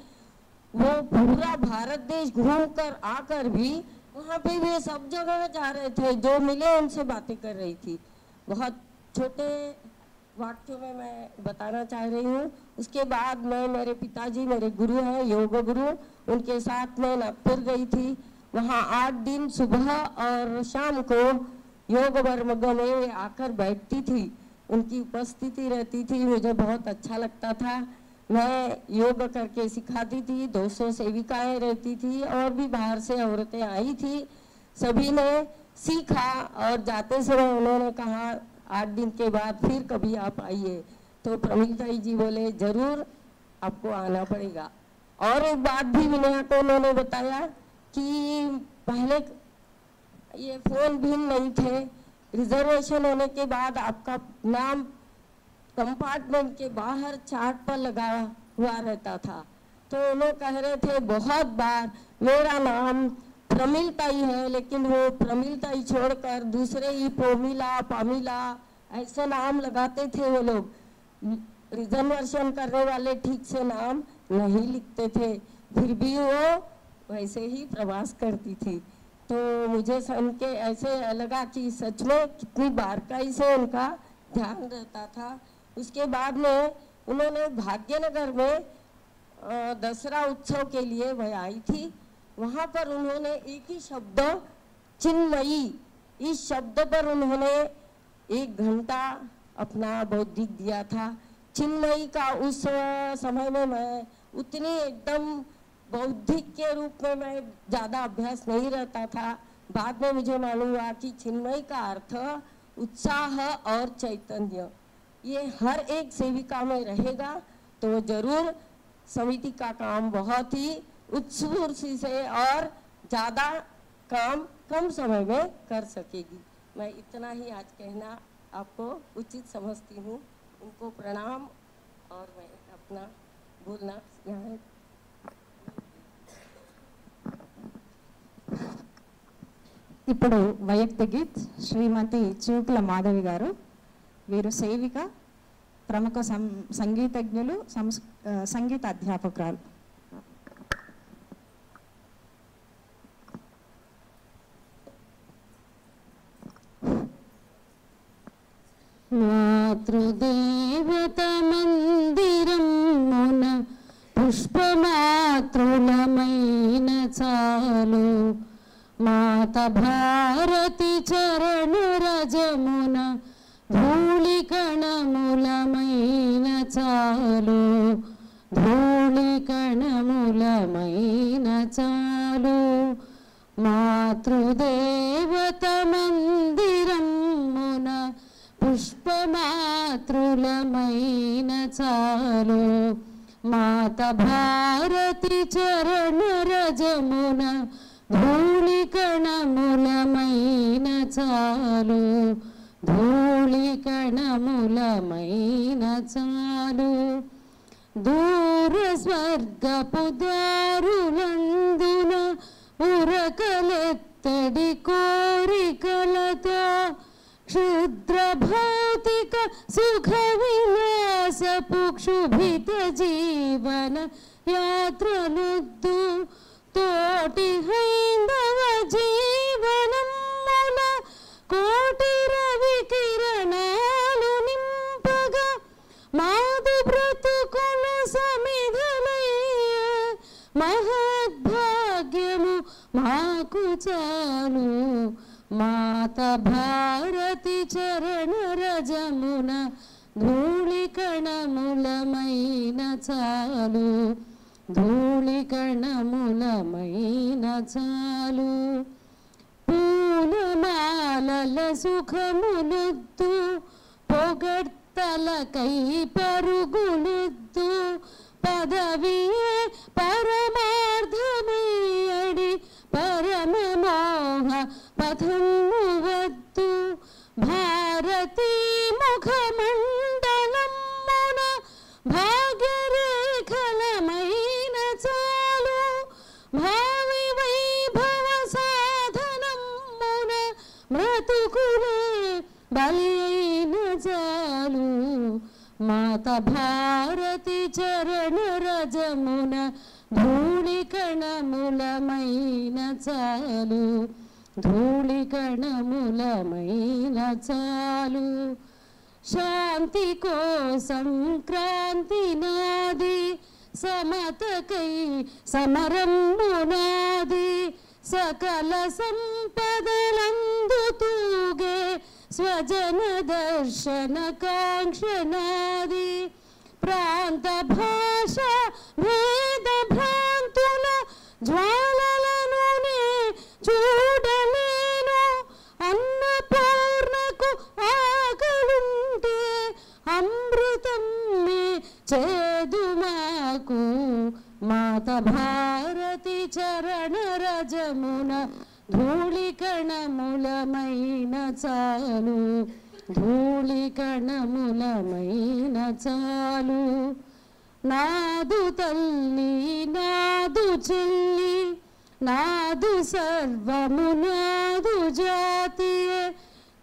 वो पूरा भारत देश घूमकर आकर भी वहाँ पे भी सब जगह जा रहे थे, जो मिले उनसे बातें कर रही थी। बहुत छोटे वाक्यों में मैं बताना चाह रही हूँ। उसके बाद मैं, मेरे पिताजी मेरे गुरु हैं, योग गुरु, उनके साथ में नागपुर गई थी। वहाँ 8 दिन सुबह और शाम को योग वर्ग में आकर बैठती थी, उनकी उपस्थिति रहती थी। मुझे बहुत अच्छा लगता था। मैं योग करके सिखाती थी। 200 सेविकाएं रहती थी और भी बाहर से औरतें आई थी। सभी ने सीखा और जाते समय उन्होंने कहा 8 दिन के बाद फिर कभी आप आइए। तो प्रमिलता जी बोले जरूर आपको आना पड़ेगा। और एक बात भी विनया को उन्होंने बताया कि पहले ये फोन भी नहीं थे, रिजर्वेशन होने के बाद आपका नाम कंपार्टमेंट के बाहर चार्ट पर लगा हुआ रहता था। तो उन्होंने कह रहे थे बहुत बार मेरा नाम प्रमिलता ही है, लेकिन वो प्रमिलता ही छोड़कर दूसरे ही पोमिला, पामिला ऐसे नाम लगाते थे। वो लोग रिजर्वेशन करने वाले ठीक से नाम नहीं लिखते थे, फिर भी वो वैसे ही प्रवास करती थी। तो मुझे सुन के ऐसे लगा कि सच में कितनी बारीकाई से उनका ध्यान रहता था। उसके बाद में उन्होंने भाग्यनगर में दसरा उत्सव के लिए वह आई थी। वहाँ पर उन्होंने एक ही शब्द चिन्मयी, इस शब्द पर उन्होंने 1 घंटा अपना बौद्धिक दिया था। चिन्मयी का उस समय में मैं उतनी एकदम बौद्धिक के रूप में मैं ज़्यादा अभ्यास नहीं रहता था। बाद में मुझे मालूम हुआ कि चिन्मयी का अर्थ उत्साह और चैतन्य, ये हर एक सेविका में रहेगा तो जरूर समिति का काम बहुत ही उत्स्फूर्ति से और ज़्यादा काम कम समय में कर सकेगी। मैं इतना ही आज कहना आपको उचित समझती हूँ। उनको प्रणाम और मैं अपना बोलना यहाँ ఇప్పుడు వైయక్తిక గీత్ శ్రీమతి చూపుల మాధవి గారు. వీరు సేవిక, ప్రముఖ సంగీతజ్ఞులు, సంగీత అధ్యాపకురాలు. మాతృదేవత మందిరం మున పుష్పమాతృలమైన చాలు, మాత భారతి చరణు రజమున ధూళి కణములమైన చాలు, ధూళి కణములమైన చాలు. మాతృదేవత మందిరమున పుష్పమాతృలమైన చాలు మాత భారతి చరణ రజమున ధూళి కణములమైన చాలు ధూళి కణములమైన చాలు దూర స్వర్గపు దారులందున ఉరకలెత్తడి కోరికలతో క్షుద్ర భౌతిక సుఖ విలాసపు క్షుభిత జీవన యాత్రలొద్దు తోటి హైందవ జీవనముల కోటి రవి కిరణాలు నింపగా మాదు బ్రతుకులు సమిధలయ్య మహద్భాగ్యము మాకు చాలు మాత భారతి చరణ రజమున ధూళి కణములమైన చాలు ధూళి కణములమైన చాలు పూలమాలల సుఖములొద్దు పొగడ్తలకై పరుగులొద్దు పదవియే పరమార్థమయ్యడి పరమమోహ పథము వద్దు భారతీ ముఖమండలమున భాగ్యరేఖలమైన చాలు భావి వైభవ సాధనమున మృతుకులే బలి అయిన చాలు మాత భారతి చరణ రజమున ధూళి కణములమైన చాలు ధూళి కణములమైన చాలు శాంతి కోసం క్రాంతి నాది సమతకై సమరమునాది సకల సంపదలందు తూగే స్వజన దర్శన కాంక్షనాది ప్రాంత భాష భేద భ్రాంతుల జ్వాలలను చూడలేను అన్నపూర్ణకు ఆకలుంటే అమృతం చేదు మాకు మాత భారతి చరణ రజమున ధూళి కణములమైన చాలు ధూళి కణములమైన చాలు నాదు తల్లి నాదు చెల్లి నాదు సర్వము నాదు జాతియే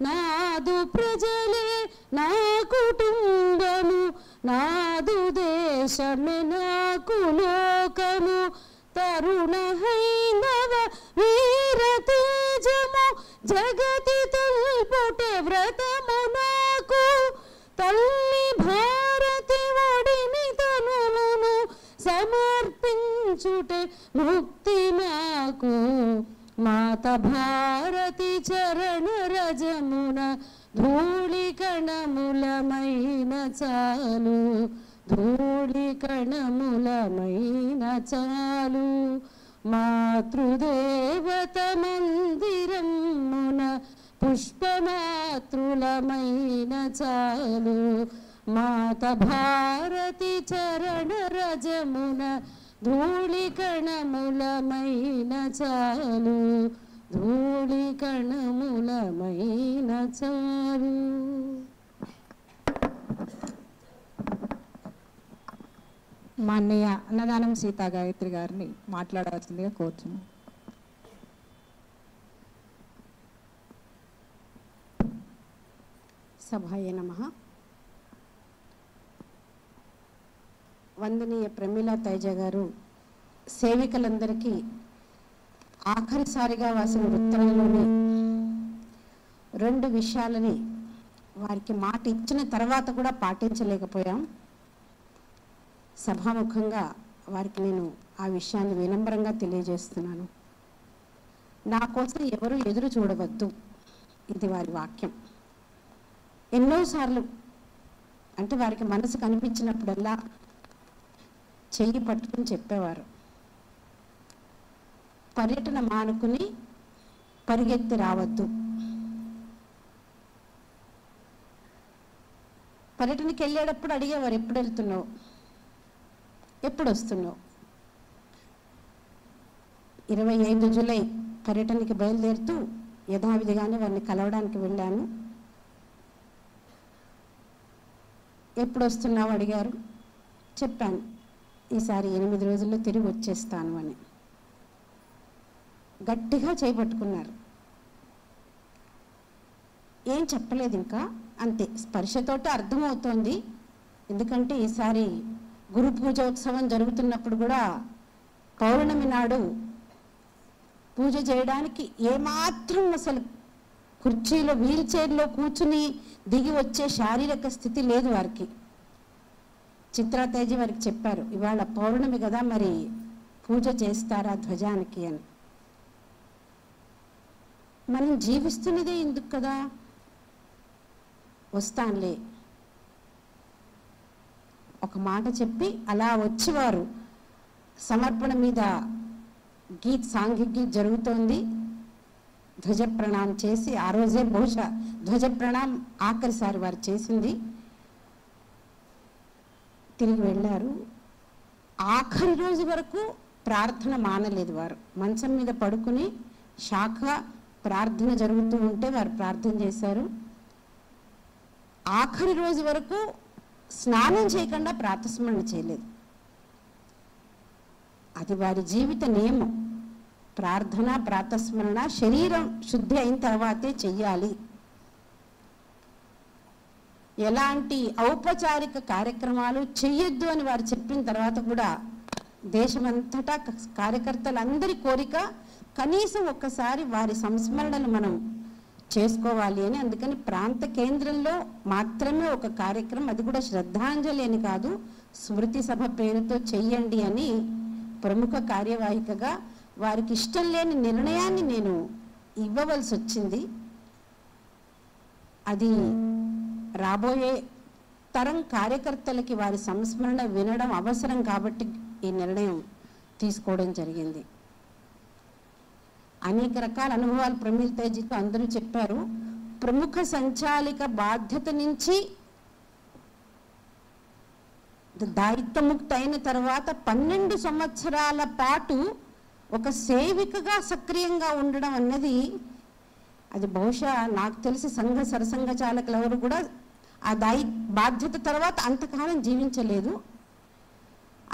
నాదు ప్రజలే నా కుటుంబము నాదు దేశమే నాకు లోకము తరుణ హైందవ వీర తేజము జగతి తల్పుటే వ్రతము నాకు తల్లి భారతి ఒడిని తనులను సమర్పించుటే ముక్తి మాకు మాత భారతి చరణ రజమున ధూళి కణములమైన చాలు ధూళి కణములమైన చాలు మాతృదేవత మందిరమున పుష్పమాతృలమైన చాలు మాత భారతి చరణ రజమున ధూళి కణములమైన చాలు ధూళి కణములమైన చాలు. మా అన్నయ్య అన్నదానం సీతా గాయత్రి గారిని మాట్లాడాల్సిందిగా కోరుతున్నాను. సభాయ నమః. వందనీయ ప్రమీలా తైజ గారు సేవికలందరికీ ఆఖరిసారిగా వాసిన ఉత్తరంలోని 2 విషయాలని వారికి మాట ఇచ్చిన తర్వాత కూడా పాటించలేకపోయాం. సభాముఖంగా వారికి నేను ఆ విషయాన్ని వినమ్రంగా తెలియజేస్తున్నాను. నా కోసం ఎవరు ఎదురు చూడవద్దు, ఇది వారి వాక్యం. ఎన్నోసార్లు అంటే వారికి మనసు కనిపించినప్పుడల్లా చెయ్యి పట్టుకుని చెప్పేవారు, పర్యటన మానుకుని పరిగెత్తి రావద్దు, పర్యటనకి వెళ్ళేటప్పుడు అడిగేవారు, ఎప్పుడు వెళ్తున్నావు, ఎప్పుడు వస్తున్నావు. 25 జూలై పర్యటనకి బయలుదేరుతూ యథావిధిగానే వారిని కలవడానికి వెళ్ళాను. ఎప్పుడు వస్తున్నావు అడిగారు. చెప్పాను, ఈసారి 8 రోజుల్లో తిరిగి వచ్చేస్తాను అని. గట్టిగా చేపట్టుకున్నారు. ఏం చెప్పలేదు ఇంకా, అంతే. స్పర్శతోటి అర్థమవుతోంది. ఎందుకంటే ఈసారి గురు పూజోత్సవం జరుగుతున్నప్పుడు కూడా పౌర్ణమి నాడు పూజ చేయడానికి ఏమాత్రం అసలు కుర్చీలో వీల్ చైర్లో కూర్చుని దిగి వచ్చే శారీరక స్థితి లేదు వారికి. చిత్రా తేజీ వారికి చెప్పారు, ఇవాళ పౌర్ణమి కదా, మరి పూజ చేస్తారా ధ్వజానికి అని. మనం జీవిస్తున్నదే ఎందుకు కదా, వస్తానులే ఒక మాట చెప్పి అలా వచ్చేవారు. సమర్పణ మీద సాంఘిక గీత్ జరుగుతోంది. ధ్వజ ప్రణామం చేసి, ఆ రోజే బహుశా ధ్వజ ప్రణామం ఆఖరిసారి వారు చేసింది. తిరిగి వెళ్ళారు. ఆఖరి రోజు వరకు ప్రార్థన మానలేదు వారు. మంచం మీద పడుకుని శాఖ ప్రార్థన జరుగుతూ ఉంటే వారు ప్రార్థన చేశారు. ఆఖరి రోజు వరకు స్నానం చేయకుండా ప్రాతస్మరణ చేయలేదు. అది వారి జీవిత నియమం. ప్రార్థన ప్రాతస్మరణ శరీరం శుద్ధి అయిన తర్వాతే చెయ్యాలి. ఎలాంటి ఔపచారిక కార్యక్రమాలు చెయ్యొద్దు అని వారు చెప్పిన తర్వాత కూడా దేశమంతటా కార్యకర్తలందరి కోరిక కనీసం ఒక్కసారి వారి సంస్మరణలు మనం చేసుకోవాలి అని. అందుకని ప్రాంత కేంద్రంలో మాత్రమే ఒక కార్యక్రమం, అది కూడా శ్రద్ధాంజలి అని కాదు, స్మృతి సభ పేరుతో చెయ్యండి అని ప్రముఖ కార్యవాహికగా వారికి ఇష్టం లేని నిర్ణయాన్ని నేను ఇవ్వవలసి వచ్చింది. అది రాబోయే తరం కార్యకర్తలకి వారి సంస్మరణ వినడం అవసరం కాబట్టి ఈ నిర్ణయం తీసుకోవడం జరిగింది. అనేక రకాల అనుభవాలు ప్రమీల్ తేజీతో అందరూ చెప్పారు. ప్రముఖ సంచాలిక బాధ్యత నుంచి దాయిత్వముక్త అయిన తర్వాత 12 సంవత్సరాల పాటు ఒక సేవికగా సక్రియంగా ఉండడం అన్నది, అది బహుశా నాకు తెలిసి సంఘ సరసంఘ చాలకులు ఎవరు కూడా ఆ బాధ్యత తర్వాత అంతకాలం జీవించలేదు.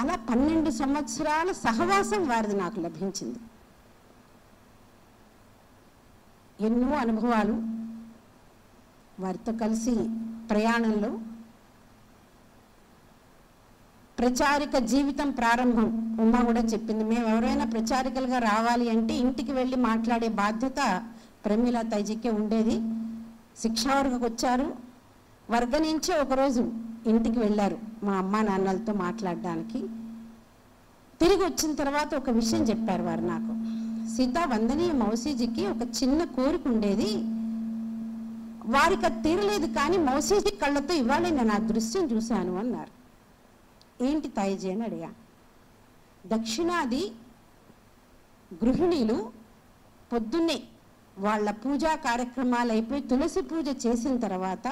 అలా 12 సంవత్సరాల సహవాసం వారిది నాకు లభించింది. ఎన్నో అనుభవాలు వారితో కలిసి ప్రయాణంలో. ప్రచారిక జీవితం ప్రారంభం ఉమా కూడా చెప్పింది. మేము ఎవరైనా ప్రచారికలుగా రావాలి అంటే ఇంటికి వెళ్ళి మాట్లాడే బాధ్యత ప్రమీలా తైజీకే ఉండేది. శిక్షావర్గకు వచ్చారు, వర్గ నుంచే ఒకరోజు ఇంటికి వెళ్ళారు మా అమ్మా నాన్నలతో మాట్లాడడానికి. తిరిగి వచ్చిన తర్వాత ఒక విషయం చెప్పారు వారు నాకు. సీతా, వందనీయ మౌసీజీకి ఒక చిన్న కోరిక ఉండేది, వారికి అది తీరలేదు, కానీ మౌసీజీ కళ్ళతో ఇవాళ నేను ఆ దృశ్యం చూశాను అన్నారు. ఏంటి తాయిజీ అని అడిగా. దక్షిణాది గృహిణీలు పొద్దున్నే వాళ్ళ పూజా కార్యక్రమాలు అయిపోయి తులసి పూజ చేసిన తర్వాత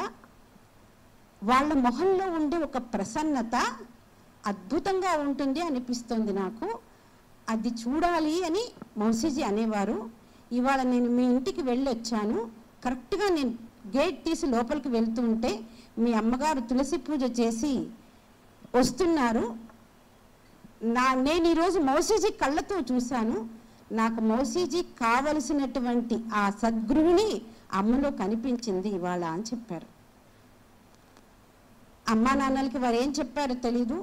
వాళ్ళ మొహంలో ఉండే ఒక ప్రసన్నత అద్భుతంగా ఉంటుంది అనిపిస్తుంది నాకు. అది చూడాలి అని మౌసీజీ అనేవారు. ఇవాళ నేను మీ ఇంటికి వెళ్ళి వచ్చాను, కరెక్ట్గా నేను గేట్ తీసి లోపలికి వెళ్తూ ఉంటే మీ అమ్మగారు తులసి పూజ చేసి వస్తున్నారు. నేను ఈరోజు మౌసీజీ కళ్ళతో చూశాను. నాకు మౌసీజీ కావలసినటువంటి ఆ సద్గృహిణి అమ్మలో కనిపించింది ఇవాళ అని చెప్పారు. అమ్మా నాన్నలకి వారు ఏం చెప్పారో తెలీదు.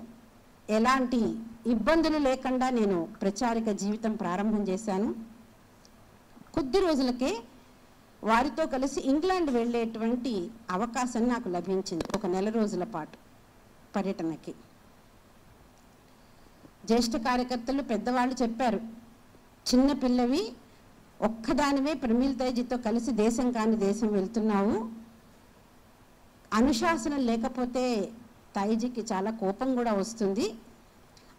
ఎలాంటి ఇబ్బందులు లేకుండా నేను ప్రచారిక జీవితం ప్రారంభం చేశాను. కొద్ది రోజులకే వారితో కలిసి ఇంగ్లాండ్ వెళ్ళేటువంటి అవకాశం నాకు లభించింది. ఒక నెల రోజుల పాటు పర్యటనకి. జ్యేష్ఠ కార్యకర్తలు పెద్దవాళ్ళు చెప్పారు, చిన్న పిల్లవి ఒక్కదానివే ప్రమీల్ తేజీతో కలిసి దేశం కాని దేశం వెళ్తున్నావు, అనుశాసనం లేకపోతే తాయిజీకి చాలా కోపం కూడా వస్తుంది,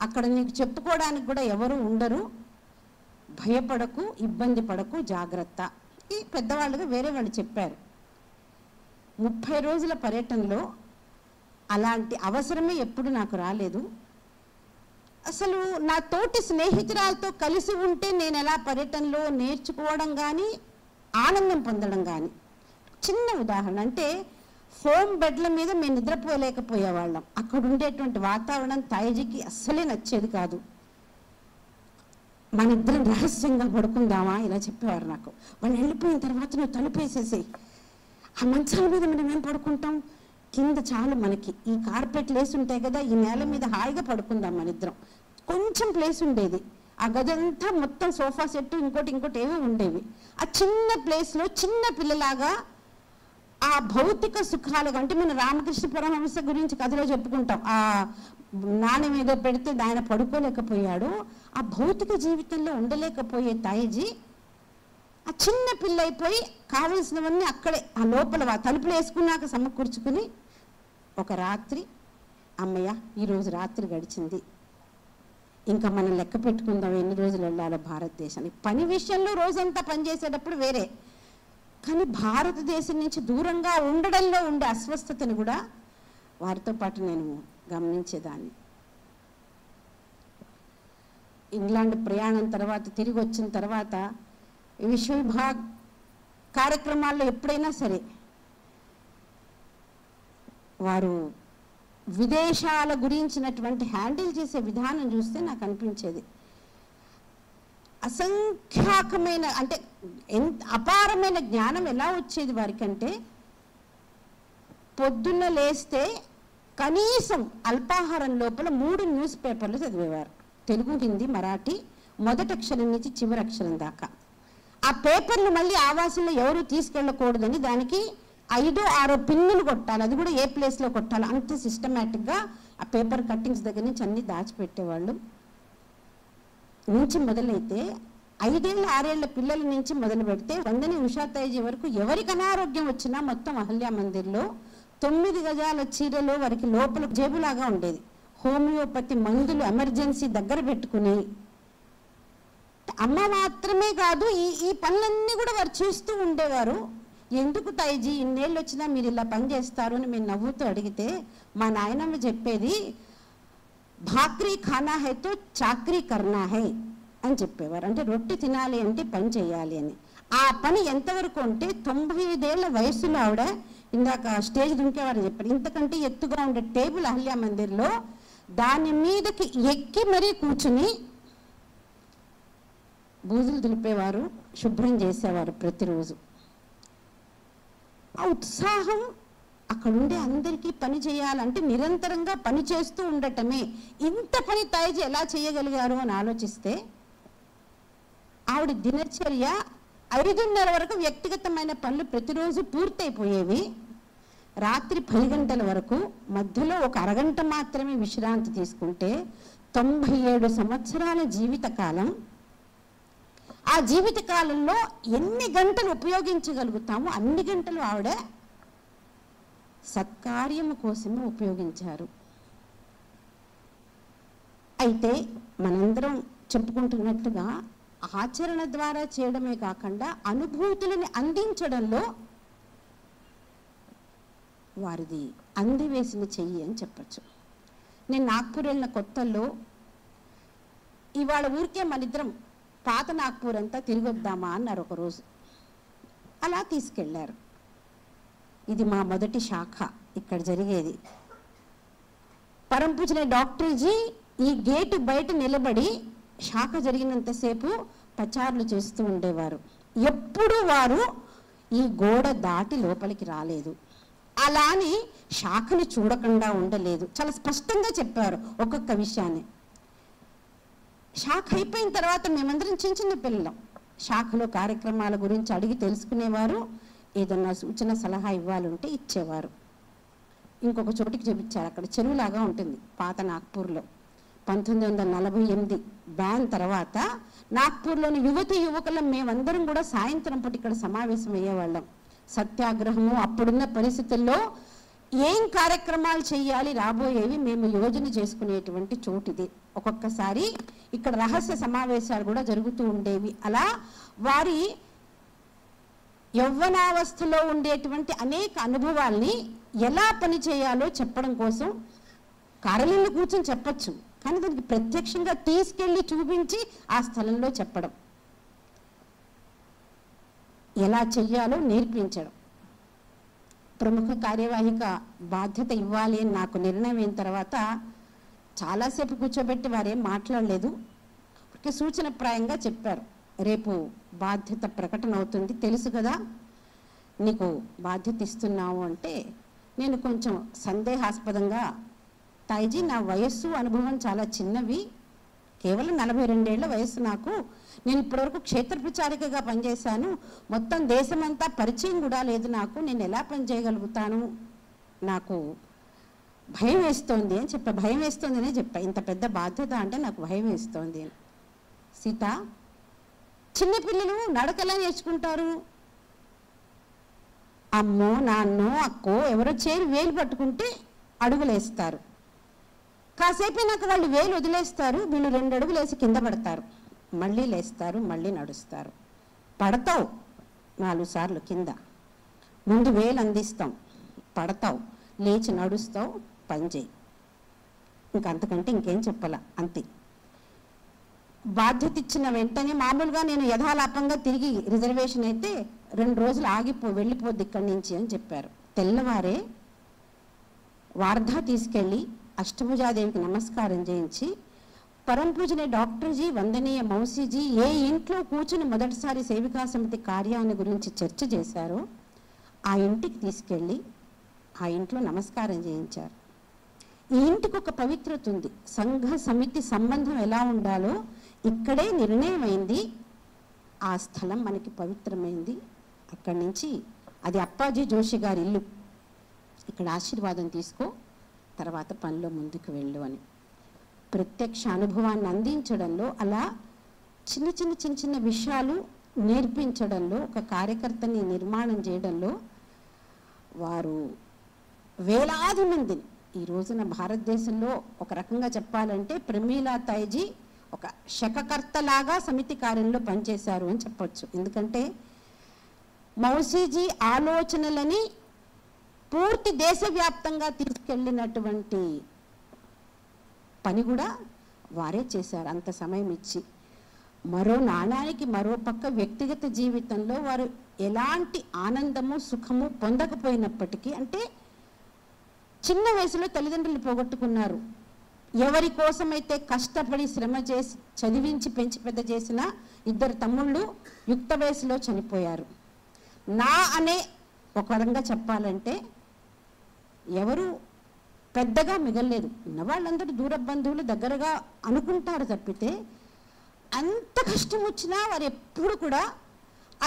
అక్కడ నీకు చెప్పుకోవడానికి కూడా ఎవరు ఉండరు, భయపడకు, ఇబ్బంది పడకు, జాగ్రత్త. ఈ పెద్దవాళ్ళుగా వేరే వాళ్ళు చెప్పారు. 30 రోజుల పర్యటనలో అలాంటి అవసరమే ఎప్పుడు నాకు రాలేదు. అసలు నా తోటి స్నేహితురాలతో కలిసి ఉంటే నేను ఎలా పర్యటనలో నేర్చుకోవడం కానీ ఆనందం పొందడం కానీ. చిన్న ఉదాహరణ అంటే హోమ్ బెడ్ల మీద మేము నిద్రపోలేకపోయేవాళ్ళం. అక్కడ ఉండేటువంటి వాతావరణం తాయిజీకి అస్సలే నచ్చేది కాదు. మన ఇద్దరం రహస్యంగా పడుకుందామా ఇలా చెప్పేవారు నాకు. వాళ్ళు వెళ్ళిపోయిన తర్వాత నువ్వు తలుపేసేసేయి, ఆ మంచాల మీద మనం ఏం పడుకుంటాం, కింద చాలు మనకి ఈ కార్పెట్లు వేసి ఉంటాయి కదా, ఈ నేల మీద హాయిగా పడుకుందాం మన ఇద్దరం. కొంచెం ప్లేస్ ఉండేది, ఆ గదంతా మొత్తం సోఫా సెట్ ఇంకోటి ఏవో ఉండేవి. ఆ చిన్న ప్లేస్లో చిన్న పిల్లలాగా ఆ భౌతిక సుఖాలు అంటే మన రామకృష్ణ పరమహంస గురించి కథలో చెప్పుకుంటాం. ఆ నాణ్యం ఏదో పెడితే ఆయన పడుకోలేకపోయాడు. ఆ భౌతిక జీవితంలో ఉండలేకపోయే తాయిజీ ఆ చిన్న పిల్ల అయిపోయి కావలసినవన్నీ అక్కడే ఆ లోపల తలుపులు వేసుకున్నాక సమకూర్చుకుని ఒక రాత్రి అమ్మయ్య ఈరోజు రాత్రి గడిచింది, ఇంకా మనం లెక్క పెట్టుకుందాం ఎన్ని రోజులు వెళ్ళాలో భారతదేశానికి. పని విషయంలో రోజంతా పనిచేసేటప్పుడు వేరే, కానీ భారతదేశం నుంచి దూరంగా ఉండడంలో ఉండే అస్వస్థతను కూడా వారితో పాటు నేను గమనించేదాన్ని. ఇంగ్లాండ్ ప్రయాణం తర్వాత తిరిగి వచ్చిన తర్వాత విశ్వ విభాగ్ కార్యక్రమాల్లో ఎప్పుడైనా సరే వారు విదేశాల గురించినటువంటి హ్యాండిల్ చేసే విధానం చూస్తే నాకు అనిపించేది అసంఖ్యాకమైన అంటే ఎంత అపారమైన జ్ఞానం ఎలా వచ్చేది వారికంటే పొద్దున్న లేస్తే కనీసం అల్పాహారం లోపల 3 న్యూస్ పేపర్లు చదివేవారు. తెలుగు, హిందీ, మరాఠీ, మొదటి అక్షరం నుంచి చివరి అక్షరం దాకా. ఆ పేపర్లు మళ్ళీ ఆవాసంలో ఎవరు తీసుకెళ్ళకూడదని దానికి 5-6 పిన్నులు కొట్టాలి, అది కూడా ఏ ప్లేస్లో కొట్టాలి, అంత సిస్టమేటిక్గా ఆ పేపర్ కట్టింగ్స్ దగ్గర నుంచి అన్నీ దాచిపెట్టేవాళ్ళు. నుంచి మొదలైతే 5-6 ఏళ్ల పిల్లల నుంచి మొదలు పెడితే వందని ఉషా తైజీ వరకు ఎవరికి అనారోగ్యం వచ్చినా మొత్తం అహల్యా మందిర్లో 9 గజాల చీరలో వారికి లోపల జేబులాగా ఉండేది. హోమియోపతి మందులు ఎమర్జెన్సీ దగ్గర పెట్టుకుని అమ్మ మాత్రమే కాదు ఈ పనులన్నీ కూడా వారు చూస్తూ ఉండేవారు. ఎందుకు తైజీ ఇన్నేళ్ళు వచ్చినా మీరు ఇలా పని చేస్తారు అని మేము నవ్వుతూ అడిగితే మా నాయనమ్మ చెప్పేది భాక్రీ ఖానా హై తో చాక్రీ కర్నా హై అని చెప్పేవారు. అంటే రొట్టె తినాలి అంటే పని చేయాలి అని. ఆ పని ఎంతవరకు అంటే 95 ఏళ్ల వయసులో ఆవిడ ఇందాక స్టేజ్ దుంకేవారని చెప్పారు. ఇంతకంటే ఎత్తుగా ఉండే టేబుల్ అహల్యా మందిర్లో దాని మీదకి ఎక్కి మరీ కూర్చుని బూజులు దులిపేవారు, శుభ్రం చేసేవారు ప్రతిరోజు. ఆ ఉత్సాహం అక్కడ ఉండే అందరికీ పని చేయాలంటే నిరంతరంగా పని చేస్తూ ఉండటమే. ఇంత పని తాయిజీ ఎలా చేయగలిగారు అని ఆలోచిస్తే ఆవిడ దినచర్య 5:30 వరకు వ్యక్తిగతమైన పనులు ప్రతిరోజు పూర్తయిపోయేవి. రాత్రి 10 గంటల వరకు మధ్యలో ఒక అరగంట మాత్రమే విశ్రాంతి తీసుకుంటే 97 సంవత్సరాల జీవితకాలం. ఆ జీవితకాలంలో ఎన్ని గంటలు ఉపయోగించగలుగుతామో అన్ని గంటలు ఆవిడ సత్కార్యము కోసమే ఉపయోగించారు. అయితే మనందరం చెప్పుకుంటున్నట్టుగా ఆచరణ ద్వారా చేయడమే కాకుండా అనుభూతులని అందించడంలో వారిది అందివేసిన చెయ్యి అని చెప్పచ్చు. నేను నాగ్పూర్ వెళ్ళిన కొత్తల్లో ఇవాళ ఊరికే మనిద్దరం పాత నాగ్పూర్ అంతా తిరిగి వద్దామా అన్నారు ఒకరోజు. అలా తీసుకెళ్లారు. ఇది మా మొదటి శాఖ ఇక్కడ జరిగేది. పరంపూజనే డాక్టర్జీ ఈ గేటు బయట నిలబడి శాఖ జరిగినంతసేపు పచారులు చేస్తూ ఉండేవారు. ఎప్పుడు వారు ఈ గోడ దాటి లోపలికి రాలేదు. అలాని శాఖని చూడకుండా ఉండలేదు. చాలా స్పష్టంగా చెప్పారు ఒక్కొక్క విషయాన్ని. శాఖ అయిపోయిన తర్వాత మేమందరం చిన్న చిన్న పిల్లలం. శాఖలో కార్యక్రమాల గురించి అడిగి తెలుసుకునేవారు. ఏదన్నా సూచన సలహా ఇవ్వాలంటే ఇచ్చేవారు. ఇంకొక చోటికి చూపించారు. అక్కడ చెరువులాగా ఉంటుంది పాత నాగ్పూర్లో. 1948 బ్యాన్ తర్వాత నాగ్పూర్లోని యువతి యువకులం మేమందరం కూడా సాయంత్రం పూట ఇక్కడ సమావేశం అయ్యేవాళ్ళం. సత్యాగ్రహము అప్పుడున్న పరిస్థితుల్లో ఏం కార్యక్రమాలు చేయాలి రాబోయేవి మేము యోజన చేసుకునేటువంటి చోటిది. ఒక్కొక్కసారి ఇక్కడ రహస్య సమావేశాలు కూడా జరుగుతూ ఉండేవి. అలా వారి యవ్వనావస్థలో ఉండేటువంటి అనేక అనుభవాల్ని ఎలా పని చేయాలో చెప్పడం కోసం కార్యాలయంలో కూర్చొని చెప్పచ్చు, కానీ దానికి ప్రత్యక్షంగా తీసుకెళ్ళి చూపించి ఆ స్థలంలో చెప్పడం, ఎలా చెయ్యాలో నేర్పించడం. ప్రముఖ కార్యవాహిక బాధ్యత ఇవ్వాలి అని నాకు నిర్ణయం అయిన తర్వాత చాలాసేపు కూర్చోబెట్టి వారేం మాట్లాడలేదు. సూచనప్రాయంగా చెప్పారు, రేపు బాధ్యత ప్రకటన అవుతుంది, తెలుసు కదా నీకు బాధ్యత ఇస్తున్నావు అంటే నేను కొంచెం సందేహాస్పదంగా, తాయిజీ నా వయస్సు అనుభవం చాలా చిన్నవి, కేవలం 42 ఏళ్ల వయస్సు నాకు, నేను ఇప్పటివరకు క్షేత్ర ప్రచారికగా పనిచేశాను, మొత్తం దేశమంతా పరిచయం కూడా లేదు నాకు, నేను ఎలా పనిచేయగలుగుతాను, నాకు భయం వేస్తోంది అని చెప్పా. భయం వేస్తోంది అనే చెప్పా, ఇంత పెద్ద బాధ్యత అంటే నాకు భయం వేస్తోంది అని. సీత, చిన్నపిల్లలు నడకలా నేర్చుకుంటారు, అమ్మో నాన్నో అక్కో ఎవరో చేరి వేలు పట్టుకుంటే అడుగులేస్తారు, కాసేపు నాకు వాళ్ళు వేలు వదిలేస్తారు, వీళ్ళు 2 అడుగులు వేసి కింద పడతారు, మళ్ళీ లేస్తారు, మళ్ళీ నడుస్తారు, పడతావు 4 సార్లు కింద, ముందు వేలు అందిస్తాం, పడతావు, లేచి నడుస్తావు, పని చేయి, ఇంకంతకంటే ఇంకేం చెప్పాల, అంతే. బాధ్యత ఇచ్చిన వెంటనే మామూలుగా నేను యథాలాపంగా తిరిగి రిజర్వేషన్ అయితే 2 రోజులు వెళ్ళిపోద్ది ఇక్కడి నుంచి అని చెప్పారు. తెల్లవారే వార్ధా తీసుకెళ్ళి అష్టభుజాదేవికి నమస్కారం చేయించి, పరంపూజనే డాక్టర్జీ, వందనీయ మౌసీజీ ఏ ఇంట్లో కూర్చుని మొదటిసారి సేవికా సమితి కార్యాన్ని గురించి చర్చ చేశారో ఆ ఇంటికి తీసుకెళ్ళి ఆ ఇంట్లో నమస్కారం చేయించారు. ఈ ఇంటికి ఒక పవిత్రత ఉంది, సంఘ సమితి సంబంధం ఎలా ఉండాలో ఇక్కడే నిర్ణయం అయింది, ఆ స్థలం మనకి పవిత్రమైంది, అక్కడి నుంచి అది అప్పాజీ జోషి గారి ఇల్లు, ఇక్కడ ఆశీర్వాదం తీసుకో, తర్వాత పనిలో ముందుకు వెళ్ళు అని ప్రత్యక్ష అనుభవాన్ని అందించడంలో, అలా చిన్న చిన్న విషయాలు నేర్పించడంలో, ఒక కార్యకర్తని నిర్మాణం చేయడంలో వారు వేలాది మందిని, ఈ రోజున భారతదేశంలో ఒక రకంగా చెప్పాలంటే ప్రమీలా తాయిజీ ఒక శకకర్తలాగా సమితి కార్యంలో పనిచేశారు అని చెప్పొచ్చు. ఎందుకంటే మౌసీజీ ఆలోచనలని పూర్తి దేశవ్యాప్తంగా తీసుకెళ్ళినటువంటి పని కూడా వారే చేశారు అంత సమయం ఇచ్చి. మరో నాణానికి మరో పక్క వ్యక్తిగత జీవితంలో వారు ఎలాంటి ఆనందము సుఖము పొందకపోయినప్పటికీ, అంటే చిన్న వయసులో తల్లిదండ్రులు పోగొట్టుకున్నారు, ఎవరి కోసమైతే కష్టపడి శ్రమ చేసి చదివించి పెంచి పెద్ద చేసిన 2 తమ్ముళ్ళు యుక్త వయసులో చనిపోయారు. నా అనే ఒక విధంగా చెప్పాలంటే ఎవరు పెద్దగా మిగలలేదు, ఉన్నవాళ్ళందరూ దూర బంధువులు దగ్గరగా అనుకుంటారు తప్పితే, అంత కష్టం వచ్చినా వారు ఎప్పుడు కూడా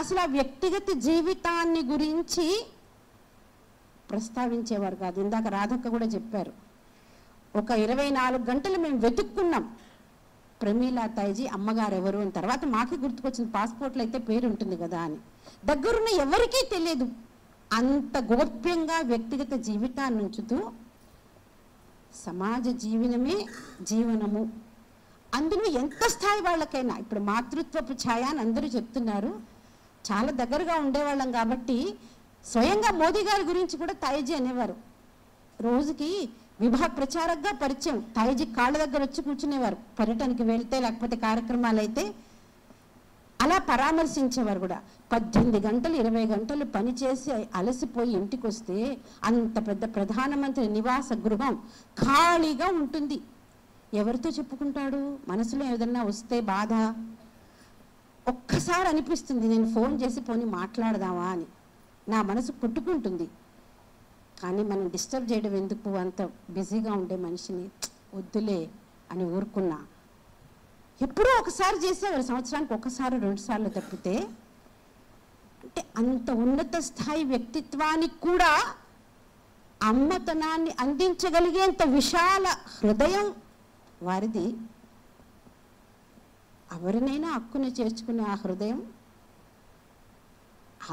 అసలు ఆ వ్యక్తిగత జీవితాన్ని గురించి ప్రస్తావించేవారు కాదు. ఇందాక రాధక్క కూడా చెప్పారు, ఒక 24 గంటలు మేము వెతుక్కున్నాం ప్రమీలా తాయిజీ అమ్మగారు ఎవరు అని. తర్వాత మాకే గుర్తుకొచ్చింది, పాస్పోర్ట్లో అయితే పేరు ఉంటుంది కదా అని. దగ్గరున్న ఎవరికీ తెలియదు, అంత గోప్యంగా వ్యక్తిగత జీవితాన్ని ఉంచుతూ సమాజ జీవనమే జీవనము, అందులో ఎంత స్థాయి వాళ్ళకైనా. ఇప్పుడు మాతృత్వపు ఛాయ అని అందరూ చెప్తున్నారు, చాలా దగ్గరగా ఉండేవాళ్ళం కాబట్టి స్వయంగా మోదీ గారి గురించి కూడా తాయిజీ అనేవారు. రోజుకి విభాగ ప్రచారకగా పరిచయం, తాయిజీ కాళ్ళ దగ్గర వచ్చి కూర్చునేవారు, పర్యటనకి వెళ్తే లేకపోతే కార్యక్రమాలు అయితే అలా పరామర్శించేవారు కూడా. 18 గంటలు 20 గంటలు పనిచేసి అలసిపోయి ఇంటికి వస్తే అంత పెద్ద ప్రధానమంత్రి నివాస గృహం ఖాళీగా ఉంటుంది, ఎవరితో చెప్పుకుంటాడు? మనసులో ఏదన్నా వస్తే బాధ ఒక్కసారి అనిపిస్తుంది, నేను ఫోన్ చేసి పోనీ మాట్లాడదామా అని నా మనసు పుట్టుకుంటుంది. కానీ మనం డిస్టర్బ్ చేయడం ఎందుకు, అంత బిజీగా ఉండే మనిషిని, వద్దులే అని ఊరుకున్నా. ఎప్పుడో ఒకసారి చేసేవారు, సంవత్సరానికి 1 సారి 2 సార్లు తప్పితే. అంటే అంత ఉన్నత స్థాయి వ్యక్తిత్వానికి కూడా అమ్మతనాన్ని అందించగలిగేంత విశాల హృదయం వారిది. ఎవరినైనా హక్కుని చేర్చుకునే ఆ హృదయం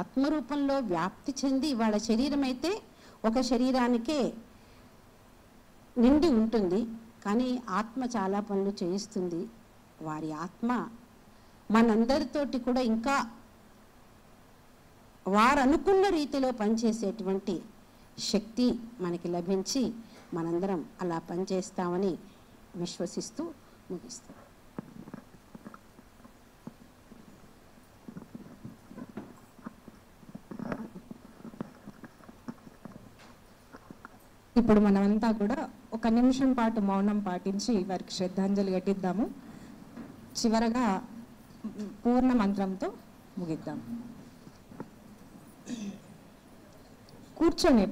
ఆత్మరూపంలో వ్యాప్తి చెంది, వాళ్ళ శరీరం అయితే ఒక శరీరానికే నిండి ఉంటుంది, కానీ ఆత్మ చాలా పనులు చేయిస్తుంది. వారి ఆత్మ మనందరితోటి కూడా ఇంకా వారు అనుకున్న రీతిలో పనిచేసేటువంటి శక్తి మనకి లభించి మనందరం అలా పనిచేస్తామని విశ్వసిస్తూ ముగిస్తాం. ఇప్పుడు మనమంతా కూడా 1 నిమిషం పాటు మౌనం పాటించి వారికి శ్రద్ధాంజలి ఘటిద్దాము. చివరగా పూర్ణ మంత్రంతో ముగిద్దాం. కూర్చొని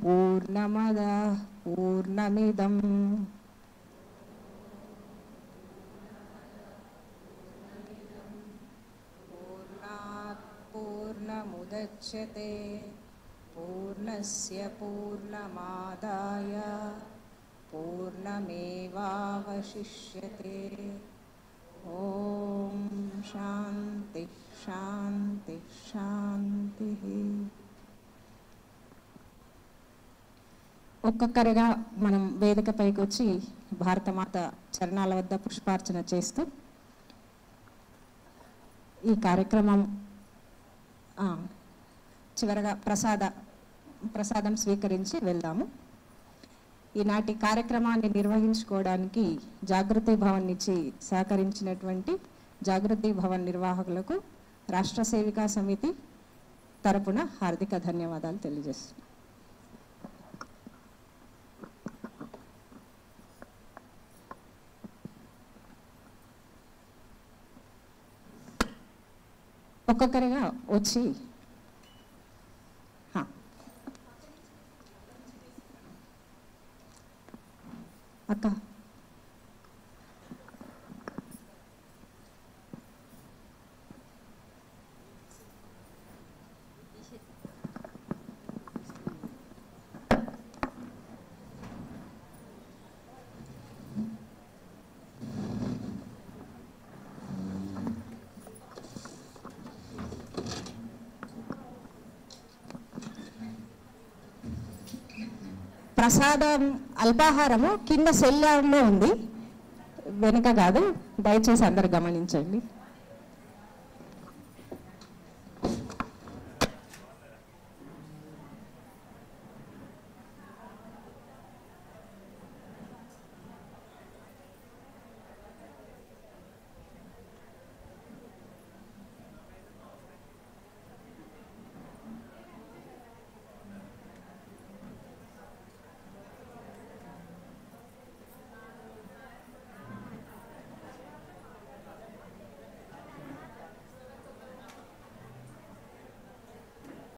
పూర్ణమదః పూర్ణమిదం పూర్ణాత్ పూర్ణముదచ్యతే పూర్ణస్య పూర్ణమాదాయ పూర్ణమేవావశిష్యతే. ఓం శాంతి శాంతి శాంతి. ఒక్కొక్కరిగా మనం వేదికపైకి వచ్చి భారతమాత చరణాల వద్ద పుష్పార్చన చేస్తూ ఈ కార్యక్రమం చివరగా ప్రసాదం స్వీకరించి వెళ్దాము. ఈనాటి కార్యక్రమాన్ని నిర్వహించుకోవడానికి జాగృతి భవన్ నుంచి సహకరించినటువంటి జాగృతి భవన్ నిర్వాహకులకు రాష్ట్ర సేవికా సమితి తరపున హార్దిక ధన్యవాదాలు తెలియజేస్తున్నాను. ఒక్కొక్కరిగా వచ్చి అక్క ప్రసాదం అల్పాహారము కింద సెల్లార్లో ఉంది, వెనుక కాదు. దయచేసి అందరు గమనించండి.